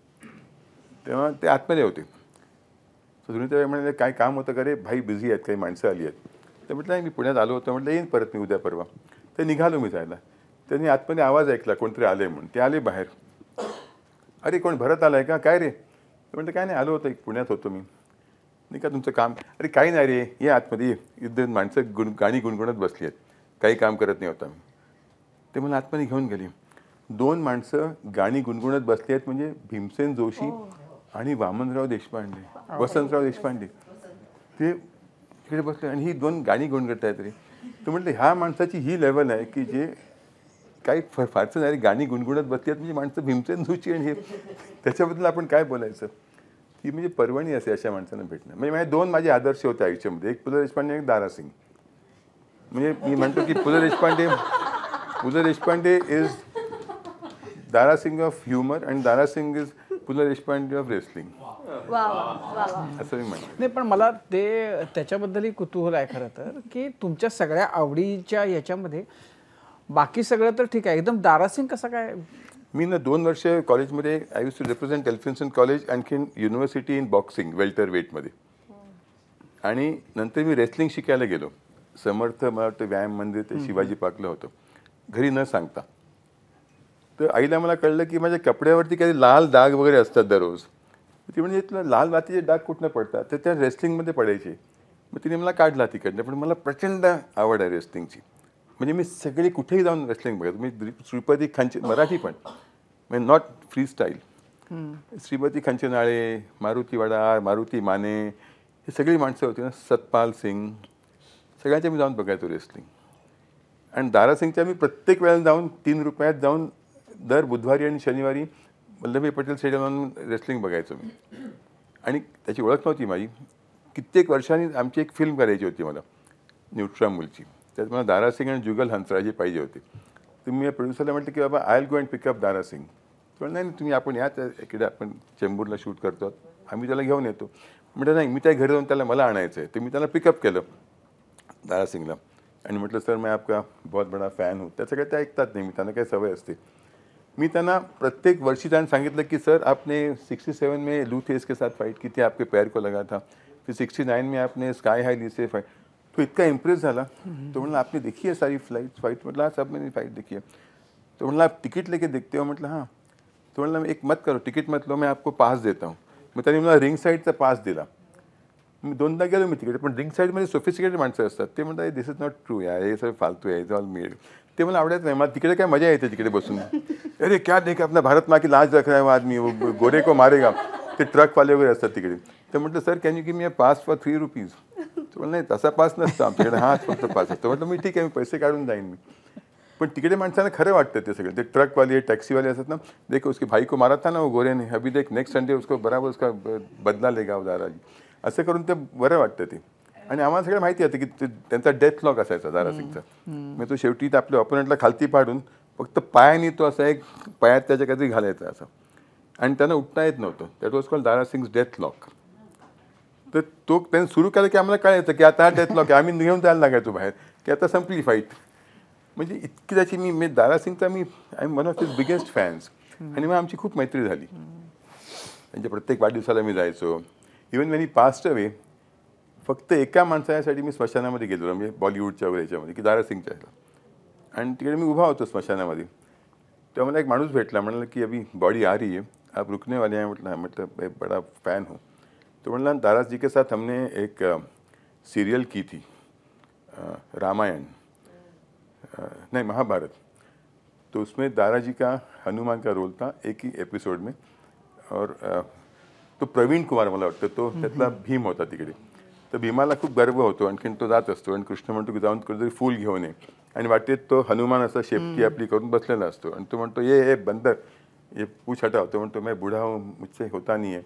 तेव्हा ते आतमध्ये होते. तर तुम्ही तेव्हा म्हणाले काय काम होतं का रे, भाई बिझी आहेत, काही माणसं आली आहेत. तर म्हटलं नाही मी पुण्यात आलो होतो, म्हटलं येईन परत मी उद्या परवा. तर निघालो मी जायला. त्यांनी आतमध्ये आवाज ऐकला कोणतरी आले म्हणून. ते आले बाहेर, अरे कोण भरत आलाय का, काय रे? म्हटलं काय नाही, आलो होतो, एक पुण्यात होतो मी. नाही का तुमचं काम? अरे काही नाही रे, ये आतमध्ये, इथं माणसं गाणी गुणगुणत बसली आहेत, काही काम करत नाही होता मी. ते मला आतमध्ये घेऊन गेले. 2 माणसं गाणी गुणगुणत बसली आहेत, म्हणजे भीमसेन जोशी आणि वामनराव देशपांडे, वसंतराव देशपांडे. ते तिकडे बसले आणि ही 2 गाणी गुणगुणत आहेत रे. तर म्हटलं ह्या माणसाची ही लेवल आहे की जे काही फारसं नाही, गाणी गुणगुणत बसली आहेत म्हणजे माणसं भीमसेन जोशी, आणि हे त्याच्याबद्दल आपण काय बोलायचं. ती म्हणजे पर्वणी असे अशा माणसांना भेटणं. म्हणजे माझे 2 माझे आदर्श होते आयुष्यामध्ये, एक पु ल देशपांडे, एक दारासिंग. म्हणजे मी म्हणतो की पु ल Deshpande is Dara Singh of humour आणि दारासिंग इज पु ल देशपांडे ऑफ रेसलिंग, असं मी म्हणतो. नाही पण मला ते त्याच्याबद्दलही कुतूहल आहे खरं तर, की तुमच्या सगळ्या आवडीच्या याच्यामध्ये बाकी सगळं तर ठीक आहे, एकदम दारासिंग कसं काय? मी ना 2 वर्ष कॉलेजमध्ये I use to represent Elphinstone college, आणखीन युनिव्हर्सिटी इन बॉक्सिंग वेल्टर वेटमध्ये. आणि नंतर मी रेसलिंग शिकायला गेलो. समर्थ मला वाटतं व्यायाम मंदिर ते शिवाजी पार्कला होतं, घरी न सांगता. तर आईला मला कळलं की माझ्या कपड्यावरती काही लाल डाग वगैरे असतात दररोज. ती म्हणजे तुला लाल मातीचे डाग कुठनं पडतात, तर त्या रेसलिंगमध्ये पडायचे. मग तिने मला काढला तिकडनं. पण मला प्रचंड आवड आहे रेसलिंगची. म्हणजे मी सगळे कुठेही जाऊन रेसलिंग बघत. मी श्रीपती खंचे, मराठी पण, म्हणजे not free style, Shripati Khanchanale, Maruti Vadar, Maruti Mane, हे सगळी माणसं होती ना, सतपाल सिंग, सगळ्यांच्या मी जाऊन बघायचो रेसलिंग. आणि दारासिंगच्या मी प्रत्येक वेळेला जाऊन 3 रुपयात जाऊन दर बुधवारी आणि शनिवारी वल्लभभाई पटेल स्टेडियमवर रेसलिंग बघायचो मी. आणि त्याची ओळख नव्हती माझी. कित्येक वर्षांनी आमची एक फिल्म करायची होती मला, न्यूट्रामुलची. त्यात मला दारासिंग आणि जुगल हंसराजी पाहिजे होते. तर मी प्रोड्युसरला म्हटलं की बाबा I will go and pickup Dara Singh. पण नाही तुम्ही, आपण या इकडे, आपण चेंबूरला शूट करतो, आम्ही त्याला घेऊन येतो. म्हटलं नाही, मी त्या घरी जाऊन त्याला मला आणायचं आहे. तर मी त्याला पिकअप केलं दारासिंगला आणि म्हटलं सर मैं आपका बहुत बड़ा फॅन हूँ. त्याचं काही ते ऐकतात नाही, मी त्यांना काही सवय असते. मी त्यांना प्रत्येक वर्षी त्यांना सांगितलं की सर आपने 67 में लू थेस के साथ फाइट की थी, आपके पैर को लगा था. फिर 69 में आपने स्काई हाई ली से फाइट. तो इतना इम्प्रेस झाला. तो म्हणला आपने देखी है सारी फाइट? म्हटलं हाँ सब मैंने फाइट देखी है. तो म्हणला आप टिकट लेके देखते हो? म्हटलं हाँ. तो म्हणला एक मत करो, टिकट मत लो, मैं आपको पास देता हूँ. मग त्यांनी मला रिंग साईडचा पास दिला. मी 2दा गेलो मी तिकडे. पण रिंग साईडमध्ये सोफिस्टिकेटेड माणसं असतात. ते म्हणतात दिस इज नॉट ट्रू यार, हे सर फालतू आहे, इज ऑल मेड. ते मला आवडत नाही. मला तिकडे काय मजा येते तिकडे बसून. अरे क्या देख अपना भारत माँ की लाज रख रहा है वो आदमी, वो गोरे को मारेगा. ते ट्रकवाले वगैरे असतात तिकडे. तर म्हटलं sir can you give me a pass for 3 rupees? तो म्हणलं नाही तसा पास नसतो आमच्याकडे, हाच फक्त पास असतो. म्हटलं मी ठीक आहे, मी पैसे काढून जाईन मी. पण तिकडे माणसांना खरं वाटतं ते सगळं. ते ट्रकवाले, टॅक्सीवाले असतात ना, देखो उसके भाई को मारा था ना वो गोरे ने, अभी देख नेक्स्ट संडे उसको बराबर उसका बदला लेगा वो दाराजी. असं करून ते बरं वाटतं ते. आणि आम्हाला सगळं माहिती होतं की त्यांचा डेथ लॉक असायचा दारासिंगचा. मग तो शेवटी आपल्या ऑपोनंटला खालती पाडून फक्त पायाने तो असा एक पायात त्याच्या काहीतरी घालायचा असं, आणि त्यांना उठता येत नव्हतं. That was called दारासिंग्स death lock. तर तो त्यांनी सुरू केलं की आम्हाला कळायचं की आता हा डेथ लॉक आहे. आम्ही घेऊन जायला लागायचो बाहेर की आता संपली फाईट. म्हणजे इतकी त्याची मी दारा सिंगचा I am one of his biggest fans. आणि मग आमची खूप मैत्री झाली. त्यांच्या प्रत्येक वाढदिवसाला मी जायचो. Even when he passed away, फक्त एका माणसासाठी मी स्मशानामध्ये गेलो, म्हणजे बॉलिवूडच्या वगैरे याच्यामध्ये, की दारा सिंगच्या ह्याला. आणि तिकडे मी उभा होतो स्मशानामध्ये. तेव्हा मला एक माणूस भेटला, म्हणाला की अभी बॉडी आ रही है, आप रुकने वाले हैं. मतलब मैं बड़ा फ़ैन हूँ. तो म्हटला दारा जी के साथ हमने एक सीरियल की थी, रामायण, नहीं महाभारत. तो उसमें दारा जी का हनुमान का रोल था एक ही एपिसोड में. और तो प्रवीण कुमार मला वाटतं, तो त्यातला भीम होता तिकडे. तर भीमाला खूप गर्व होतो, आणखीन तो जात असतो आणि कृष्ण म्हणतो की जाऊन कुठेतरी फूल घेऊन ये. आणि वाटेत तो हनुमान असा शेपटी आपली करून बसलेला असतो आणि तो म्हणतो ये बंदर, ये पूछ हटाव. तो म्हणतो मैं बूढ़ा हूँ, मुझसे होता नहीं है,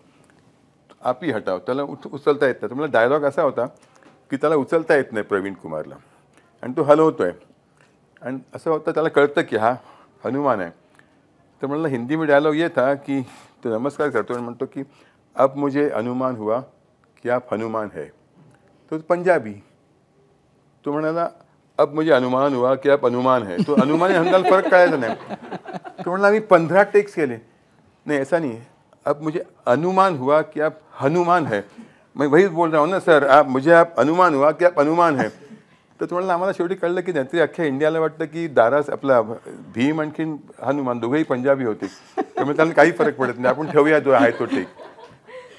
आप ही हटाव. त्याला उचलता येत नाही. तर मला डायलॉग असा होता की त्याला उचलता येत नाही प्रवीण कुमारला, आणि तो हलवतोय. आणि असं होतं त्याला कळतं की हा हनुमान आहे. तर म्हणलं हिंदी में डायलॉग ये था की तो नमस्कार करतो आणि म्हणतो की अब मुझे अनुमान हुआ कि आप हनुमान है. तो पंजाबी. तो म्हणाला अब मुझे अनुमान हुआ कि आप हनुमान है. तो हनुमान आणि हनुमानला फरक कळायचा नाही. तो म्हणला आम्ही 15 टेक्स केले. नहीं ऐसा नहीं है, अब मुझे अनुमान हुआ कि आप हनुमान है. मैं वही बोल रहा हूँ ना सर, आप अनुमान हुआ कि आप हनुमान है. तर तुम्हाला आम्हाला शेवटी कळलं की नाही तरी अख्ख्या इंडियाला वाटतं की दारास आपला भीम आणखीन हनुमान दोघंही पंजाबी होते, त्यामुळे त्यांना काही फरक पडत नाही, आपण ठेवूया जो आहे तो टेक.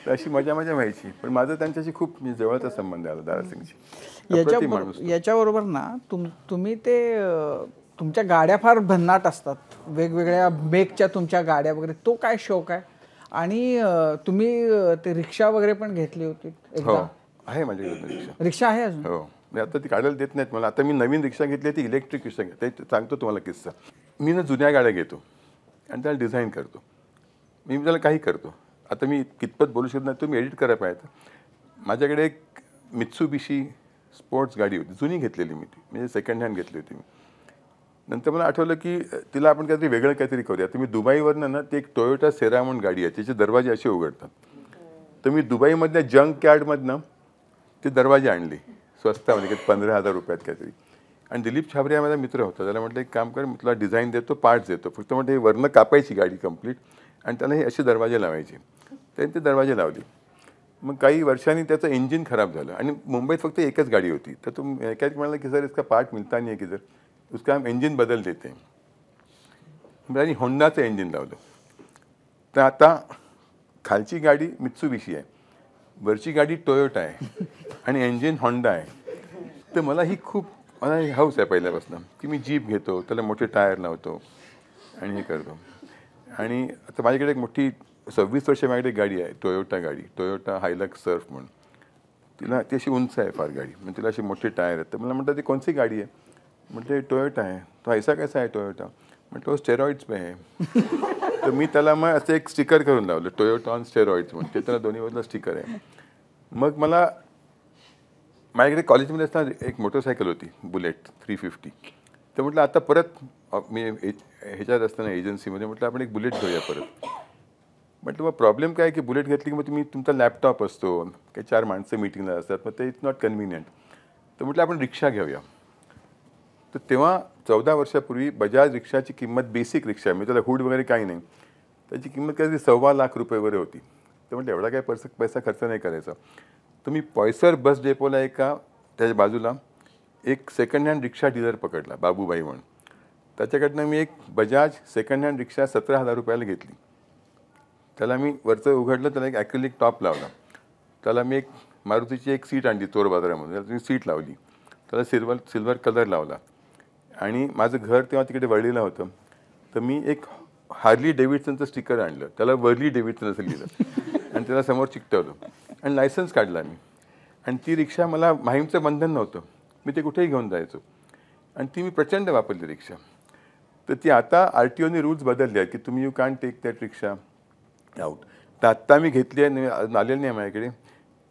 तर अशी मजा व्हायची. पण माझा त्यांच्याशी खूप जवळचा संबंध आला दारा सिंगशी. याच्याबरोबर ना तुम्ही ते तुमच्या गाड्या फार भन्नाट असतात, वेगवेगळ्या मेकच्या तुमच्या गाड्या वगैरे, तो काय शौक आहे? आणि तुम्ही ते रिक्षा वगैरे पण घेतली होती एकदा? आहे माझ्याकडे रिक्षा आहे अजून? हो. मी आता ती काढायला देत नाहीत मला. आता मी नवीन रिक्षा घेतली, ती इलेक्ट्रिक रिक्षा ते सांगतो तुम्हाला किस्सा. मी ना जुन्या गाड्या घेतो आणि त्याला डिझाईन करतो. मी त्याला काही करतो. आता मी कितपत बोलू शकत नाही, तुम्ही एडिट करायला पाहिजे. माझ्याकडे एक मित्सुबिशी स्पोर्ट्स गाडी होती, जुनी घेतलेली मी ती, म्हणजे सेकंड हँड घेतली होती मी. नंतर मला आठवलं की तिला आपण काहीतरी करूया. तर मी दुबईवरनं ना ती एक टोयोटा सेरा म्हणून गाडी आहे, तिचे दरवाजे असे उघडतात. तर मी दुबईमधल्या जंक यार्डमधनं ते दरवाजे आणले स्वस्तामध्ये, 15,000 रुपयात काहीतरी. आणि दिलीप छाबरे माझा मित्र होता, त्याला म्हटलं एक काम कर, मी तुला डिझाईन देतो, पार्ट्स देतो, फक्त म्हणजे हे वरनं कापायची गाडी कंप्लीट आणि त्याला हे असे दरवाजे लावायचे. त्यांनी ते दरवाजे लावले. मग काही वर्षांनी त्याचं इंजिन खराब झालं आणि मुंबईत फक्त एकच गाडी होती. तर तो काय म्हणाला की सर इसका पार्ट मिळता नाही आहे की, जर उसका हम इंजिन बदल देते. आणि होंडाचं इंजिन लावलं. तर आता खालची गाडी मित्सुबिशी आहे, वरची गाडी टोयोटा आहे आणि इंजिन होंडा आहे. तर मला हौस आहे पहिल्यापासून की मी जीप घेतो, त्याला मोठे टायर लावतो आणि हे करतो. आणि आता माझ्याकडे एक मोठी 26 वर्ष माझ्याकडे गाडी आहे, टोयोटा गाडी, टोयोटा हायलक्स सर्फ म्हणून. ती अशी उंच आहे फार गाडी, म्हणजे तिला अशी मोठे टायर आहेत. तर मला म्हणतात ती कोणती गाडी आहे? म्हटलं टोयोटा आहे. तो ऐसा कैसा आहे टोयोटा? म्हटलं स्टेरॉइड्स पे आहे. तर मी त्याला मग असं एक स्टिकर करून लावलं, टोयोटा ऑन स्टेरॉइड्स म्हणून. ते त्याला दोन्ही बाजूला स्टिकर आहे. मग माझ्याकडे कॉलेजमध्ये असताना एक मोटरसायकल होती बुलेट 350. तर म्हटलं आता परत मी ह्याच्यात असताना एजन्सीमध्ये म्हटलं आपण एक बुलेट घेऊया परत. म्हटलं मग प्रॉब्लेम काय की बुलेट घेतली की मग तुमचा लॅपटॉप असतो, काही 4 माणसं मिटिंगला असतात, मग ते इट्स नॉट कन्व्हिनियंट. तर म्हटलं आपण रिक्षा घेऊया. तर तेव्हा 14 वर्षापूर्वी बजाज रिक्षाची किंमत, बेसिक रिक्षा म्हणजे त्याला हुड वगैरे काही नाही, त्याची किंमत काहीतरी 1.25 लाख रुपये वगैरे होती. तर म्हटलं एवढा काय पैसा खर्च नाही करायचा. तर मी पॉयसर बस डेपोला त्याच्या बाजूला एक सेकंड हँड रिक्षा डीलर पकडला, बाबूबाई म्हणून. त्याच्याकडनं मी एक बजाज सेकंड हँड रिक्षा 17,000 रुपयाला घेतली. त्याला मी वरचं उघडलं, त्याला एक ॲक्रिलिक टॉप लावला. त्याला मी एक मारुतीची एक सीट आणली चोर बाजारामध्ये, त्याला मी सीट लावली. त्याला सिल्वर कलर लावला. आणि माझं घर तेव्हा तिकडे वळलेलं होतं. तर मी एक हार्ली डेव्हिडसनचं स्टिकर आणलं, त्याला वर्ली डेव्हिडसन असं लिहिलं आणि त्याला समोर चिकटवलं आणि लायसन्स काढला मी. आणि ती रिक्षा, मला माहीमचं बंधन नव्हतं, मी ते कुठेही घेऊन जायचो आणि ती मी प्रचंड वापरली रिक्षा. तर ती आता RTOने रूल्स बदलले आहेत की तुम्ही you can take that rickshaw out. तर आत्ता मी घेतली आहे, आलेली नाही माझ्याकडे.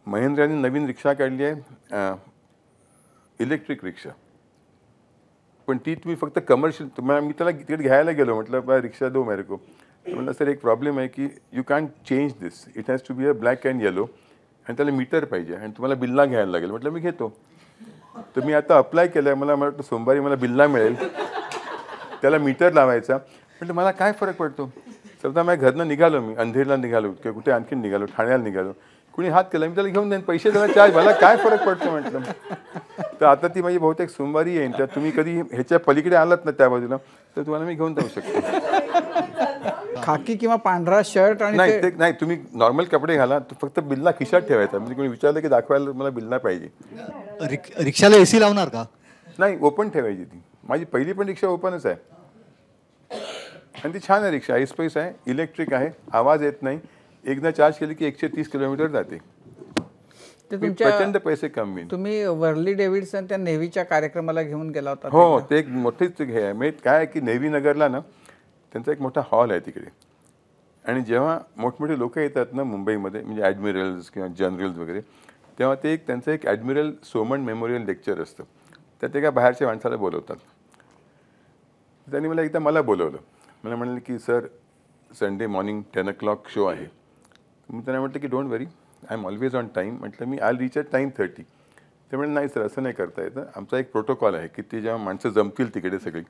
महिंद्राने नवीन रिक्षा काढली आहे, इलेक्ट्रिक रिक्षा. पण ती तुम्ही फक्त कमर्शियल, मी त्याला तिकडे घ्यायला गेलो, म्हटलं बा रिक्षा दो मेरे को. म्हटलं सर एक प्रॉब्लेम आहे की you can change this, it has to be a black and yellow आणि त्याला मीटर पाहिजे आणि तुम्हाला बिल्ला घ्यायला लागेल. म्हटलं मी घेतो. तर मी आता अप्लाय केलं आहे, मला वाटतं सोमवारी मला बिल्ला मिळेल, त्याला मीटर लावायचा. म्हटलं मला काय फरक पडतो, समजा माझ्या घरनं निघालो, मी अंधेरीला निघालो किंवा कुठे आणखीन निघालो, ठाण्याला निघालो, कुणी हात केला मी त्याला घेऊन देईन, पैसे त्याला चार्ज, मला काय फरक पडतो म्हटलं. तर आता ती माझी बहुतेक सोमवारी येईन, तर तुम्ही कधी ह्याच्या पलीकडे आलात ना त्या बाजूला, तर तुम्हाला मी घेऊन जाऊ शकतो. खाकी किंवा पांढरा शर्ट आणि नाही ते नाही, तुम्ही नॉर्मल कपडे घाला, फक्त बिल्ला खिशात ठेवायचा. म्हणजे कोणी विचारलं की दाखवायला मला बिल्ला पाहिजे. रिक्षाला AC लावणार का? नाही, ओपन ठेवायची ती. माझी पहिली पण रिक्षा ओपनच आहे आणि ती छान आहे रिक्षा, आईस्पाईस आहे, इलेक्ट्रिक आहे, आवाज येत नाही, एकदा चार्ज केली की 130 किलोमीटर जाते. ते तुमच्या प्रचंड पैसे कमी. तुम्ही वर्ली डेव्हिडसन त्या नेव्हीच्या कार्यक्रमाला घेऊन गेला होता. हो, ते एक मोठीच हे आहे. म्हणजे काय आहे की नेव्ही नगरला ना त्यांचा एक मोठा हॉल आहे तिकडे, आणि जेव्हा मोठमोठे लोक येतात ना मुंबईमध्ये, म्हणजे ॲडमिरल्स किंवा जनरल्स वगैरे, तेव्हा ते त्यांचं एक ॲडमिरल सोमन मेमोरियल लेक्चर असतं, त्यात एका बाहेरच्या माणसाला बोलवतात. त्यांनी मला एकदा बोलवलं, मला म्हणाले की sir Sunday morning 10 o'clock show आहे. मी त्यांना म्हटलं की don't worry, I am always on time. म्हटलं मी आय रीच ॲट 9:30. ते म्हणाले नाही सर, असं नाही करता येतं, आमचा एक प्रोटोकॉल आहे की ते जेव्हा माणसं जमतील तिकडे सगळी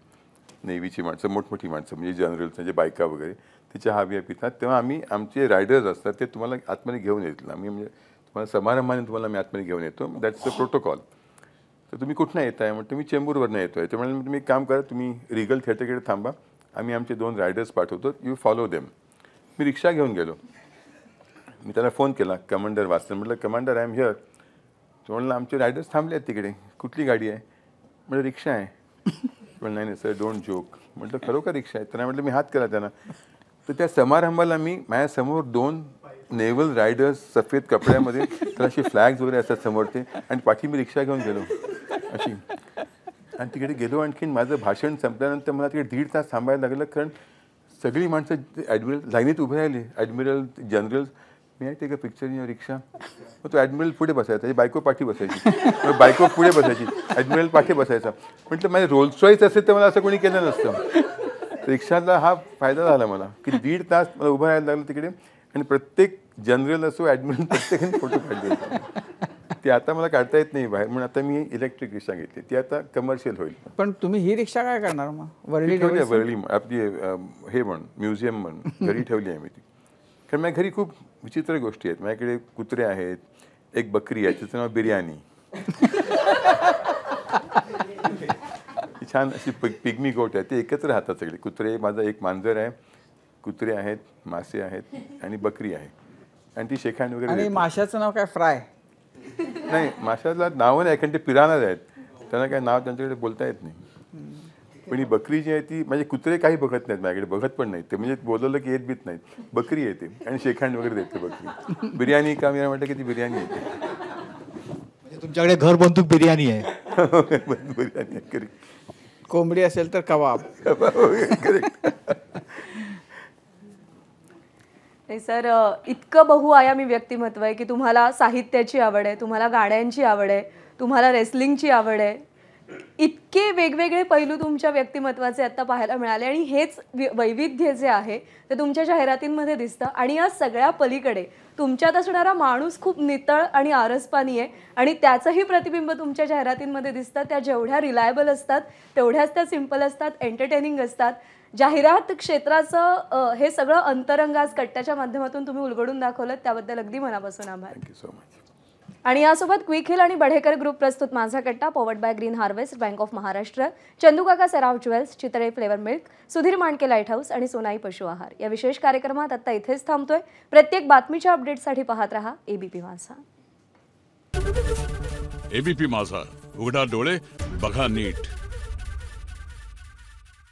नेव्हीची माणसं, मोठमोठी माणसं म्हणजे जनरल्स, म्हणजे बायका वगैरे, ते चहा बिया पितात, तेव्हा आम्ही आमचे रायडर्स असतात ते तुम्हाला आतमध्ये घेऊन येतील. आम्ही म्हणजे तुम्हाला समारंभाने तुम्हाला मी आतमध्ये घेऊन येतो, दॅट्स द प्रोटोकॉल. तर तुम्ही कुठनं येत आहे म्हटलं मी चेंबूरवरनं येतो आहे. ते म्हणाले तुम्ही एक काम करा, तुम्ही रिगल थिएटरकडे थांबा, आम्ही आमचे 2 रायडर्स पाठवतो, यू फॉलो देम. मी रिक्षा घेऊन गेलो. मी त्याला फोन केला, कमांडर वाचलं, म्हटलं कमांडर आय एम हिअर. तो म्हणलं आमचे रायडर्स थांबले आहेत तिकडे, कुठली गाडी आहे? म्हटलं रिक्षा आहे. म्हटलं नाही सर डोंट जोक. म्हटलं खरोखर रिक्षा आहे? त्यांना म्हटलं मी हात केला त्यांना. तर त्या समारंभाला मी माझ्यासमोर 2 नेव्हल रायडर्स सफेद कपड्यामध्ये, तर अशी फ्लॅग्स वगैरे असतात समोर ते, आणि पाठी मी रिक्षा घेऊन गेलो अशी, आणि तिकडे गेलो. आणखीन माझं भाषण संपल्यानंतर मला तिकडे 1.5 तास थांबायला लागलं, कारण सगळी माणसं ॲडमिरल लाईनीत उभे राहिले, ॲडमिरल जनरल्स. मी take a picture in rickshaw. मग तो ॲडमिरल पुढे बसायचा, त्याची बायको पाठी बसायची, मग बायको पुढे बसायची, ॲडमिरल पाठी बसायचा. म्हटलं माझे रोल्स रॉईस असेल तर मला असं कोणी केलं नसतं. रिक्षाला हा फायदा झाला मला की 1.5 तास मला उभं राहायला लागलं तिकडे, आणि प्रत्येक जनरल असो ॲडमिरल प्रत्येकाने फोटो काढले. ते आता मला काढता येत नाही बाहेर, म्हणून आता मी इलेक्ट्रिक रिक्षा घेतली, ती आता कमर्शियल होईल. पण तुम्ही ही रिक्षा काय करणार मग? वर्ली ठेवली आहे, वर्ली आपली हे म्हणून म्युझियम म्हणून घरी ठेवली आहे मी ती. कारण माझ्या घरी खूप विचित्र गोष्टी आहेत. माझ्याकडे कुत्रे आहेत, एक बकरी आहे, त्याचं नाव बिर्याणी, छान अशी पिग्मी गोट आहे, ते एकत्र राहतात सगळे कुत्रे. माझा एक मांजर आहे, कुत्रे आहेत, मासे आहेत आणि बकरी आहे, आणि ती शेखाण वगैरे. आणि माशाचं नाव काय? फ्राय? नाही, माशाला नावं नाही, कारण ते पिरानाच आहेत, त्यांना काय नाव त्यांच्याकडे बोलता येत नाही. पण ही बकरी जी आहे ती, म्हणजे कुत्रे काही बघत नाहीत माझ्याकडे, बघत पण नाहीत ते, म्हणजे बोलवलं की येत बीत नाहीत. बकरी येते आणि शेखांड वगैरे देते बकरी. बिर्याणी का मी म्हटलं की ती बिर्याणी येते. म्हणजे तुमच्याकडे घर बंदूक बिर्याणी आहे. बिर्याणी करेक्ट. कोंबडी असेल तर कबाब. करेक्ट. नाही सर, इतकं बहुआयामी व्यक्तिमत्व आहे की तुम्हाला साहित्याची आवड आहे, तुम्हाला गाड्यांची आवड आहे, तुम्हाला रेसलिंगची आवड आहे. इतके वेगवेगळे पैलू तुमच्या व्यक्तिमत्वाचे आता पाहायला मिळाले, आणि हेच वैविध्य जे आहे ते तुमच्या जाहिरातींमध्ये दिसतं. आणि या सगळ्या पलीकडे तुमच्यात असणारा माणूस खूप नितळ आणि आरसपानी आहे, आणि त्याचंही प्रतिबिंब तुमच्या जाहिरातींमध्ये दिसतं. त्या जेवढ्या रिलायबल असतात तेवढ्याच त्या सिम्पल असतात, एंटरटेनिंग असतात. जाहिरात क्षेत्राचं हे सगळं अंतरंग आज कट्ट्याच्या माध्यमातून तुम्ही उलगडून दाखवलं, त्याबद्दल अगदी मनापासून आभार. Thank you so much. आणि यासोबत क्विक हिल आणि बढेकर ग्रुप प्रस्तुत माझा कट्टा, powered by green harvest, bank of Maharashtra, चंदूकाका Saraf jewels, Chitale flavour milk, Sudhir Mandke light house आणि सोनाई पशु आहार या विशेष कार्यक्रमात आता इथेच थांबतोय. प्रत्येक बातमीच्या अपडेटसाठी पाहत रहा एबीपी माझा. एबीपी माझा, उघडा डोळे बघा नीट.